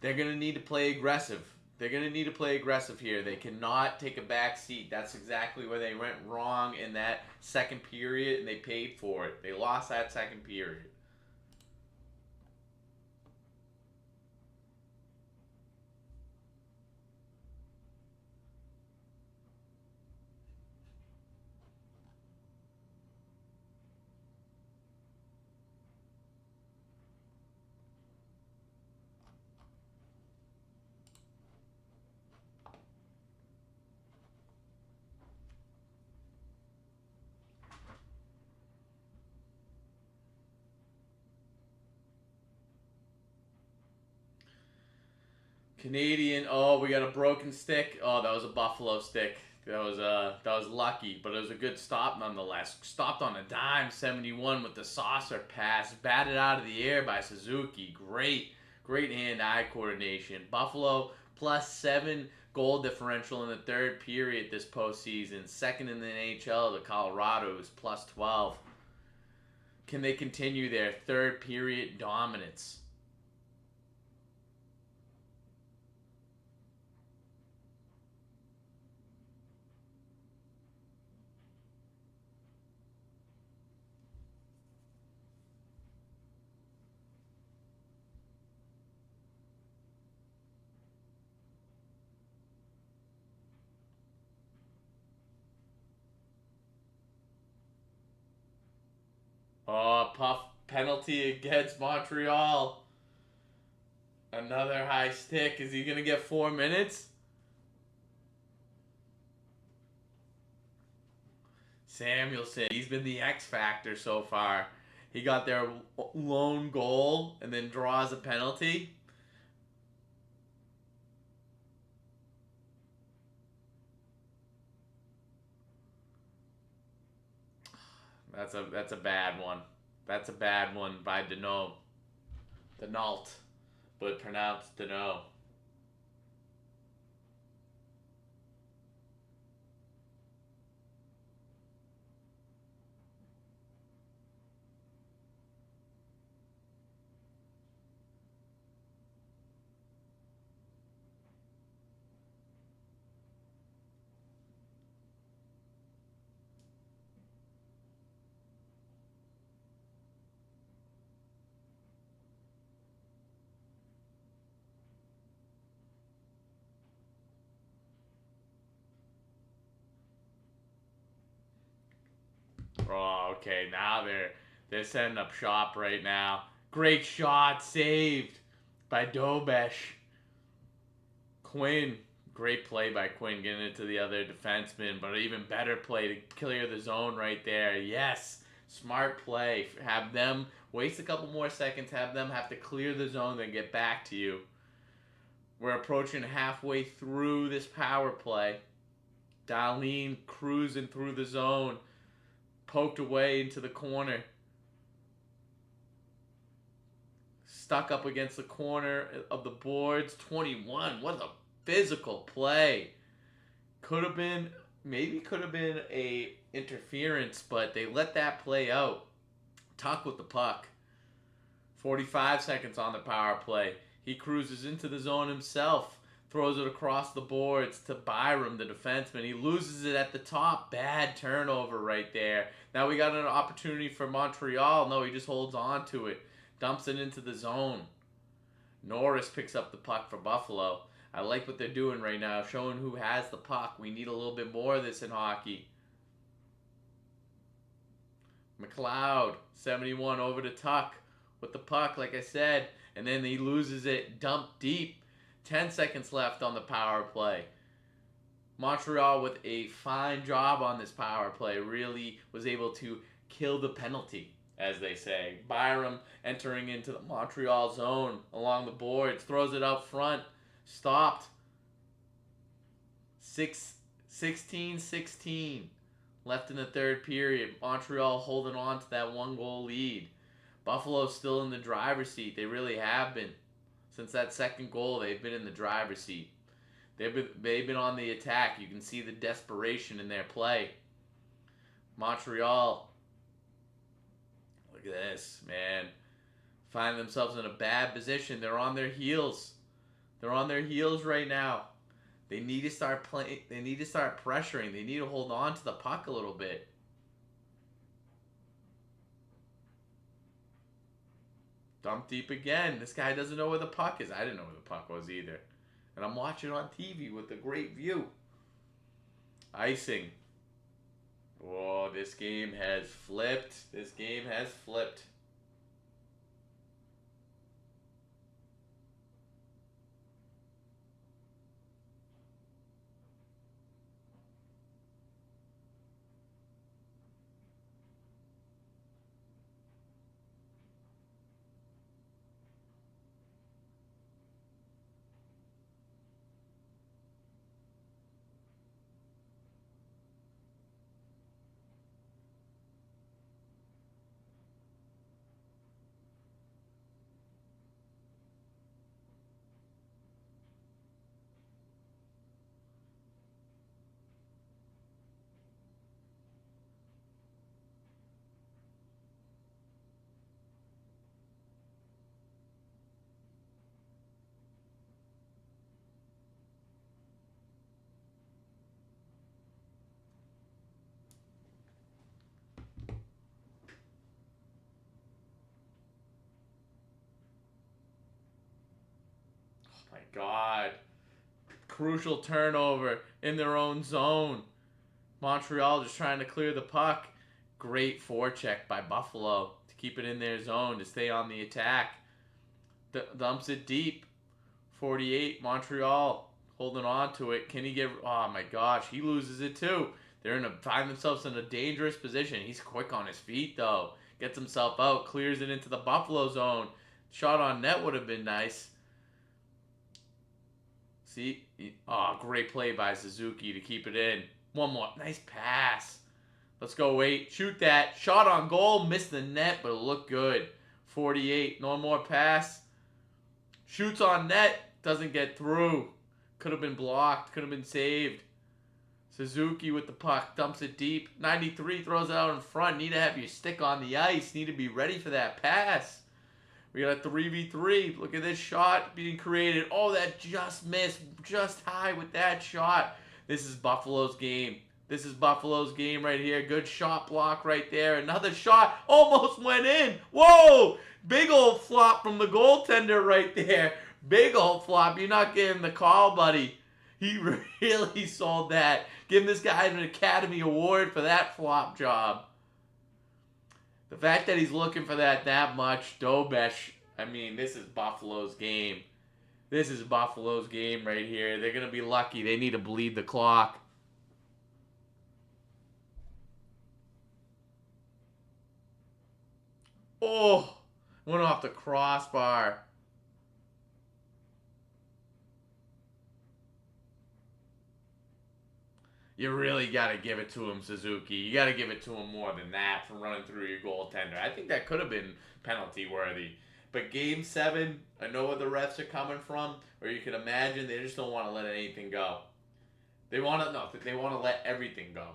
S1: They're going to need to play aggressive. They're going to need to play aggressive here. They cannot take a back seat. That's exactly where they went wrong in that second period, and they paid for it. They lost that second period. Canadian, oh, we got a broken stick. Oh, that was a Buffalo stick. That was lucky, but it was a good stop nonetheless. Stopped on a dime, 71 with the saucer pass, batted out of the air by Suzuki. Great hand-eye coordination. Buffalo +7 goal differential in the third period this postseason. Second in the NHL, the Colorado is +12. Can they continue their third period dominance? Oh, puff penalty against Montreal. Another high stick. Is he going to get 4 minutes? Samuelson, he's been the X factor so far. He got their lone goal and then draws a penalty. That's a bad one. That's a bad one by Denault. Denault, but pronounced Denault. Oh, okay. Now they're setting up shop right now. Great shot, saved by Dobesh. Quinn, great play by Quinn, getting it to the other defenseman, but an even better play to clear the zone right there. Yes, smart play. Have them waste a couple more seconds, have them have to clear the zone, then get back to you. We're approaching halfway through this power play. Darlene cruising through the zone. Poked away into the corner. stuck up against the corner of the boards. 21. What a physical play. Could have been a interference, but they let that play out. Tuck with the puck. 45 seconds on the power play. He cruises into the zone himself. Throws it across the boards to Byram, the defenseman. He loses it at the top. Bad turnover right there. Now we got an opportunity for Montreal. No, he just holds on to it. Dumps it into the zone. Norris picks up the puck for Buffalo. I like what they're doing right now, showing who has the puck. We need a little bit more of this in hockey. McLeod, 71 over to Tuck with the puck, like I said. And then he loses it, dumped deep. 10 seconds left on the power play. Montreal with a fine job on this power play. Really was able to kill the penalty, as they say. Byram entering into the Montreal zone along the boards. Throws it out front. Stopped. 16-16 left in the third period. Montreal holding on to that 1-goal lead. Buffalo's still in the driver's seat. They really have been. Since that second goal, they've been in the driver's seat. They've been on the attack. You can see the desperation in their play. Montreal, look at this, man. Find themselves in a bad position. They're on their heels. They're on their heels right now. They need to start playing. They need to start pressuring. They need to hold on to the puck a little bit. Dump deep again. This guy doesn't know where the puck is. I didn't know where the puck was either. And I'm watching on TV with a great view. Icing. Oh, this game has flipped. This game has flipped. My God. Crucial turnover in their own zone. Montreal just trying to clear the puck. Great forecheck by Buffalo to keep it in their zone, to stay on the attack. Dumps it deep. 48, Montreal holding on to it. Can he get... Oh my gosh, he loses it too. Find themselves in a dangerous position. He's quick on his feet though. Gets himself out, clears it into the Buffalo zone. Shot on net would have been nice. See? Oh, great play by Suzuki to keep it in. One more. Nice pass. Let's go, wait. Shoot that. Shot on goal. Missed the net, but it looked good. 48. No more pass. Shoots on net. Doesn't get through. Could have been blocked. Could have been saved. Suzuki with the puck. Dumps it deep. 93 throws it out in front. Need to have your stick on the ice. Need to be ready for that pass. We got a 3v3. Look at this shot being created. Oh, that just missed. Just high with that shot. This is Buffalo's game. This is Buffalo's game right here. Good shot block right there. Another shot. Almost went in. Whoa! Big old flop from the goaltender right there. Big old flop. You're not getting the call, buddy. He really sold that. Give this guy an Academy Award for that flop job. The fact that he's looking for that much, Dobesh, I mean, this is Buffalo's game. This is Buffalo's game right here. They're going to be lucky. They need to bleed the clock. Oh, went off the crossbar. You really got to give it to him, Suzuki. You got to give it to him more than that for running through your goaltender. I think that could have been penalty worthy. But Game 7, I know where the refs are coming from, or you can imagine they just don't want to let anything go. They want to let everything go.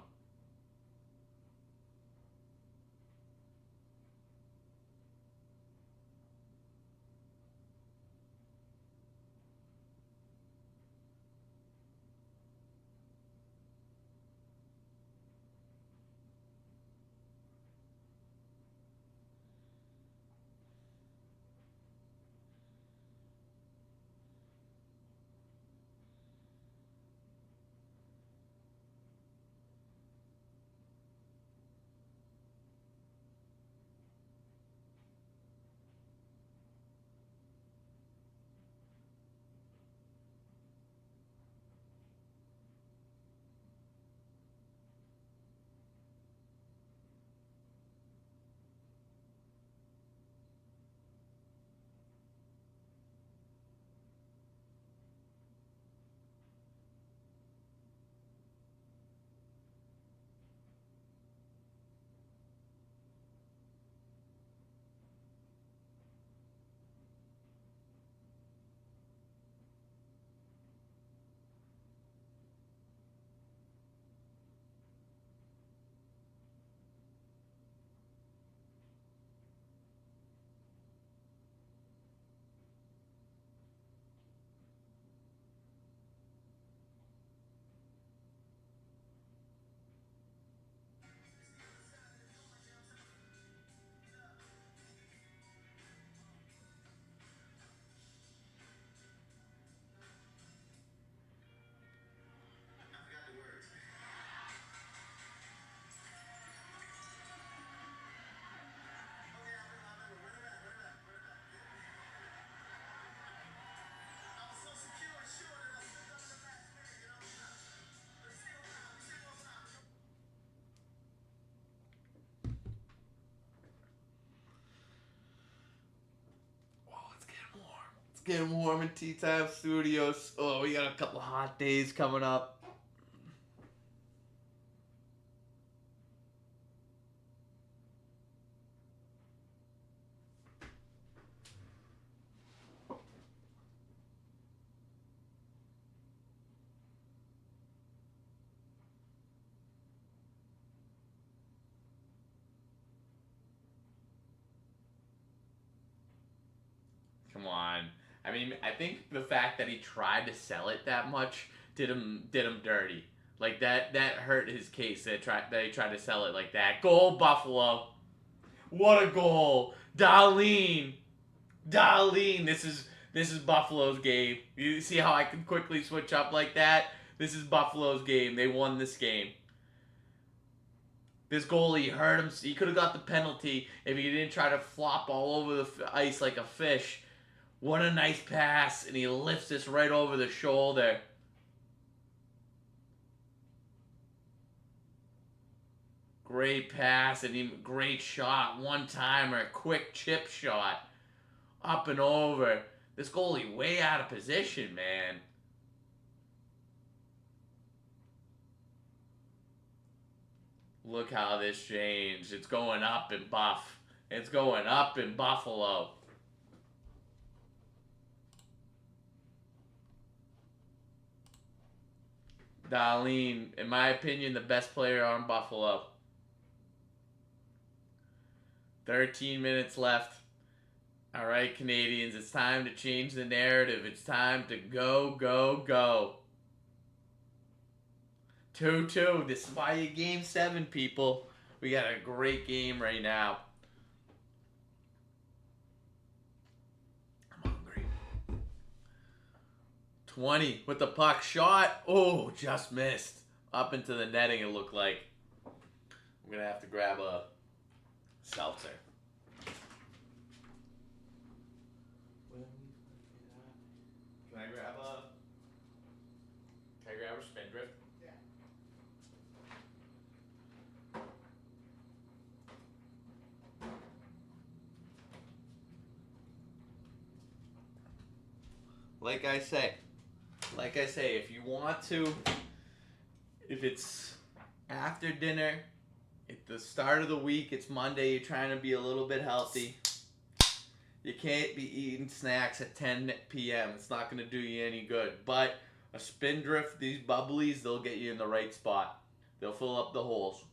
S1: Getting warm in Tea Time Studios. Oh, we got a couple hot days coming up. Come on. I mean, I think the fact that he tried to sell it that much did him dirty. Like that hurt his case that he tried to sell it like that. Goal, Buffalo. What a goal. Darlene. This is Buffalo's game. You see how I can quickly switch up like that? This is Buffalo's game. They won this game. This goalie hurt him. He could have got the penalty if he didn't try to flop all over the ice like a fish. What a nice pass, and he lifts this right over the shoulder. Great pass, and great shot. One-timer, quick chip shot. Up and over. This goalie way out of position, man. Look how this changed. It's going up in Buff. It's going up in Buffalo. Darlene, in my opinion, the best player on Buffalo. 13 minutes left. All right, Canadians, it's time to change the narrative. It's time to go, go, go. 2-2. This is why you Game 7, people. We got a great game right now. I'm hungry. 20 with the puck shot. Oh, just missed. Up into the netting, it looked like. I'm going to have to grab a seltzer. Can I grab a Spindrift?
S8: Yeah.
S1: Like I say, if you want to, if it's after dinner, at the start of the week, it's Monday, you're trying to be a little bit healthy. You can't be eating snacks at 10 p.m. It's not going to do you any good. But a Spindrift, these bubblies, they'll get you in the right spot. They'll fill up the holes.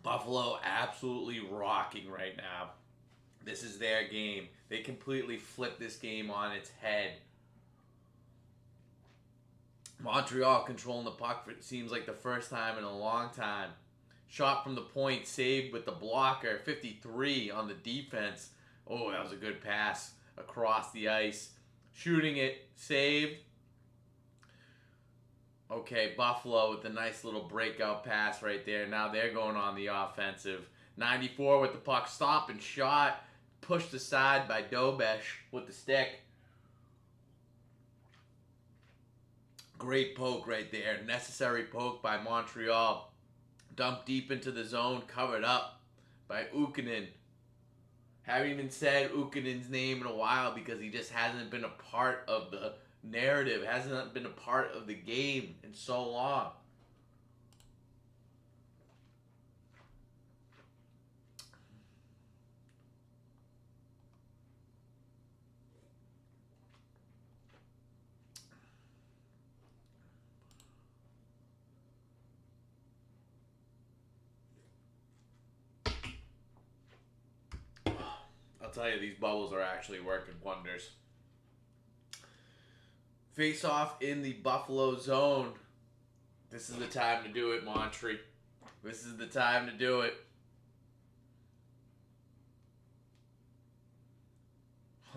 S1: Buffalo absolutely rocking right now. This is their game. They completely flipped this game on its head. Montreal controlling the puck for it seems like the first time in a long time. Shot from the point, saved with the blocker. 53 on the defense. Oh, that was a good pass across the ice. Shooting it, saved. Okay, Buffalo with a nice little breakout pass right there. Now they're going on the offensive. 94 with the puck, stop and shot. Pushed aside by Dobesh with the stick. Great poke right there. Necessary poke by Montreal. Dumped deep into the zone, covered up by Ukkonen. Haven't even said Ukkonen's name in a while because he just hasn't been a part of the narrative, hasn't been a part of the game in so long. I'll tell you, these bubbles are actually working wonders. Face off in the Buffalo zone. This is the time to do it, Montreal. This is the time to do it.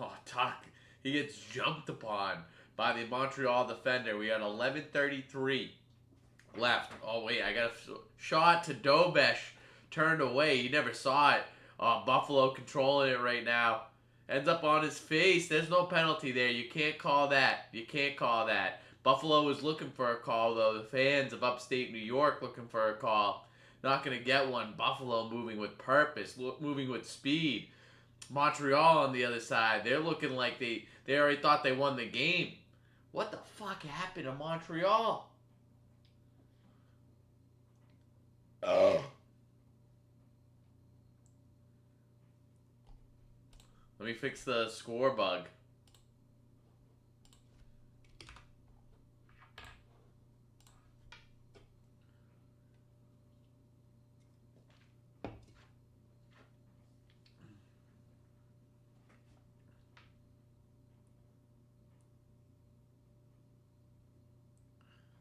S1: Oh, Tuck. He gets jumped upon by the Montreal defender. We got 11:33 left. Oh, wait. I got a shot to Dobesh. Turned away. He never saw it. Buffalo controlling it right now. Ends up on his face. There's no penalty there. You can't call that. You can't call that. Buffalo was looking for a call, though. The fans of upstate New York looking for a call. Not going to get one. Buffalo moving with purpose, moving with speed. Montreal on the other side, they're looking like they already thought they won the game. What the fuck happened to Montreal? Oh. Let me fix the score bug.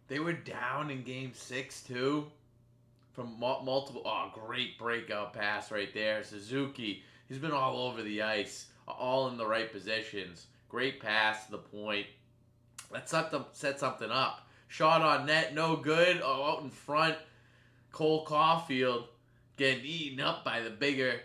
S1: They were down in game 6 too. From multiple. Oh, great breakout pass right there. Suzuki. He's been all over the ice. All in the right positions. Great pass to the point. That set something up. Shot on net, no good. Oh, out in front. Cole Caulfield getting eaten up by the bigger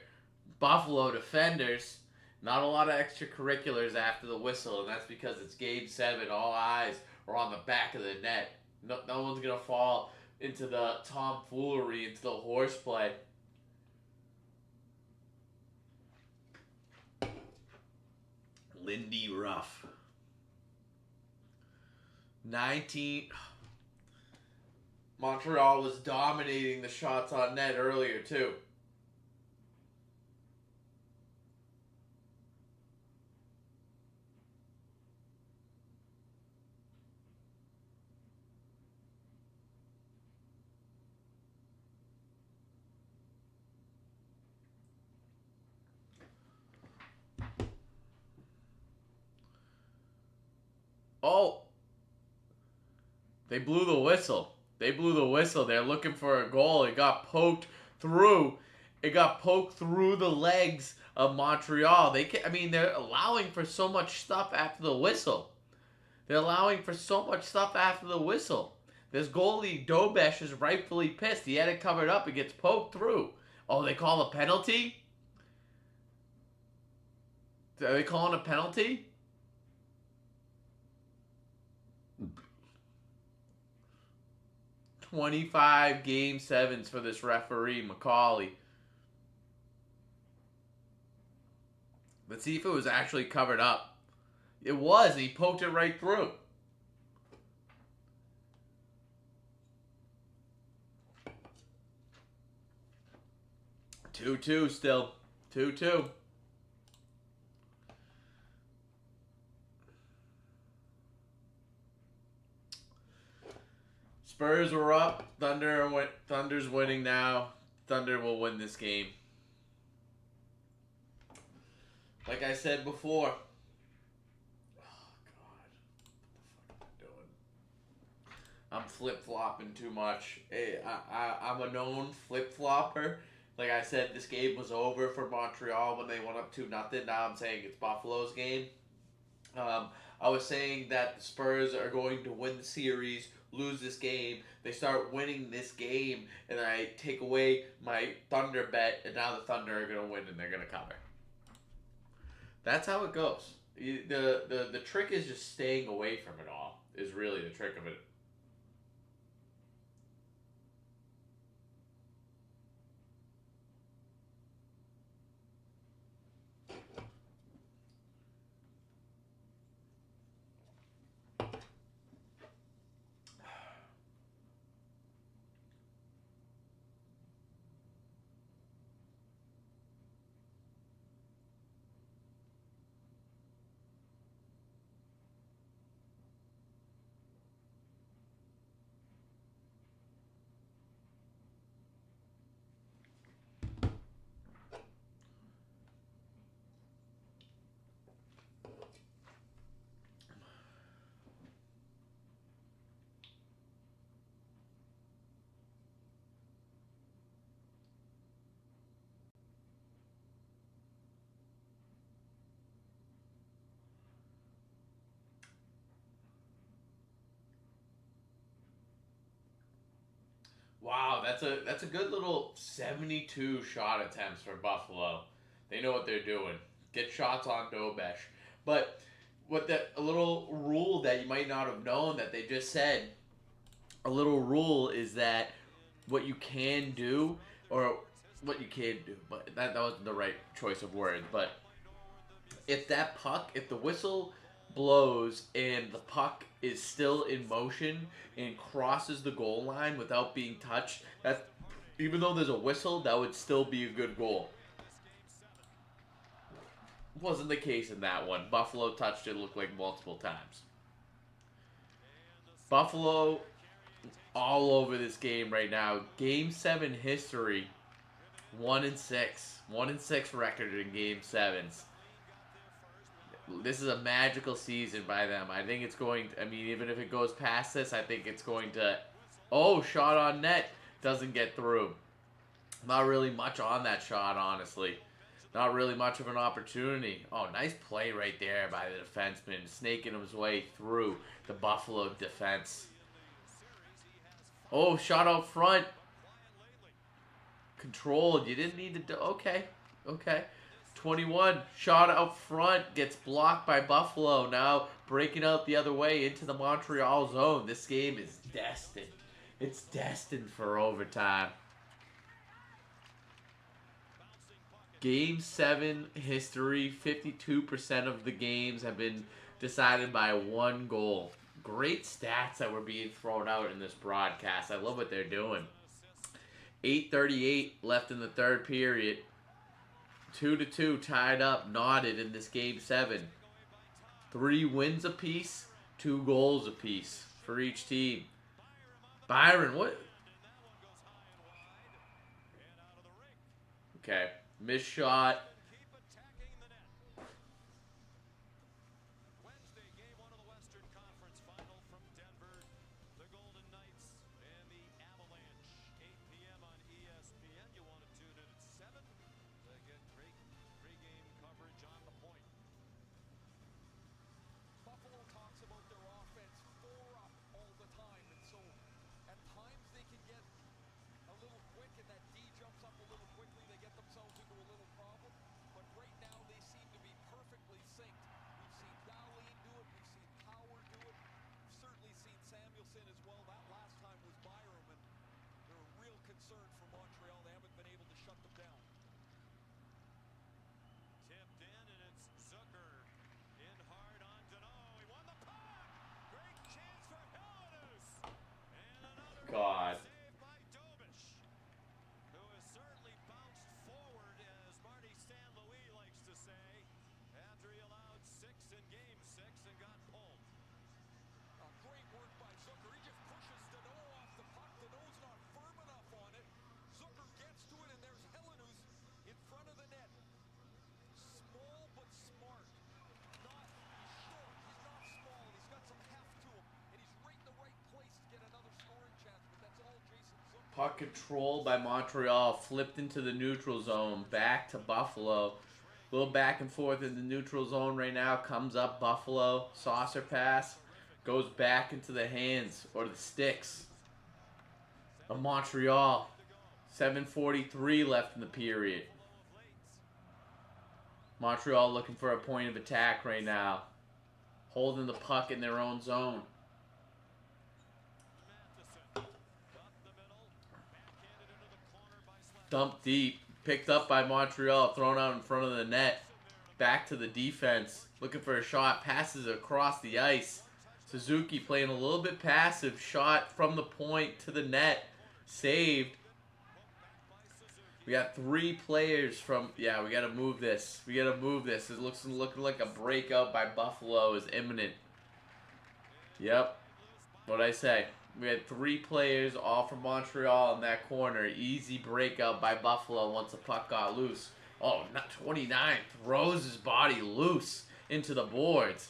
S1: Buffalo defenders. Not a lot of extracurriculars after the whistle, and that's because it's game 7. All eyes are on the back of the net. No one's going to fall into the tomfoolery, into the horseplay. Lindy Ruff. 19. Montreal was dominating the shots on net earlier, too. Oh, they blew the whistle. They blew the whistle. They're looking for a goal. It got poked through. It got poked through the legs of Montreal. They're allowing for so much stuff after the whistle. They're allowing for so much stuff after the whistle. This goalie, Dobesh, is rightfully pissed. He had it covered up. It gets poked through. Oh, they call a penalty? Are they calling a penalty? 25 game 7s for this referee, McCauley. Let's see if it was actually covered up. It was, and he poked it right through. 2-2 still. 2-2. Spurs were up. Thunder's winning now. Thunder will win this game. Like I said before. Oh, God. What the fuck am I doing? I'm flip-flopping too much. I'm a known flip-flopper. Like I said, this game was over for Montreal when they went up 2-0. Now I'm saying it's Buffalo's game. I was saying that the Spurs are going to win the series, lose this game. They start winning this game, and I take away my Thunder bet, and now the Thunder are going to win, and they're going to cover. That's how it goes. The trick is just staying away from it all, is really the trick of it. Wow, that's a good little 72 shot attempts for Buffalo. They know what they're doing. Get shots on Dobesh. But a little rule that you might not have known that they just said, a little rule is that what you can do, or what you can do, but that wasn't the right choice of words, but if the whistle blows and the puck is still in motion and crosses the goal line without being touched, that even though there's a whistle, that would still be a good goal. Wasn't the case in that one. Buffalo touched it, looked like multiple times. Buffalo all over this game right now. Game 7 history, 1-6. 1-6 record in Game 7s. This is a magical season by them. I think it's going to, I mean, even if it goes past this, I think it's going to, oh, shot on net, doesn't get through. Not really much on that shot, honestly. Not really much of an opportunity. Oh, nice play right there by the defenseman, snaking his way through the Buffalo defense. Oh, shot out front. Controlled. You didn't need to do, okay. 21, shot out front, gets blocked by Buffalo. Now breaking out the other way into the Montreal zone. This game is destined. It's destined for overtime. Game 7 history, 52% of the games have been decided by 1 goal. Great stats that were being thrown out in this broadcast. I love what they're doing. 8:38 left in the third period. 2-2 tied up, knotted in this Game 7. 3 wins apiece, 2 goals apiece for each team. Byron, what? Okay, missed shot.
S2: Wednesday, game 1 of the Western Conference Final from Denver. The Golden Knights and the Avalanche. 8 p.m. on ESPN. You want to tune in at 7 to get great pregame coverage on the point. Buffalo talks about their offense 4 up all the time, and so at times they can get a little quick, and that D jumps up a little quickly. They get themselves into a little problem, but right now they seem to be perfectly synced. We've seen Dowling do it. We've seen Power do it. We've certainly seen Samuelson as well. That last time was Byram, and they're a real concern for Montreal. They haven't been able to shut them down. Tipped in, and it's Zucker in hard on Deneau. He won the puck. Great chance for Hellenius. And another
S1: God.
S2: save by Dobish, who has certainly bounced forward
S1: Puck control by Montreal. Flipped into the neutral zone. Back to Buffalo. A little back and forth in the neutral zone right now. Comes up Buffalo. Saucer pass. Goes back into the hands or the sticks of Montreal. 7:43 left in the period. Montreal looking for a point of attack right now. Holding the puck in their own zone. Dumped deep. Picked up by Montreal. Thrown out in front of the net. Back to the defense. Looking for a shot. Passes across the ice. Suzuki playing a little bit passive. Shot from the point to the net. Saved. We got 3 players from... Yeah, we got to move this. We got to move this. It looks looking like a breakout by Buffalo is imminent. Yep. What'd I say? We had 3 players, all from Montreal in that corner. Easy breakout by Buffalo once the puck got loose. Oh, not 29. Throws his body loose into the boards.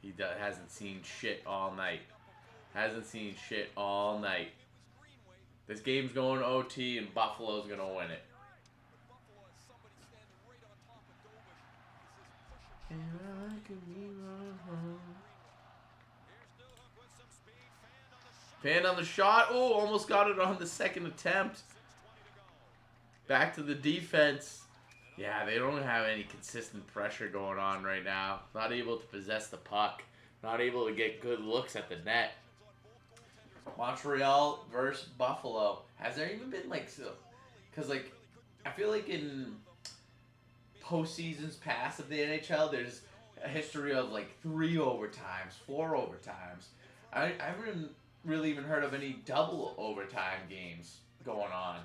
S1: He hasn't seen shit all night. Hasn't seen shit all night. This game's going to OT and Buffalo's going to win it. Fan on the shot. Oh, almost got it on the second attempt. Back to the defense. Yeah, they don't have any consistent pressure going on right now. Not able to possess the puck. Not able to get good looks at the net. Montreal versus Buffalo. Has there even been like... Because like, I feel like in postseasons past of the NHL, there's a history of like 3 overtimes, 4 overtimes. I haven't really even heard of any double overtime games going on.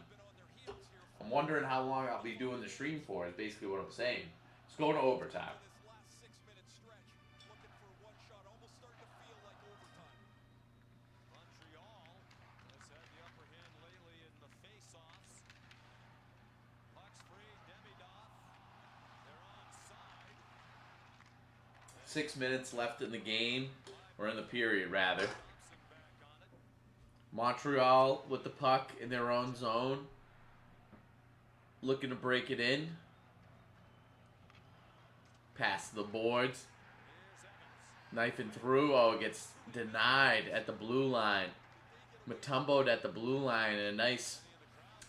S1: I'm wondering how long I'll be doing the stream for, is basically what I'm saying. It's going to overtime.
S3: Montreal has had the upper hand lately in the face-offs. Puck's free, Demidov. They're onside.
S1: 6 minutes left in the game, or in the period rather. Montreal with the puck in their own zone. Looking to break it in. Pass to the boards. Knifing through. Oh, it gets denied at the blue line. Mutombo'd at the blue line. And a nice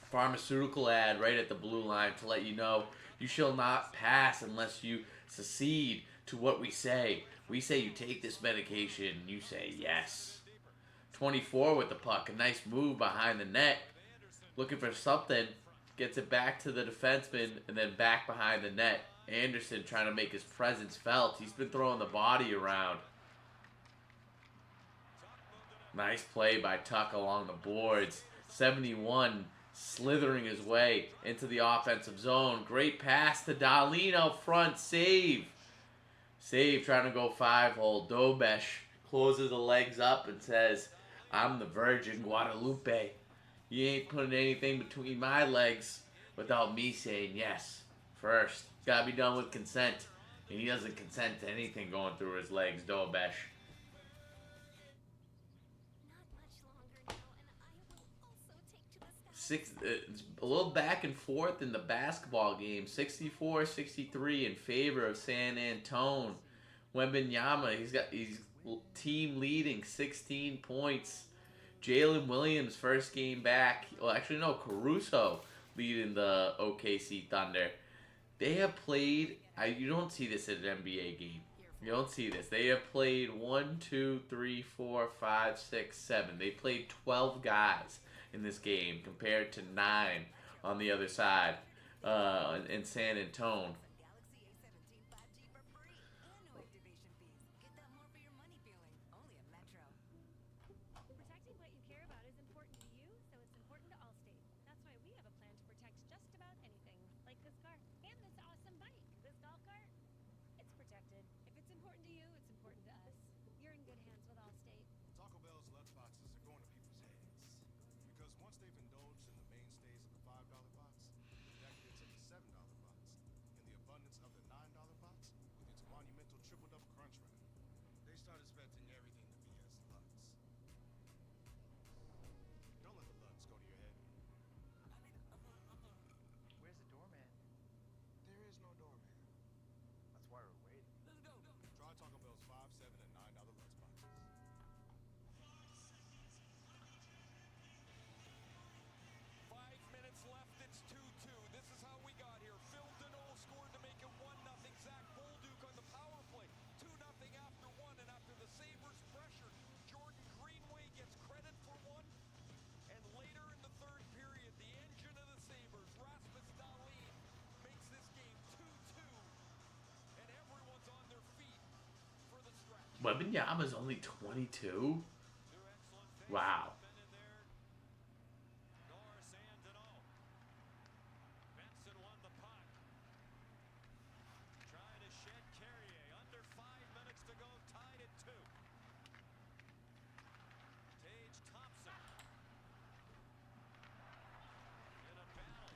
S1: pharmaceutical ad right at the blue line to let you know you shall not pass unless you succeed to what we say. We say you take this medication. You say yes. 24 with the puck. A nice move behind the net. Looking for something. Gets it back to the defenseman and then back behind the net. Anderson trying to make his presence felt. He's been throwing the body around. Nice play by Tuck along the boards. 71 slithering his way into the offensive zone. Great pass to Dahlin out front. Save. Save trying to go 5-hole. Dobesh closes the legs up and says, I'm the Virgin Guadalupe. You ain't putting anything between my legs without me saying yes first. It's got to be done with consent. And he doesn't consent to anything going through his legs, Dobesh.
S6: Not much longer now, and I will also take to the sky.
S1: It's a little back and forth in the basketball game. 64-63 in favor of San Antone. Wembanyama, he's team leading 16 points. Jalen Williams first game back. Well, actually no, Caruso leading the OKC Thunder. They have played. You don't see this at an NBA game. You don't see this. They have played 1, 2, 3, 4, 5, 6, 7. They played 12 guys in this game compared to 9 on the other side in San Antone.
S6: Protecting what you care about is important to you, so it's important to Allstate. That's why we have a plan to protect just about anything, like this car and this awesome bike, this golf cart. It's protected. If it's important to you, it's important to us. You're in good hands with Allstate.
S4: Taco Bell's lunchboxes are going to people's heads. Because once they've indulged in the mainstays of the $5 box, the decadence of the $7 box, and the
S8: start expecting everything to be as Lutz. Don't let the Lutz go to your head.
S9: Where's the doorman?
S8: There is no doorman.
S9: That's why we're waiting.
S8: Try Taco Bell's $5, $7, and $9 Lutz boxes.
S2: 5 minutes left. It's 2-2. This is how we got here. Phil Deneau scored to make it 1-0. Zach Bolduc on the power play. 2-0 after one. And after the Sabres pressured, Jordan Greenway gets credit for one. And later in the third period, the engine of the Sabres, Rasmus Dahlin, makes this game 2-2. And everyone's on their feet for the stretch.
S1: Wembanyama's only 22.
S3: Two excellent faces
S1: Wow.
S3: have been in there. Norris and Deneau. Benson won the puck. Trying to shed Carrier. Under 5 minutes to go. Tied at 2. Tage Thompson. In a battle.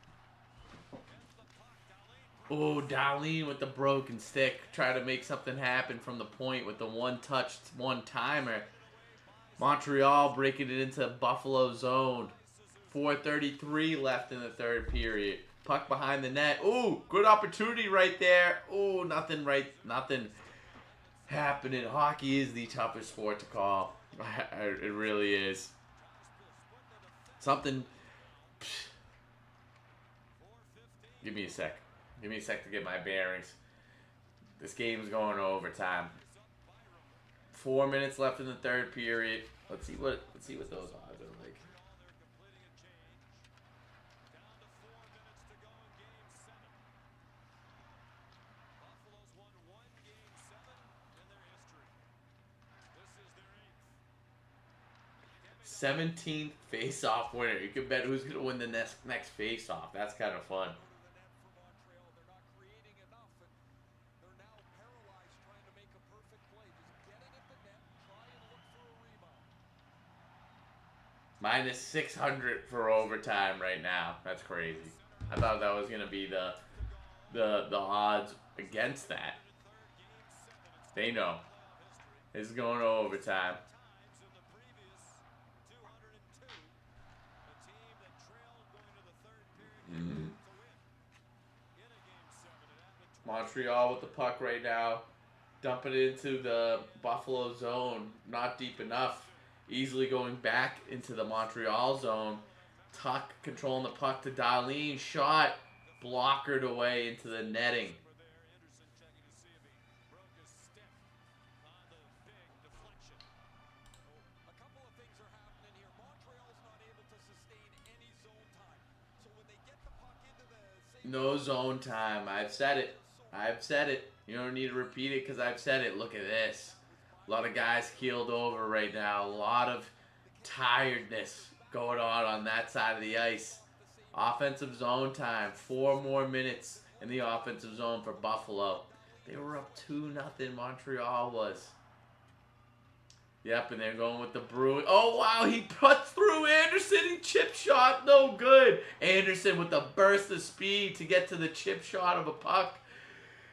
S3: Gets the puck. Dahlin.
S1: Oh, Darlene with the broken stick. Try to make something happen from the point with the one-touch, one-timer. Montreal breaking it into Buffalo zone. 4:33 left in the third period. Puck behind the net. Ooh, good opportunity right there. Ooh, nothing happening. Hockey is the toughest sport to call. It really is. Something. Give me a sec. Give me a sec to get my bearings. This game's going to overtime. 4 minutes left in the third period. Let's see what those odds are like.
S3: They're completing a change. Down to 4 minutes to go in Game 7. Buffalo's won one Game 7 in their history. This is their 8th.
S1: 17th face-off winner. You can bet who's going to win the next face-off. That's kind of fun.
S2: Go to the net for Montreal. They're not creating enough, and they're now paralyzed trying to make a perfect play. Just get it at the net, try and look for a rebound.
S1: Minus 600 for overtime right now. That's crazy. I thought that was going to be the odds against that. They know. It's going to overtime.
S3: Times in the previous 202. A team that trailed going to the third period to win. In a Game 7, it happened
S1: Montreal with the puck right now. Dumping it into the Buffalo zone. Not deep enough. Easily going back into the Montreal zone. Tuck controlling the puck to Dahlin. Shot. Blockered away into the netting.
S3: over there. Anderson checking to see if he broke his stick on the big deflection.
S2: A couple of things are happening here. Montreal's not able to sustain any zone time. So when they get the puck into the Sabres,
S1: No zone time. I've said it. I've said it. You don't need to repeat it because I've said it. Look at this. A lot of guys keeled over right now. A lot of tiredness going on that side of the ice. Offensive zone time. 4 more minutes in the offensive zone for Buffalo. They were up 2-0. Montreal was. Yep, and they're going with the Bruins. Oh, wow, he puts through Anderson. He chip shot. No good. Anderson with the burst of speed to get to the chip shot of a puck.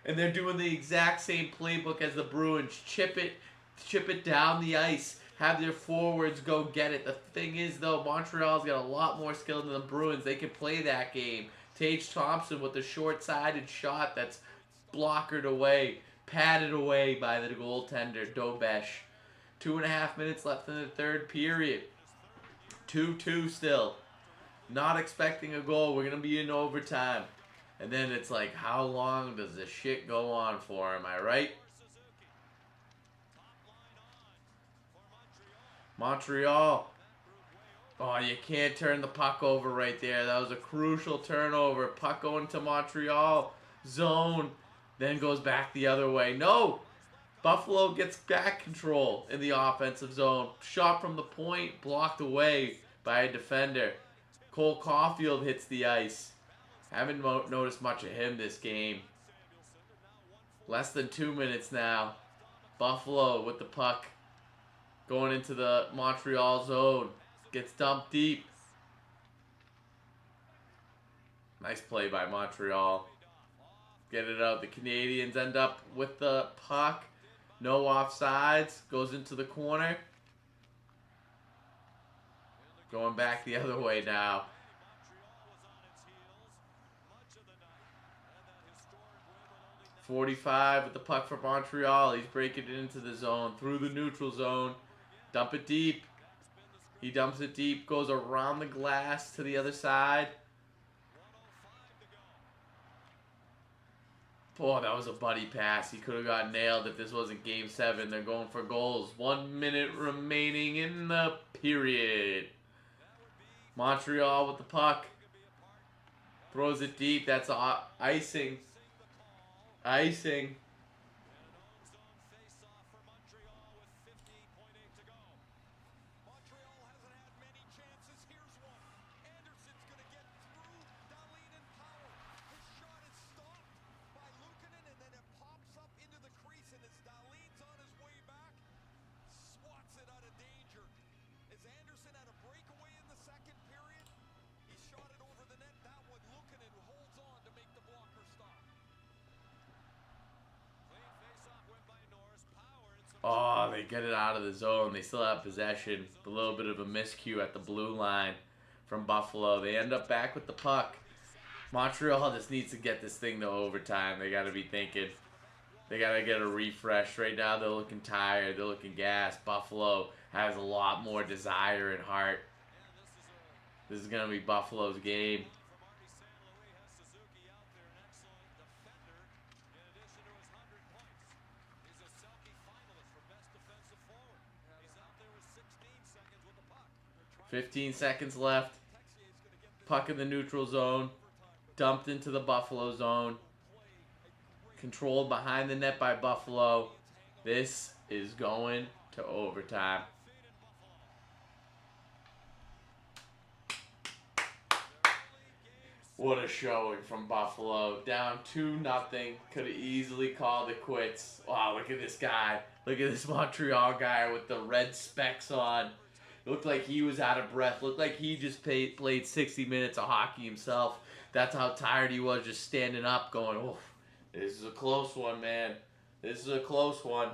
S1: And they're doing the exact same playbook as the Bruins. Chip it down the ice. Have their forwards go get it. The thing is, though, Montreal's got a lot more skill than the Bruins. They can play that game. Tage Thompson with the short-sided shot that's blockered away, padded away by the goaltender, Dobesh. 2.5 minutes left in the third period. 2-2 still. Not expecting a goal. We're going to be in overtime. And then it's like, how long does this shit go on for? Am I right?
S3: Suzuki. Top line on for Montreal.
S1: Montreal.
S3: Group way over.
S1: Oh, you can't turn the puck over right there. That was a crucial turnover. Puck going to Montreal. Zone. Then goes back the other way. No. Buffalo gets back control in the offensive zone. Shot from the point. Blocked away by a defender. Cole Caulfield hits the ice. Haven't noticed much of him this game. Less than 2 minutes now. Buffalo with the puck. Going into the Montreal zone. Gets dumped deep. Nice play by Montreal. Get it out. The Canadiens end up with the puck. No offsides. Goes into the corner. Going back the other way now. 45 with the puck for Montreal. He's breaking it into the zone. Through the neutral zone. Dump it deep. He dumps it deep. Goes around the glass to the other side. Oh, that was a buddy pass. He could have got nailed if this wasn't Game 7. They're going for goals. 1 minute remaining in the period. Montreal with the puck. Throws it deep. That's icing. Icing.
S2: Montreal hasn't had many chances. Here's one. Anderson's going to get through Dahlin and Power. His shot is stopped by Luukkonen, and then it pops up into the crease, and as Dahlin's on his way back, swats it out of danger. As Anderson had a breakaway in the second period, he shot it over the net. That one, Luukkonen holds on to make the blocker stop.
S3: Clean face-off win by Norris. Power and some
S1: Oh, they get it out of the zone. They still have possession. A little bit of a miscue at the blue line from Buffalo. They end up back with the puck. Montreal just needs to get this thing to overtime. They got to be thinking. They got to get a refresh. Right now, they're looking tired. They're looking gassed. Buffalo has a lot more desire and heart. This is going to be Buffalo's game.
S3: from Marty St. Louis has Suzuki out there, an excellent defender in addition to his 100 points. He's a Selke finalist for best defensive forward. He's out there with 16 seconds with the puck.
S1: 15 seconds left. Puck in the neutral zone. Dumped into the Buffalo zone. Controlled behind the net by Buffalo. This is going to overtime. What a showing from Buffalo. Down 2-0. Could have easily called it quits. Wow, look at this guy. Look at this Montreal guy with the red specs on. Looked like he was out of breath. Looked like he just played 60 minutes of hockey himself. That's how tired he was just standing up going, oh, this is a close one, man. This is a close one.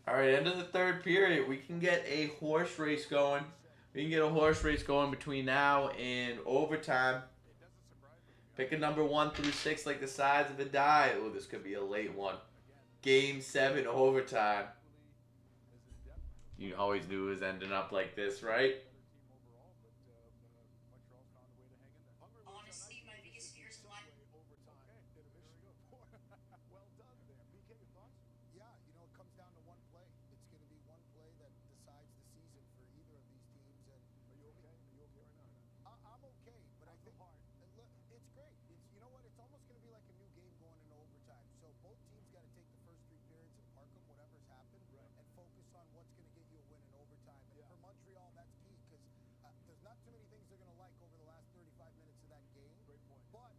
S1: All right, end of the third period. We can get a horse race going. We can get a horse race going between now and overtime. Pick a number 1 through 6 like the size of a die. Oh, this could be a late one. Game 7 overtime. You always knew it was ending up like this, right?
S10: Honestly, my biggest fear is what?
S8: Well done there. BK, your thoughts?
S11: Yeah, it comes down to one play. It's going to be one play that decides the season for either of these teams. And
S8: Are you okay? Are you okay right now?
S11: I'm okay, but I think
S8: hard.
S11: look, it's great. You know what? It's almost going to be like a new game going into overtime. So both teams got to take the first 3 periods and park them, whatever's happened, and focus on what's going to get you a win in overtime. And for Montreal, that's key because there's not too many things they're going to like over the last 35 minutes of that game.
S8: Great point.
S11: But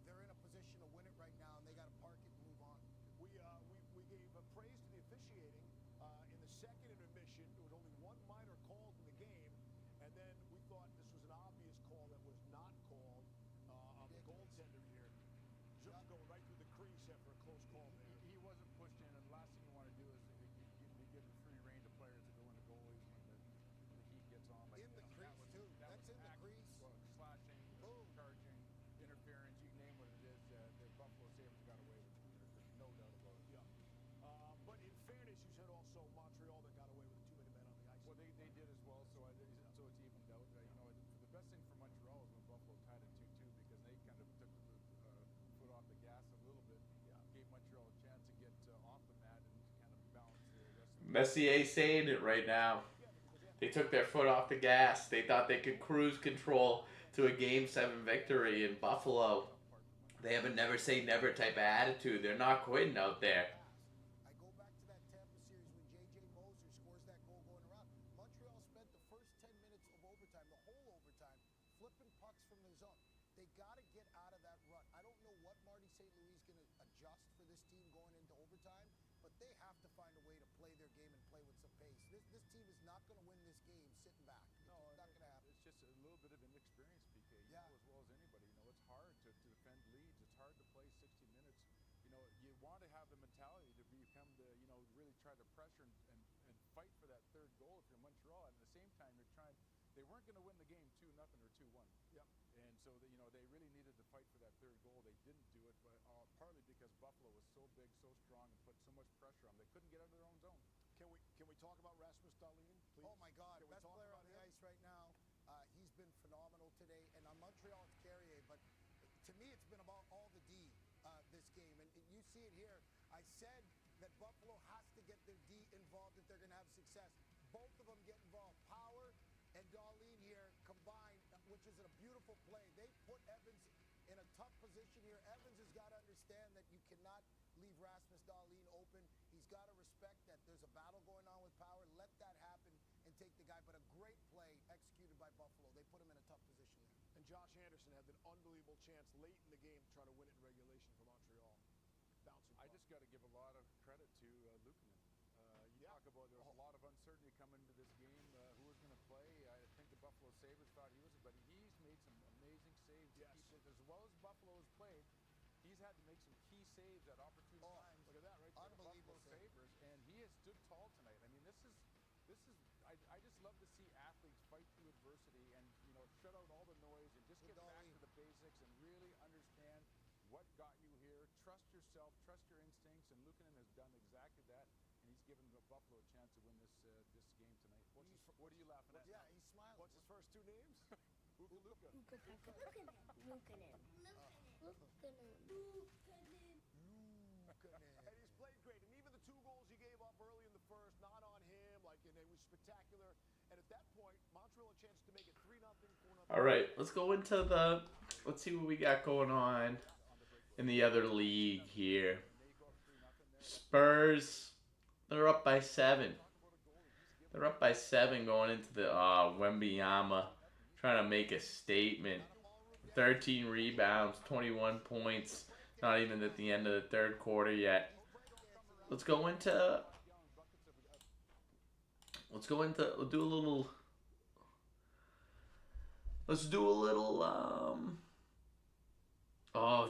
S11: they're in a position to win it right now, and they got to park it and move on.
S8: We gave praise to the officiating in the second intermission. There was only one minor called in the game, and then we thought this was an obvious call that was not called on the goaltender here. Just going right through the crease after a close call there.
S9: He wasn't pushed in, and the last thing you want to do is you give free rein to players to go into goalies when the heat gets on.
S11: In the crease, too. That's in the crease.
S9: Slashing,
S11: Boom.
S9: charging, interference, you name what it is. The Buffalo Sabres got away with it. There's no doubt about it.
S8: Yeah. But in fairness, you said also Montreal that got away with the 2-minute man on the ice.
S9: Well, they did as well, so it's evened out. The best thing for Montreal is when Buffalo tied it 2-2 because they kind of took the foot off the gas a little bit. Gave Montreal a chance to get off the mat and kind of balance the rest of the
S1: Messier saying it right now. They took their foot off the gas. They thought they could cruise control to a Game 7 victory in Buffalo. They have a never say never type of attitude. They're not quitting out there.
S11: I go back to that Tampa series when J.J. Moser scores that goal going around. Montreal spent the first 10 minutes of overtime, the whole overtime, flipping pucks from the zone. They got to get out of that rut. I don't know what Marty St. Louis is going to adjust for this team going into overtime, but they have to find a way to play their game and play with some pace. This team is not going to win this game sitting back. It's not going to happen.
S9: It's just a little bit of inexperience, PK. You know as well as anybody. It's hard to defend leads. It's hard to play 60 minutes. You want to have the mentality to become the try to pressure and fight for that third goal if you're Montreal. And at the same time, they weren't going to win the game 2-0 or 2-1.
S8: Yep.
S9: And so they really needed to fight for that third goal. They didn't do it, but partly because Buffalo was so big, so strong, and put so much pressure on them. They couldn't get out of their own zone.
S8: Can we talk about Rasmus Dahlin, please?
S11: Oh my God,
S8: Can we
S11: best
S8: talk
S11: player
S8: about
S11: on the
S8: him?
S11: ice right now. He's been phenomenal today. And on Montreal, it's Carrier. But to me, it's been about all the D this game. And you see it here. I said that Buffalo has to get their D involved if they're going to have success. Both of them get involved. Power and Dahlin here combined, which is a beautiful play. They put Evans in a tough position here. Evans has got to understand that you cannot leave Rasmus Dahlin open. He's got to respect that there's a battle going on with Power. Let that happen and take the guy. But a great play executed by Buffalo. They put him in a tough position there.
S8: And Josh Anderson had an unbelievable chance late in the game to try to win it in regulation for Montreal. Bouncing
S9: I
S8: puck.
S9: just got to give a lot of credit to Luukkonen. You talk about there was a lot of uncertainty coming into this game. Who was going to play? I think the Buffalo Sabres thought he was, but he's made some amazing saves.
S8: Yes.
S9: As well as Buffalo has played, he's had to make some key saves at opportune times.
S8: Look at that right there.
S9: For the
S11: Unbelievable
S9: Buffalo
S11: save.
S9: Sabres, and he has stood tall tonight. I mean, this is. I just love to see athletes fight through adversity and shut out all the noise and just get back to the basics and really understand what got you here. Trust yourself, trust your instincts, and Luukkonen has done exactly that. And he's given Buffalo a chance to win this game tonight. What are you laughing at?
S11: Yeah, he's smiling.
S8: What's his first two names?
S9: Luka.
S8: And he's played great. And even the 2 goals he gave up early in the first, not on him, and it was spectacular. And at that point, Montreal a chance to make it 3-0, 4-0.
S1: All right, let's go into let's see what we got going on in the other league here. Spurs, they're up by 7. They're up by 7 going into the Wembyama, trying to make a statement. 13 rebounds, 21 points. Not even at the end of the third quarter yet. Let's do a little.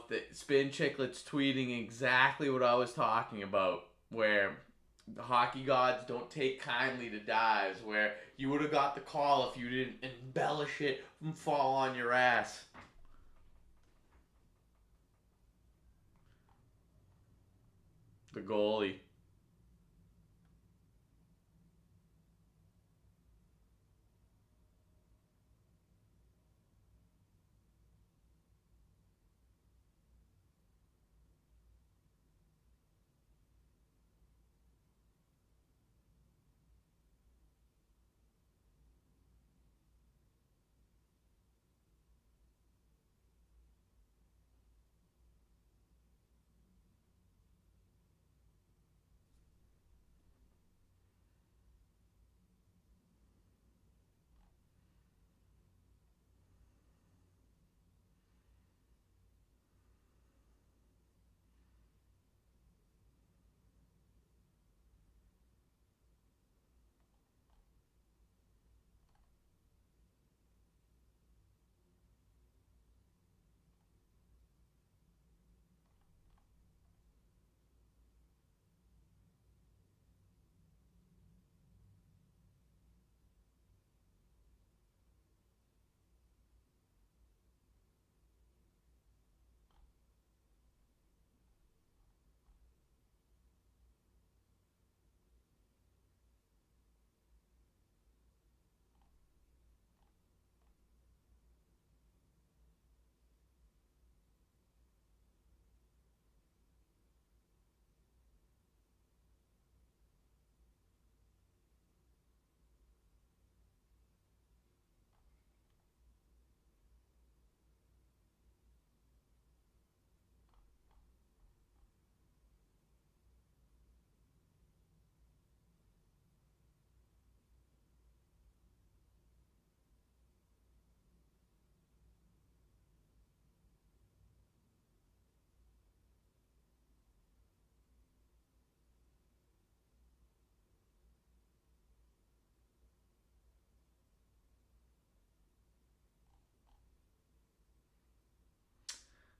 S1: The Spin Chicklets tweeting exactly what I was talking about, where the hockey gods don't take kindly to dives, where you would have got the call if you didn't embellish it and fall on your ass. The goalie.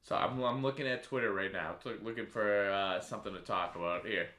S1: So I'm looking at Twitter right now, looking for something to talk about here.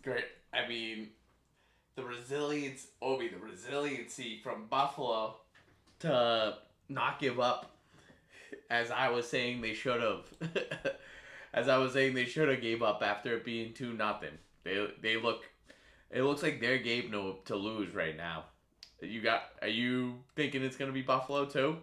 S1: great. I mean, the resiliency from Buffalo to not give up, as I was saying they should have. As I was saying they should have gave up after it being 2-0. They look. It looks like they're game to lose right now. Are you thinking it's gonna be Buffalo too?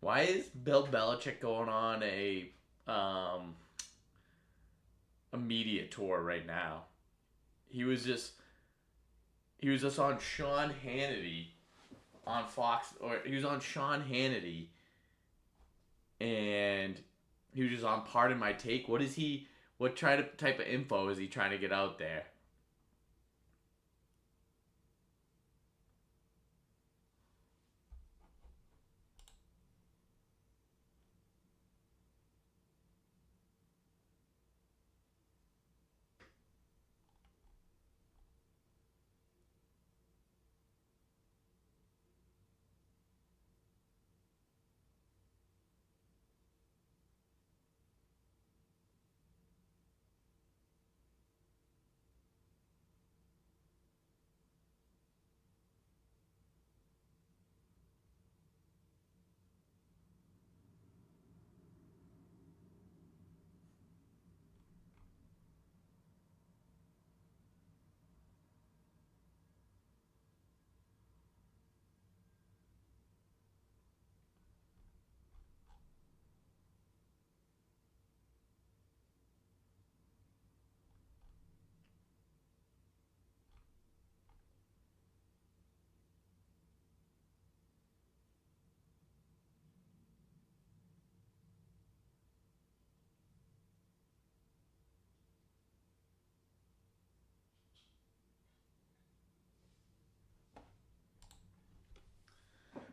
S1: Why is Bill Belichick going on um a media tour right now? He was just he was just on Sean Hannity on Fox, or he was on Sean Hannity, and he was just on Pardon My Take. What is he? What type of info is he trying to get out there?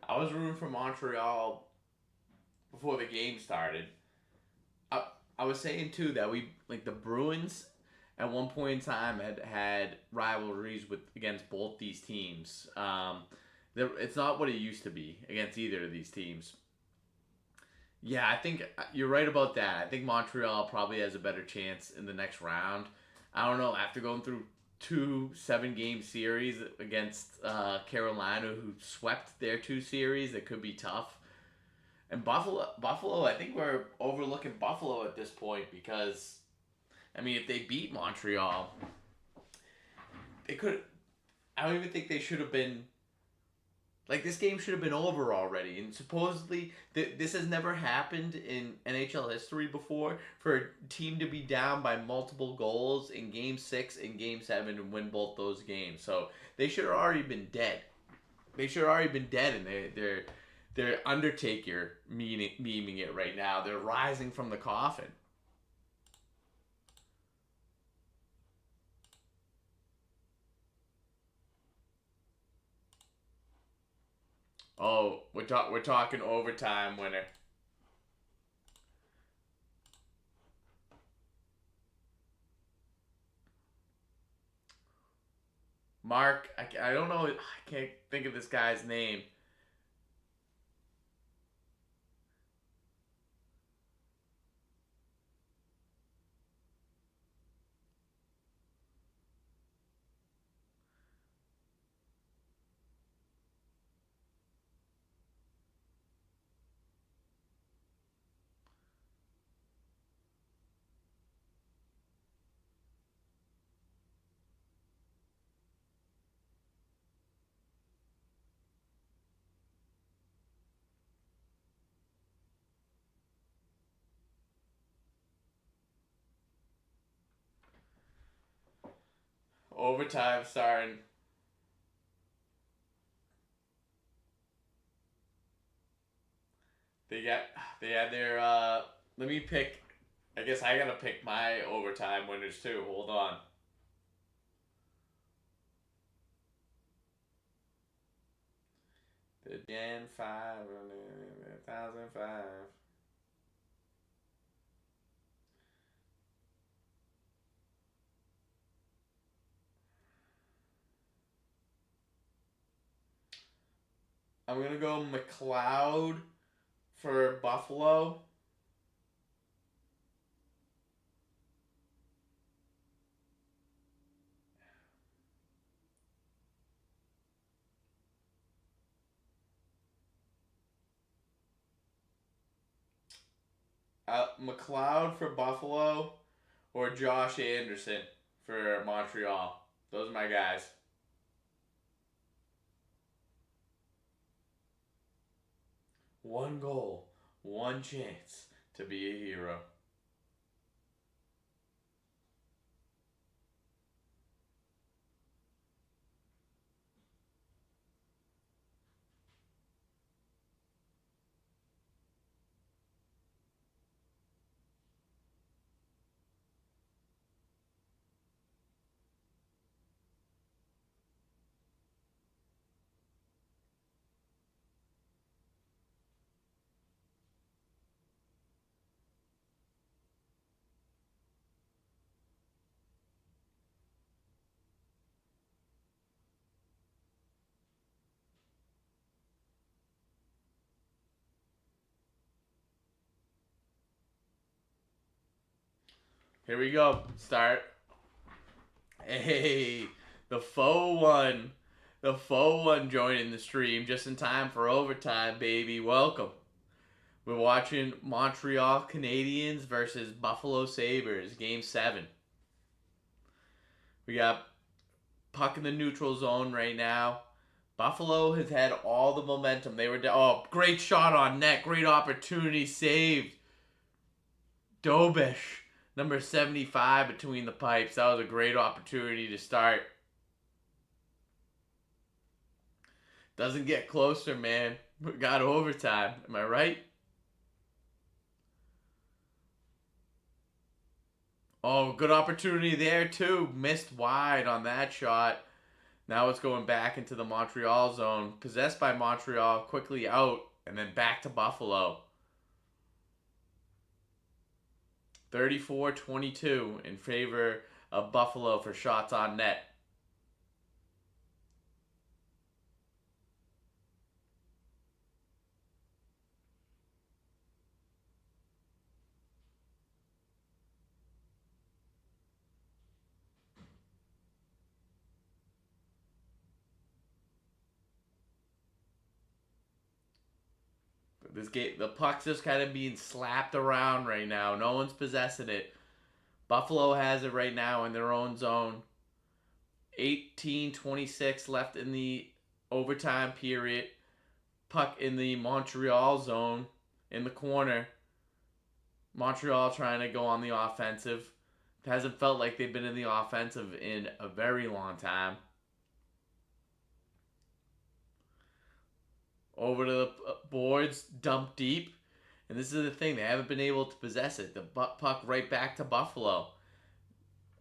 S1: I was rooting for Montreal before the game started. I, I was saying too that we like the Bruins at one point in time had rivalries with against both these teams. It's not what it used to be against either of these teams. Yeah, I think you're right about that. I think Montreal probably has a better chance in the next round. I don't know. After going through two 7-game series against Carolina, who swept their two series, it could be tough. And Buffalo, I think we're overlooking Buffalo at this point because, I mean, if they beat Montreal, they could. I don't even think they should have been. Like, this game should have been over already. And supposedly, this has never happened in NHL history before for a team to be down by multiple goals in Game 6 and Game 7 and win both those games. So they should have already been dead. They should have already been dead, and they're Undertaker memeing it right now. They're rising from the coffin. Oh, we're talking overtime winner. Mark, I don't know. I can't think of this guy's name. Overtime starting. They got they had their let me pick I guess I gotta pick my overtime winners too. Hold on. The Gen 5, 1005. I'm gonna go McLeod for Buffalo. McLeod for Buffalo or Josh Anderson for Montreal. Those are my guys. One goal, one chance to be a hero. Here we go. Start. Hey, the faux one. The faux one joining the stream just in time for overtime, baby. Welcome. We're watching Montreal Canadiens versus Buffalo Sabres, Game 7. We got puck in the neutral zone right now. Buffalo has had all the momentum. They were oh, great shot on net. Great opportunity saved. Dobish, number 75 between the pipes. That was a great opportunity to start. Doesn't get closer, man. We got overtime. Am I right? Oh, good opportunity there, too. Missed wide on that shot. Now it's going back into the Montreal zone. Possessed by Montreal, quickly out, and then back to Buffalo. 34-22 in favor of Buffalo for shots on net. This game, the puck's just kind of being slapped around right now. No one's possessing it. Buffalo has it right now in their own zone. 18-26 left in the overtime period. Puck in the Montreal zone in the corner. Montreal trying to go on the offensive. It hasn't felt like they've been in the offensive in a very long time. Over to the boards, dump deep. And this is the thing, they haven't been able to possess it. The puck right back to Buffalo.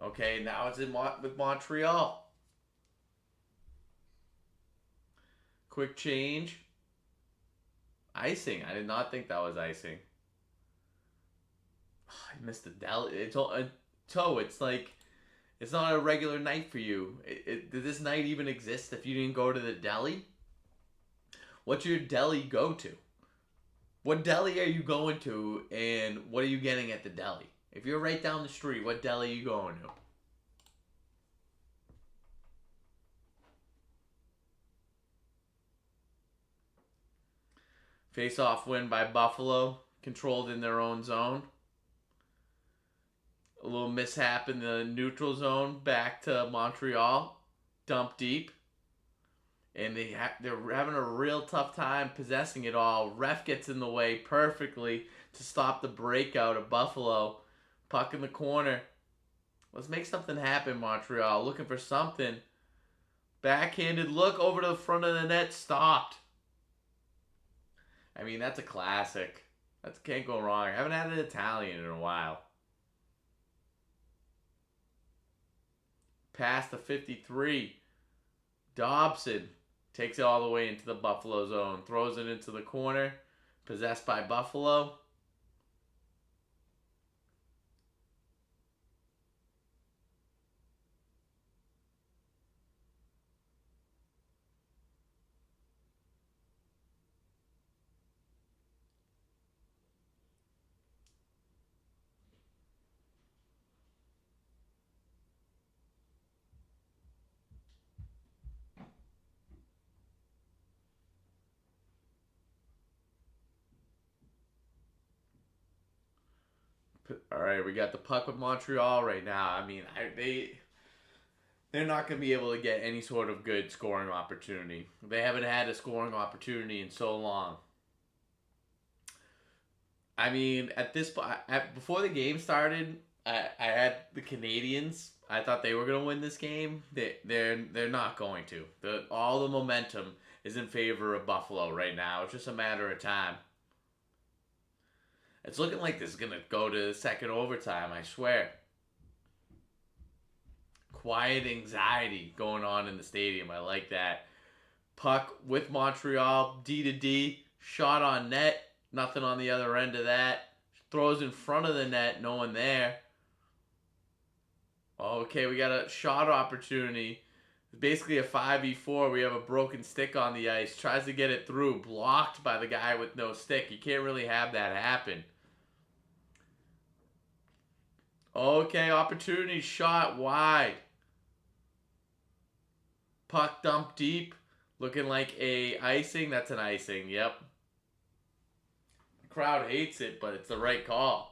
S1: Okay, now it's in with Montreal. Quick change. Icing. I did not think that was icing. I missed the deli. It's like, it's not a regular night for you. Did this night even exist if you didn't go to the deli? What's your deli go to? What deli are you going to, and what are you getting at the deli? If you're right down the street, what deli are you going to? Face-off win by Buffalo, controlled in their own zone. A little mishap in the neutral zone, back to Montreal. Dump deep. And they're having a real tough time possessing it all. Ref gets in the way perfectly to stop the breakout of Buffalo. Puck in the corner. Let's make something happen, Montreal. Looking for something. Backhanded look over to the front of the net. Stopped. I mean, that's a classic. That can't go wrong. I haven't had an Italian in a while. past the 53. Dobson takes it all the way into the Buffalo zone. Throws it into the corner. Possessed by Buffalo. All right, we got the puck with Montreal right now. I mean, they're not going to be able to get any sort of good scoring opportunity. They haven't had a scoring opportunity in so long. I mean, at this point, before the game started, I had the Canadiens. I thought they were going to win this game. They're not going to. All the momentum is in favor of Buffalo right now. It's just a matter of time. It's looking like this is going to go to second overtime, I swear. Quiet anxiety going on in the stadium. I like that. Puck with Montreal, D to D, shot on net, nothing on the other end of that. Throws in front of the net, no one there. Okay, we got a shot opportunity. Basically a 5v4. We have a broken stick on the ice. Tries to get it through. Blocked by the guy with no stick. You can't really have that happen. Okay, opportunity shot wide. Puck dumped deep. Looking like a icing. That's an icing, yep. The crowd hates it, but it's the right call.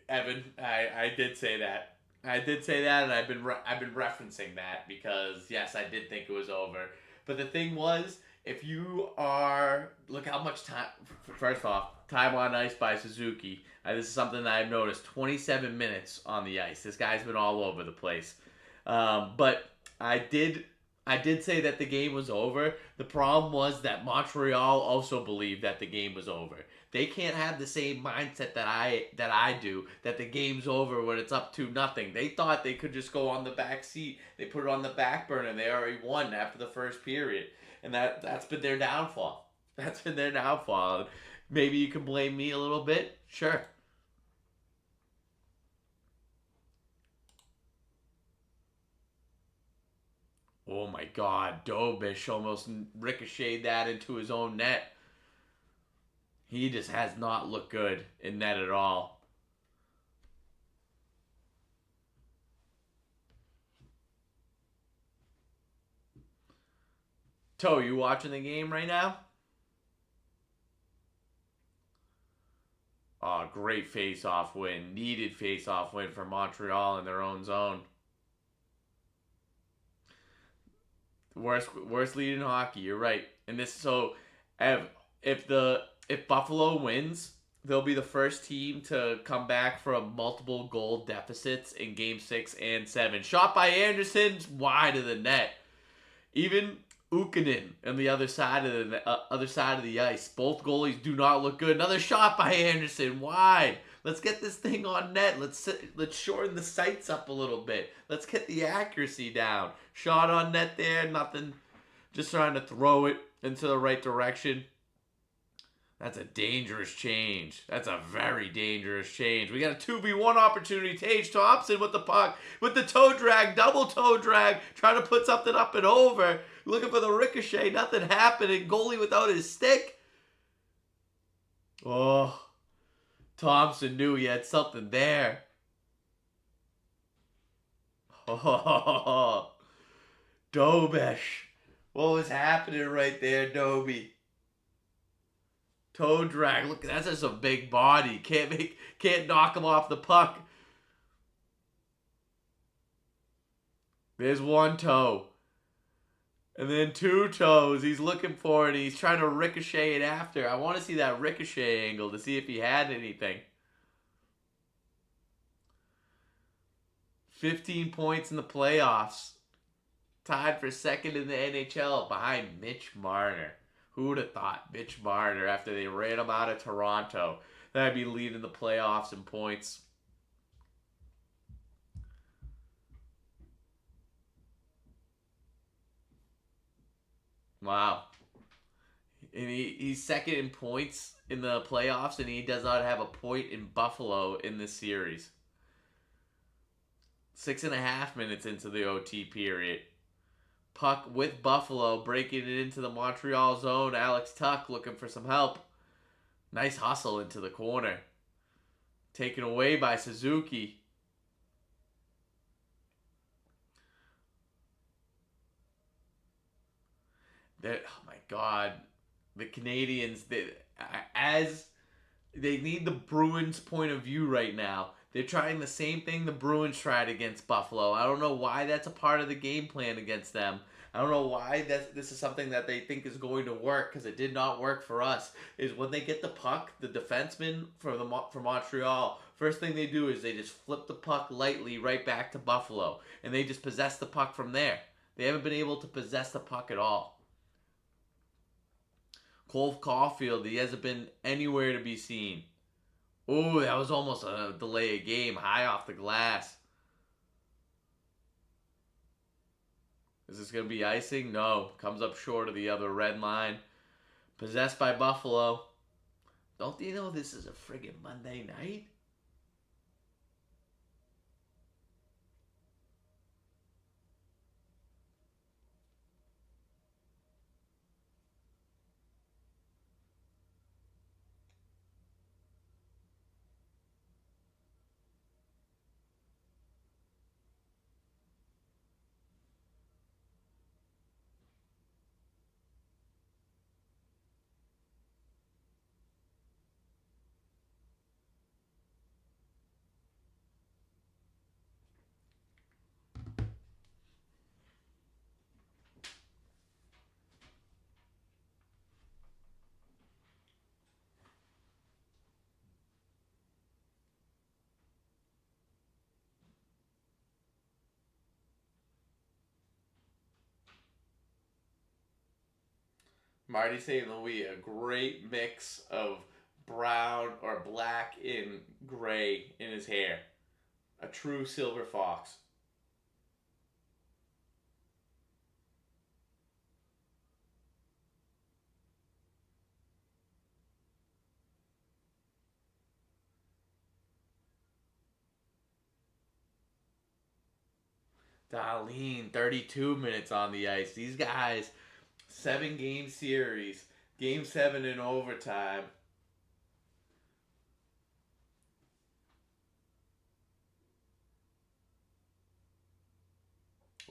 S1: Evan, I did say that. I did say that, and I've been referencing that because yes, I did think it was over. But the thing was, if you are look how much time. First off, time on ice by Suzuki. This is something that I've noticed. 27 minutes on the ice. This guy's been all over the place. But I did say that the game was over. The problem was that Montreal also believed that the game was over. They can't have the same mindset that I do, that the game's over when it's up 2-0. They thought they could just go on the back seat. They put it on the back burner. They already won after the first period. And that's been their downfall. That's been their downfall. Maybe you can blame me a little bit. Sure. Oh my God, Dobish almost ricocheted that into his own net. He just has not looked good in net at all. Toe, you watching the game right now? Oh, great face-off win. Needed face-off win for Montreal in their own zone. Worst lead in hockey. You're right. And this if Buffalo wins, they'll be the first team to come back from multiple goal deficits in Game 6 and 7. Shot by Anderson, wide of the net. Even Ukkonen on the other side of the ice. Both goalies do not look good. Another shot by Anderson, wide. Let's get this thing on net. Let's shorten the sights up a little bit. Let's get the accuracy down. Shot on net there, nothing. Just trying to throw it into the right direction. That's a dangerous change. That's a very dangerous change. We got a 2v1 opportunity. Tage Thompson with the puck. With the toe drag. Double toe drag. Trying to put something up and over. Looking for the ricochet. Nothing happening. Goalie without his stick. Oh. Thompson knew he had something there. Oh. Dobish. What was happening right there, Dobie? Toe drag. Look, that's just a big body. Can't knock him off the puck. There's one toe. And then two toes. He's looking for it. He's trying to ricochet it after. I want to see that ricochet angle to see if he had anything. 15 points in the playoffs. Tied for second in the NHL behind Mitch Marner. Who would have thought Mitch Marner, after they ran him out of Toronto, that'd be leading the playoffs in points. Wow. And he's second in points in the playoffs, and he does not have a point in Buffalo in this series. 6.5 minutes into the OT period. Puck with Buffalo, breaking it into the Montreal zone. Alex Tuch looking for some help. Nice hustle into the corner. Taken away by Suzuki. Oh my God. The Canadiens, as they need the Bruins' point of view right now. They're trying the same thing the Bruins tried against Buffalo. I don't know why that's a part of the game plan against them. I don't know why this is something that they think is going to work, because it did not work for us. Is when they get the puck, the defenseman for Montreal, first thing they do is they just flip the puck lightly right back to Buffalo, and they just possess the puck from there. They haven't been able to possess the puck at all. Cole Caulfield, he hasn't been anywhere to be seen. Oh, that was almost a delay of game. High off the glass. Is this going to be icing? No. Comes up short of the other red line. Possessed by Buffalo. Don't you know this is a friggin' Monday night? Marty St. Louis, a great mix of brown or black and gray in his hair. A true silver fox. Darlene, 32 minutes on the ice. These guys, 7-game series. Game 7 in overtime.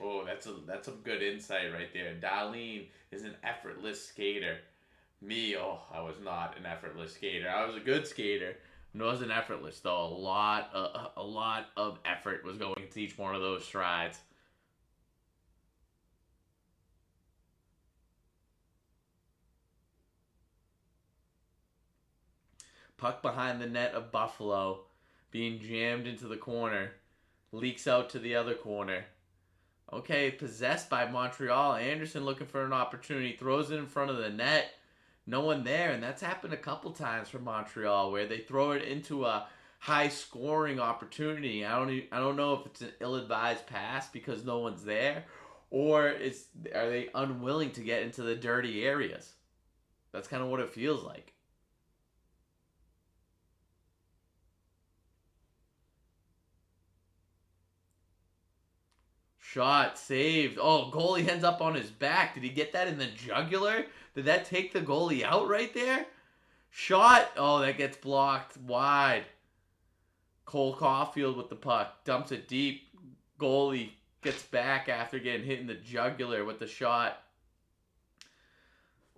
S1: Oh, that's some good insight right there. Darlene is an effortless skater. Me, oh, I was not an effortless skater. I was a good skater. It wasn't effortless though. A lot of effort was going into each one of those strides. Puck behind the net of Buffalo, being jammed into the corner, leaks out to the other corner. Okay, possessed by Montreal. Anderson looking for an opportunity, throws it in front of the net. No one there, and that's happened a couple times for Montreal where they throw it into a high scoring opportunity. I don't know if it's an ill-advised pass because no one's there, or are they unwilling to get into the dirty areas? That's kind of what it feels like. Shot saved. Oh, goalie ends up on his back. Did he get that in the jugular? Did that take the goalie out right there? Shot. Oh, that gets blocked wide. Cole Caulfield with the puck. Dumps it deep. Goalie gets back after getting hit in the jugular with the shot.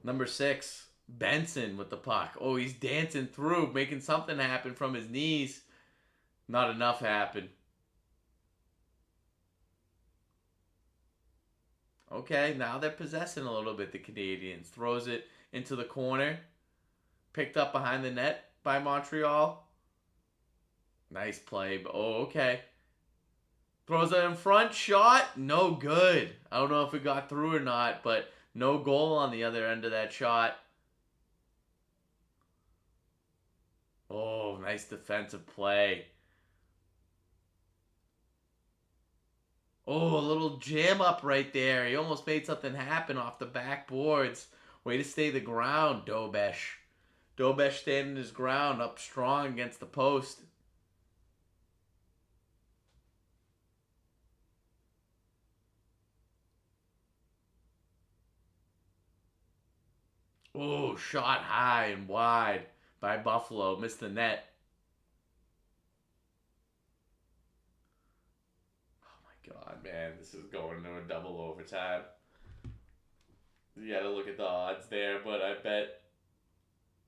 S1: Number 6, Benson with the puck. Oh, he's dancing through, making something happen from his knees. Not enough happened. Okay, now they're possessing a little bit, the Canadiens. Throws it into the corner. Picked up behind the net by Montreal. Nice play. Oh, okay. Throws it in front. Shot. No good. I don't know if it got through or not, but no goal on the other end of that shot. Oh, nice defensive play. Oh, a little jam up right there. He almost made something happen off the backboards. Way to stay the ground, Dobesh. Dobesh standing his ground up strong against the post. Oh, shot high and wide by Buffalo. Missed the net. Oh my god, man. This is going to a double overtime. You gotta look at the odds there, but I bet.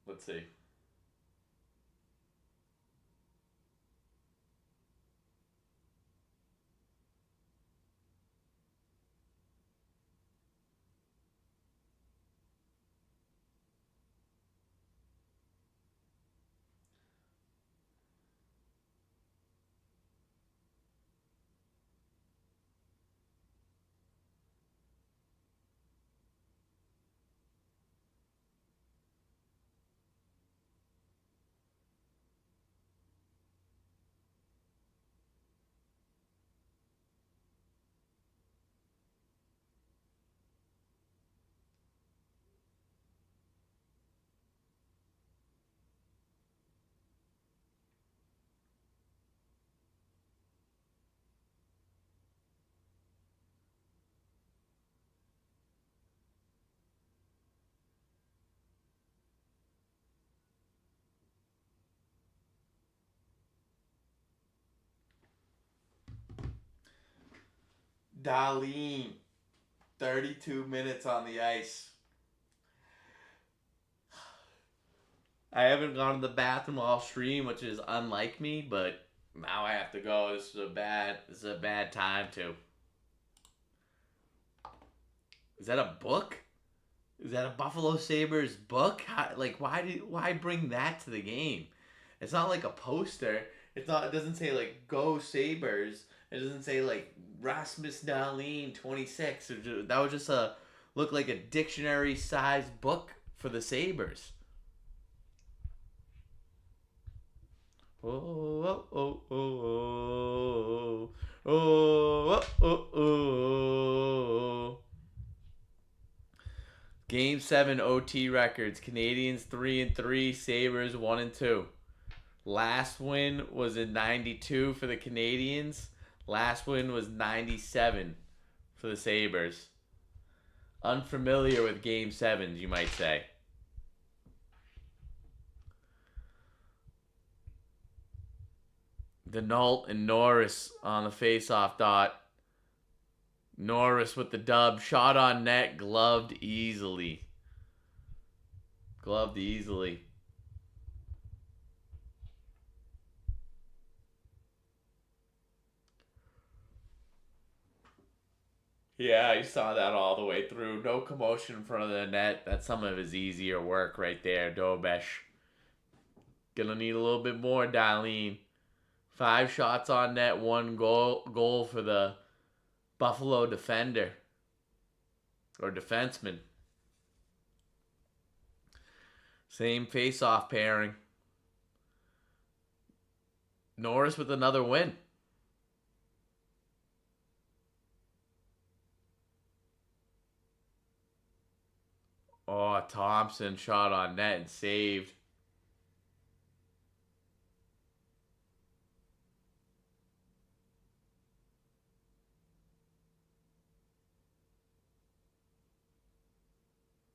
S1: Let's see. Darlene, 32 minutes on the ice. I haven't gone to the bathroom all stream, which is unlike me, but now I have to go. This is a bad time too. Is that a book? Is that a Buffalo Sabres book? Why bring that to the game? It's not like a poster. It doesn't say like Go Sabres. It doesn't say like Rasmus Dahlin 26. That was just look like a dictionary sized book for the Sabres. Oh, oh, oh, oh, oh, oh, oh, oh. Game 7 OT records. Canadiens 3-3, Sabres 1-2. Last win was in 92 for the Canadiens. Last win was 97 for the Sabres. Unfamiliar with Game 7s, you might say. Denault and Norris on the face-off dot. Norris with the dub. Shot on net. Gloved easily. Gloved easily. Yeah, I saw that all the way through. No commotion in front of the net. That's some of his easier work right there, Dobesh. Gonna need a little bit more, Darlene. 5 shots on net, 1 goal for the Buffalo defender. Or defenseman. Same face-off pairing. Norris with another win. Oh, Thompson shot on net and saved.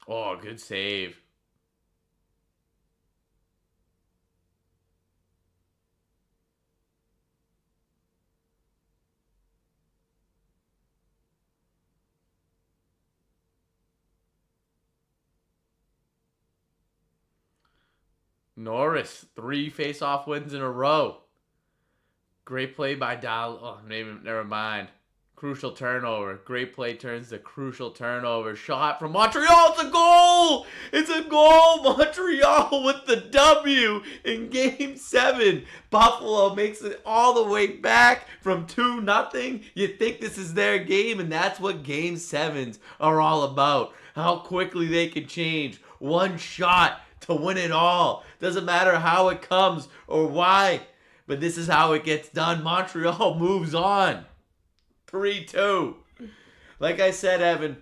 S1: Oh, good save. Norris, 3 face-off wins in a row. Great play by Never mind. Crucial turnover. Great play turns to crucial turnover. Shot from Montreal. It's a goal. It's a goal. Montreal with the W in Game 7. Buffalo makes it all the way back from 2-0. You think this is their game, and that's what Game 7s are all about. How quickly they can change. One shot to win it all. Doesn't matter how it comes or why, but this is how it gets done. Montreal moves on. 3-2. Like I said, Evan,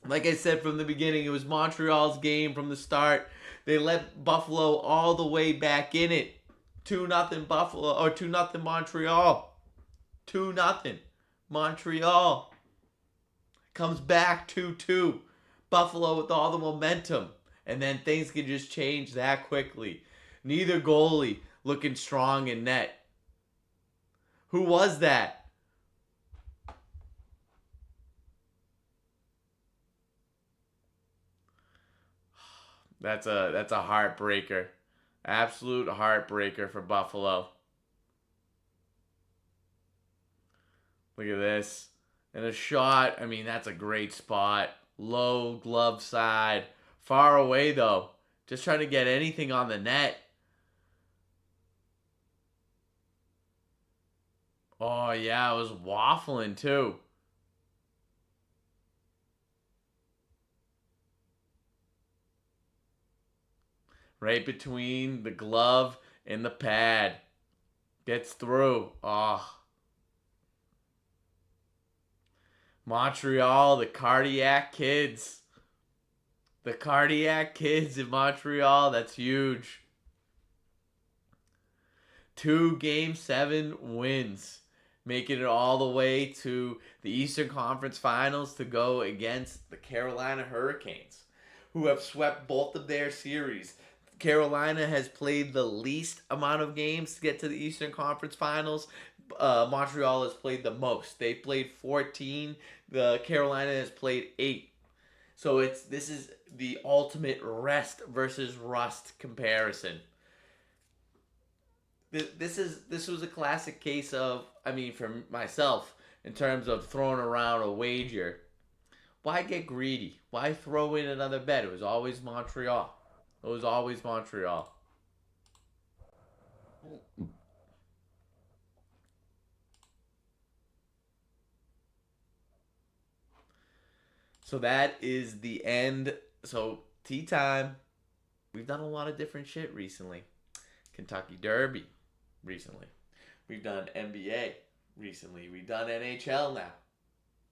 S1: like I said from the beginning, it was Montreal's game from the start. They let Buffalo all the way back in it. 2-0 Buffalo, or 2-0 Montreal. 2-0 Montreal. Comes back 2-2. Buffalo with all the momentum. And then things can just change that quickly. Neither goalie looking strong in net. Who was that? That's a heartbreaker. Absolute heartbreaker for Buffalo. Look at this. And a shot, I mean, that's a great spot. Low glove side. Far away though. Just trying to get anything on the net. Oh yeah, it was waffling too. Right between the glove and the pad. Gets through. Oh. Montreal, the cardiac kids. The cardiac kids in Montreal, that's huge. 2 Game 7 wins. Making it all the way to the Eastern Conference Finals to go against the Carolina Hurricanes, who have swept both of their series. Carolina has played the least amount of games to get to the Eastern Conference Finals. Montreal has played the most. They played 14. The Carolina has played 8. So this is the ultimate rest versus rust comparison. This was a classic case of, I mean, for myself, in terms of throwing around a wager. Why get greedy? Why throw in another bet? It was always Montreal. It was always Montreal. So that is the end. So tea time. We've done a lot of different shit recently. Kentucky Derby recently. We've done NBA recently. We've done NHL now.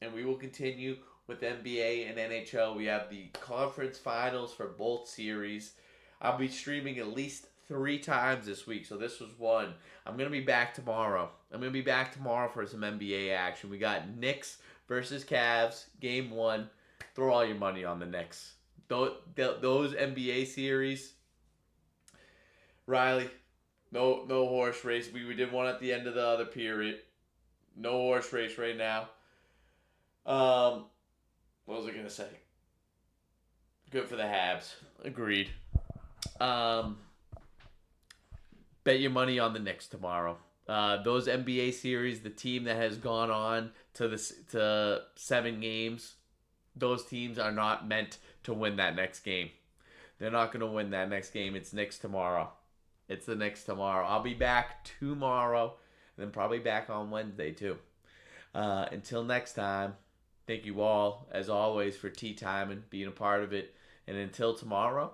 S1: And we will continue with NBA and NHL. We have the conference finals for both series. I'll be streaming at least 3 times this week. So this was one. I'm going to be back tomorrow. For some NBA action. We got Knicks versus Cavs, game 1. Throw all your money on the Knicks. Those NBA series, Riley, no horse race. We did one at the end of the other period. No horse race right now. What was I going to say? Good for the Habs. Agreed. Bet your money on the Knicks tomorrow. Those NBA series, the team that has gone on to 7 games, those teams are not meant to win that next game. They're not going to win that next game. It's Knicks tomorrow. It's the Knicks tomorrow. I'll be back tomorrow, and then probably back on Wednesday too. Until next time, thank you all, as always, for tea time and being a part of it. And until tomorrow,